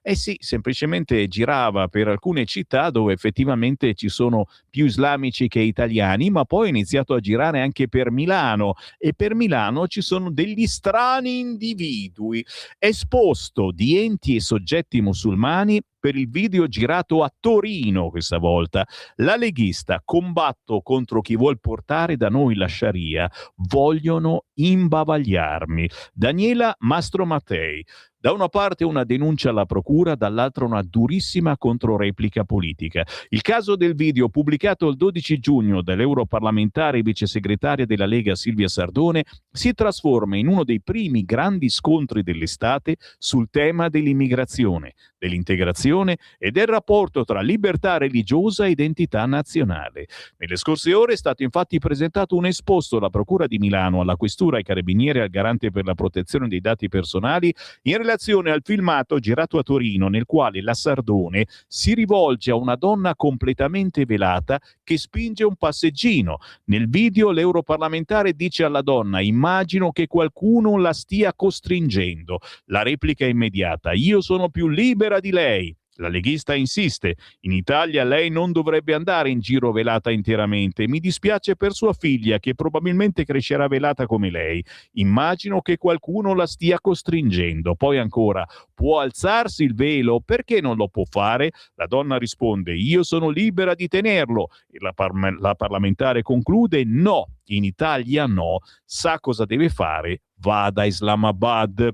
Sì, semplicemente girava per alcune città dove effettivamente ci sono più islamici che italiani, ma poi ha iniziato a girare anche per Milano, e per Milano ci sono degli strani individui. Esposto di enti e soggetti musulmani per il video girato a Torino questa volta. La leghista: combatto contro chi vuol portare da noi la Sharia, vogliono imbavagliarmi. Daniela Mastromattei. Da una parte una denuncia alla procura, dall'altra una durissima controreplica politica. Il caso del video pubblicato il 12 giugno dall'europarlamentare e vicesegretaria della Lega Silvia Sardone si trasforma in uno dei primi grandi scontri dell'estate sul tema dell'immigrazione, dell'integrazione e del rapporto tra libertà religiosa e identità nazionale. Nelle scorse ore è stato infatti presentato un esposto alla Procura di Milano, alla Questura, ai Carabinieri e al Garante per la protezione dei dati personali in relazione al filmato girato a Torino, nel quale la Sardone si rivolge a una donna completamente velata che spinge un passeggino. Nel video l'europarlamentare dice alla donna: immagino che qualcuno la stia costringendo. La replica è immediata: io sono più libera di lei. La leghista insiste: in Italia lei non dovrebbe andare in giro velata interamente. Mi dispiace per sua figlia, che probabilmente crescerà velata come lei. Immagino che qualcuno la stia costringendo. Poi ancora: può alzarsi il velo? Perché non lo può fare? La donna risponde: io sono libera di tenerlo. E la parlamentare conclude: no, in Italia no. Sa cosa deve fare? Vada a Islamabad.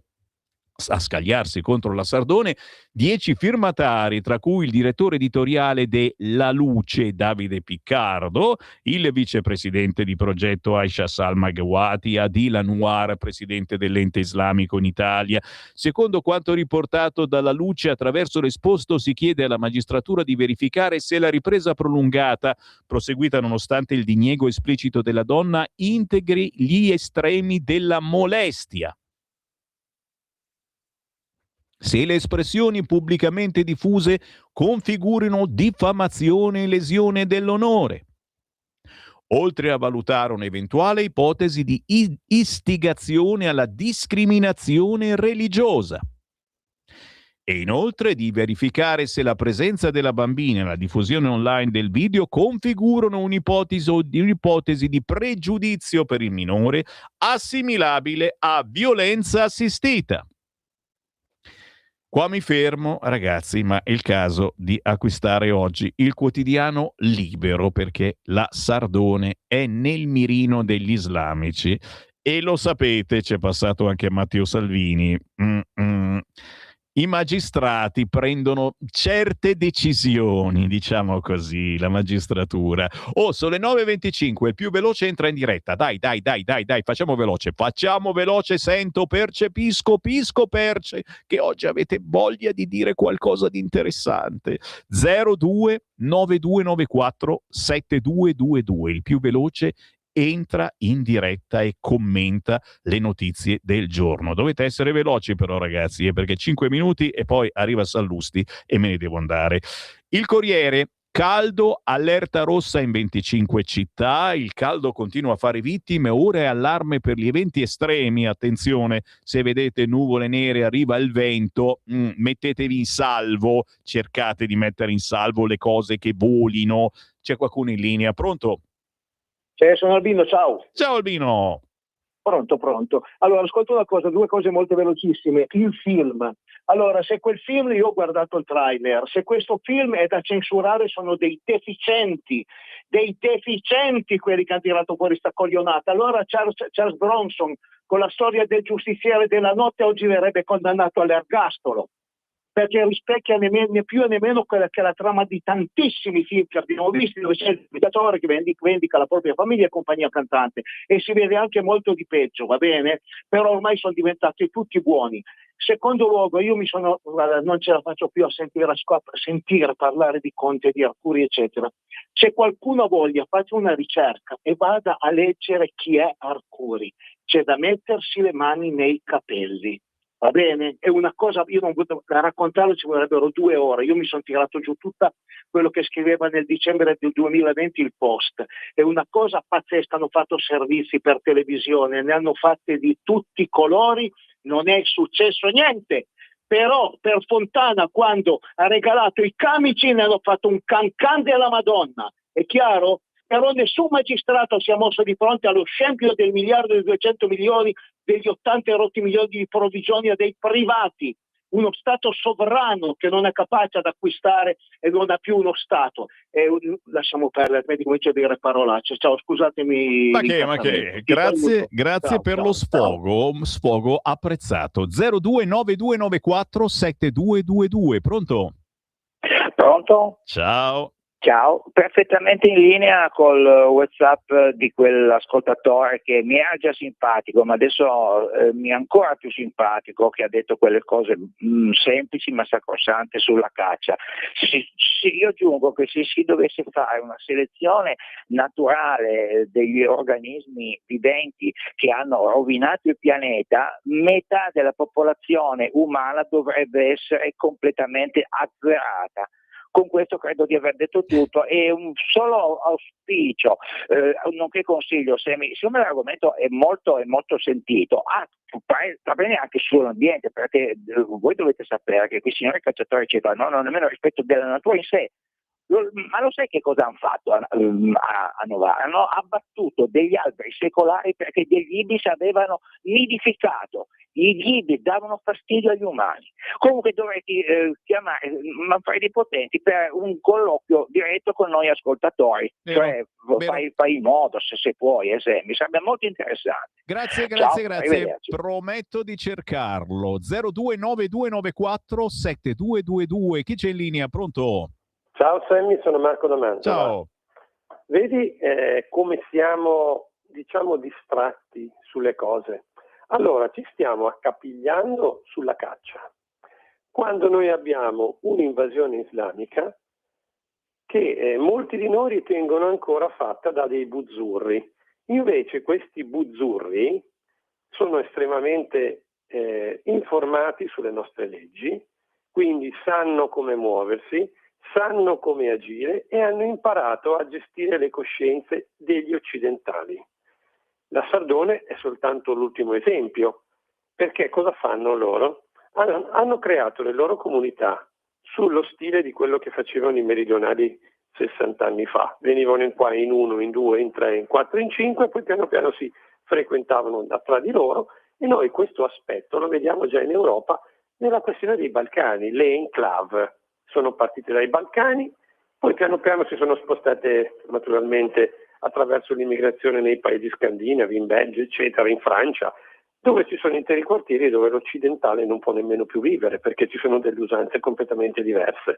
A scagliarsi contro la Sardone 10 firmatari, tra cui il direttore editoriale de La Luce Davide Piccardo, il vicepresidente di progetto Aisha Salma Ghewati, Adil Anwar, presidente dell'ente islamico in Italia. Secondo quanto riportato dalla Luce, attraverso l'esposto si chiede alla magistratura di verificare se la ripresa prolungata, proseguita nonostante il diniego esplicito della donna, integri gli estremi della molestia. Se le espressioni pubblicamente diffuse configurino diffamazione e lesione dell'onore, oltre a valutare un'eventuale ipotesi di istigazione alla discriminazione religiosa. E inoltre di verificare se la presenza della bambina e la diffusione online del video configurano un'ipotesi di pregiudizio per il minore assimilabile a violenza assistita. Qua mi fermo, ragazzi, ma è il caso di acquistare oggi il quotidiano Libero, perché la Sardone è nel mirino degli islamici e lo sapete, c'è passato anche Matteo Salvini. I magistrati prendono certe decisioni, diciamo così, la magistratura. Oh, sono le 9:25, il più veloce entra in diretta. Dai, facciamo veloce, sento, percepisco, che oggi avete voglia di dire qualcosa di interessante. 02 9294 7222, il più veloce entra in diretta e commenta le notizie del giorno. Dovete essere veloci però, ragazzi, perché 5 minuti e poi arriva Sallusti e me ne devo andare. Il Corriere: caldo, allerta rossa in 25 città, il caldo continua a fare vittime, ora è allarme per gli eventi estremi. Attenzione, se vedete nuvole nere, arriva il vento, mettetevi in salvo, cercate di mettere in salvo le cose che volino. C'è qualcuno in linea? Pronto? Sono Albino, ciao. Ciao Albino. Pronto. Allora, ascolta una cosa, due cose molto velocissime. Il film. Allora, se quel film, io ho guardato il trailer, se questo film è da censurare sono dei deficienti quelli che hanno tirato fuori sta coglionata. Allora Charles Bronson, con la storia del giustiziere della notte, oggi verrebbe condannato all'ergastolo, perché rispecchia né più né meno quella che è la trama di tantissimi film che abbiamo visto, dove c'è il dittatore che vendica la propria famiglia e compagnia cantante, e si vede anche molto di peggio, va bene? Però ormai sono diventati tutti buoni. Secondo luogo, io non ce la faccio più a sentire parlare di Conte, di Arcuri, eccetera. Se qualcuno voglia, faccia una ricerca e vada a leggere chi è Arcuri. C'è da mettersi le mani nei capelli. Va bene? È una cosa, io non potevo raccontarlo, ci vorrebbero 2 ore. Io mi sono tirato giù tutto quello che scriveva nel dicembre del 2020 il Post. È una cosa pazzesca, hanno fatto servizi per televisione, ne hanno fatte di tutti i colori, non è successo niente. Però per Fontana, quando ha regalato i camici, ne hanno fatto un cancan della Madonna. È chiaro? Però nessun magistrato si è mosso di fronte allo scempio del 1 miliardo e 200 milioni, degli 80 e rotti milioni di provvigione dei privati. uno Stato sovrano che non è capace ad acquistare e non ha più uno Stato. Lasciamo perdere, vedi, comincio a dire parolacce. Ciao, scusatemi. Ma che, grazie per lo sfogo apprezzato. 0292947222. Pronto? Pronto? Ciao. Ciao, perfettamente in linea col WhatsApp di quell'ascoltatore che mi era già simpatico, ma adesso mi è ancora più simpatico, che ha detto quelle cose semplici ma sacrosante sulla caccia. Io aggiungo che se si dovesse fare una selezione naturale degli organismi viventi che hanno rovinato il pianeta, metà della popolazione umana dovrebbe essere completamente azzerata. Con questo credo di aver detto tutto e un solo auspicio, nonché consiglio, siccome l'argomento è molto molto sentito, va bene anche sull'ambiente, perché voi dovete sapere che quei signori cacciatori ci fanno, non hanno nemmeno rispetto della natura in sé. Ma lo sai che cosa hanno fatto a Novara? Hanno abbattuto degli alberi secolari perché degli ibis avevano nidificato. Gli ibis davano fastidio agli umani. Comunque dovresti chiamare Manfredi Potenti per un colloquio diretto con noi ascoltatori. Cioè fai in modo, se puoi, mi sarebbe molto interessante. Grazie. Prometto di cercarlo. 0292947222. Chi c'è in linea? Pronto? Ciao Sammy, sono Marco da Mantova. Ciao. Vedi come siamo, distratti sulle cose. Allora, ci stiamo accapigliando sulla caccia, quando noi abbiamo un'invasione islamica che molti di noi ritengono ancora fatta da dei buzzurri. Invece questi buzzurri sono estremamente informati sulle nostre leggi, quindi sanno come muoversi, sanno come agire e hanno imparato a gestire le coscienze degli occidentali. La Sardone è soltanto l'ultimo esempio, perché cosa fanno loro? Hanno creato le loro comunità sullo stile di quello che facevano i meridionali 60 anni fa. Venivano qua in 1, in 2, in 3, in 4, in 5 e poi piano piano si frequentavano tra di loro e noi questo aspetto lo vediamo già in Europa nella questione dei Balcani, le enclave. Sono partite dai Balcani, poi piano piano si sono spostate naturalmente attraverso l'immigrazione nei paesi scandinavi, in Belgio, eccetera, in Francia, dove ci sono interi quartieri dove l'occidentale non può nemmeno più vivere perché ci sono delle usanze completamente diverse.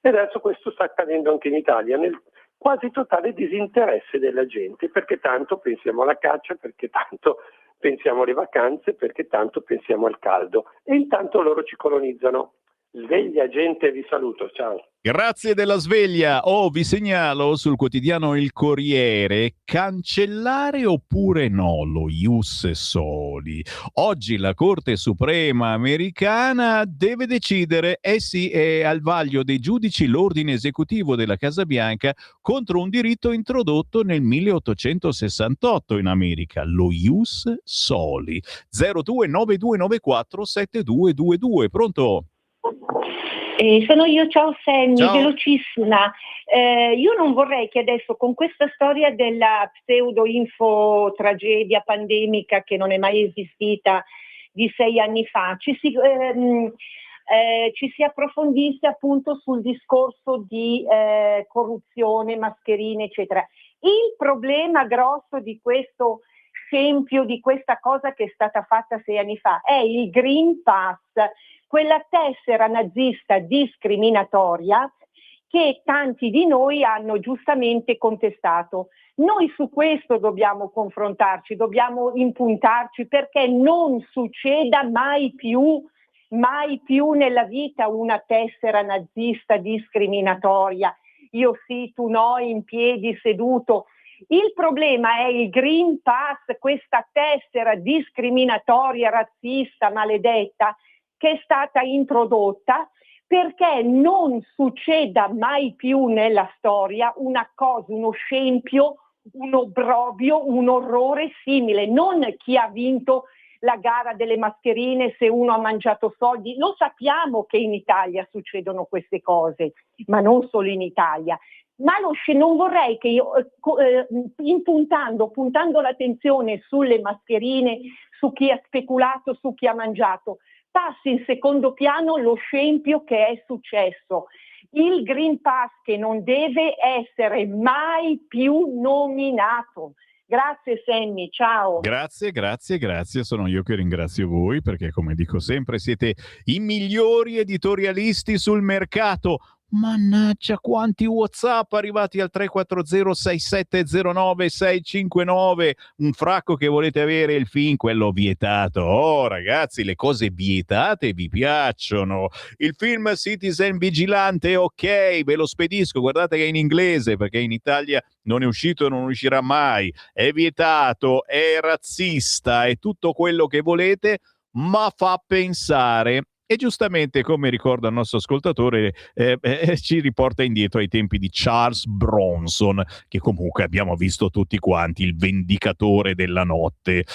E adesso questo sta accadendo anche in Italia, nel quasi totale disinteresse della gente, perché tanto pensiamo alla caccia, perché tanto pensiamo alle vacanze, perché tanto pensiamo al caldo. E intanto loro ci colonizzano. Sveglia gente, vi saluto, ciao. Grazie della sveglia. Vi segnalo sul quotidiano Il Corriere, cancellare oppure no lo ius soli. Oggi la Corte Suprema americana deve decidere, sì, è al vaglio dei giudici l'ordine esecutivo della Casa Bianca contro un diritto introdotto nel 1868 in America, lo ius soli. 0292947222. Pronto? Sono io, ciao Sammy, Ciao. velocissima. Io non vorrei che adesso con questa storia della pseudo-info tragedia pandemica che non è mai esistita di 6 anni fa ci si approfondisse appunto sul discorso di corruzione, mascherine, eccetera. Il problema grosso di questo scempio, di questa cosa che è stata fatta 6 anni fa, è il Green Pass, quella tessera nazista discriminatoria che tanti di noi hanno giustamente contestato. Noi su questo dobbiamo confrontarci, dobbiamo impuntarci perché non succeda mai più nella vita una tessera nazista discriminatoria. Io sì, tu no, in piedi, seduto. Il problema è il Green Pass, questa tessera discriminatoria, razzista, maledetta, che è stata introdotta perché non succeda mai più nella storia una cosa, uno scempio, un obbrobio, un orrore simile. Non chi ha vinto la gara delle mascherine se uno ha mangiato soldi. Lo sappiamo che in Italia succedono queste cose, ma non solo in Italia. Ma non vorrei che io, puntando l'attenzione sulle mascherine, su chi ha speculato, su chi ha mangiato, passi in secondo piano lo scempio che è successo. Il Green Pass che non deve essere mai più nominato. Grazie Sammy, ciao. Grazie, sono io che ringrazio voi perché, come dico sempre, siete i migliori editorialisti sul mercato. Mannaggia, quanti WhatsApp arrivati al 340-6709-659. Un fracco che volete avere il film, quello vietato. Oh ragazzi, le cose vietate vi piacciono. Il film Citizen Vigilante, ok, ve lo spedisco, guardate che è in inglese perché in Italia non è uscito e non uscirà mai. È vietato, è razzista, è tutto quello che volete, ma fa pensare. E giustamente, come ricorda il nostro ascoltatore, ci riporta indietro ai tempi di Charles Bronson, che comunque abbiamo visto tutti quanti, il vendicatore della notte.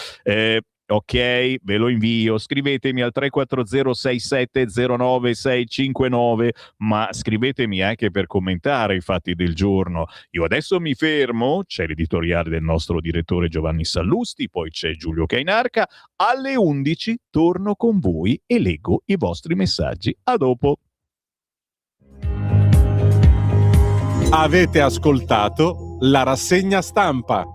Ok, ve lo invio, scrivetemi al 340-6709-659, ma scrivetemi anche per commentare i fatti del giorno. Io adesso mi fermo, c'è l'editoriale del nostro direttore Giovanni Sallusti, poi c'è Giulio Cainarca, alle 11 torno con voi e leggo i vostri messaggi. A dopo. Avete ascoltato la rassegna stampa.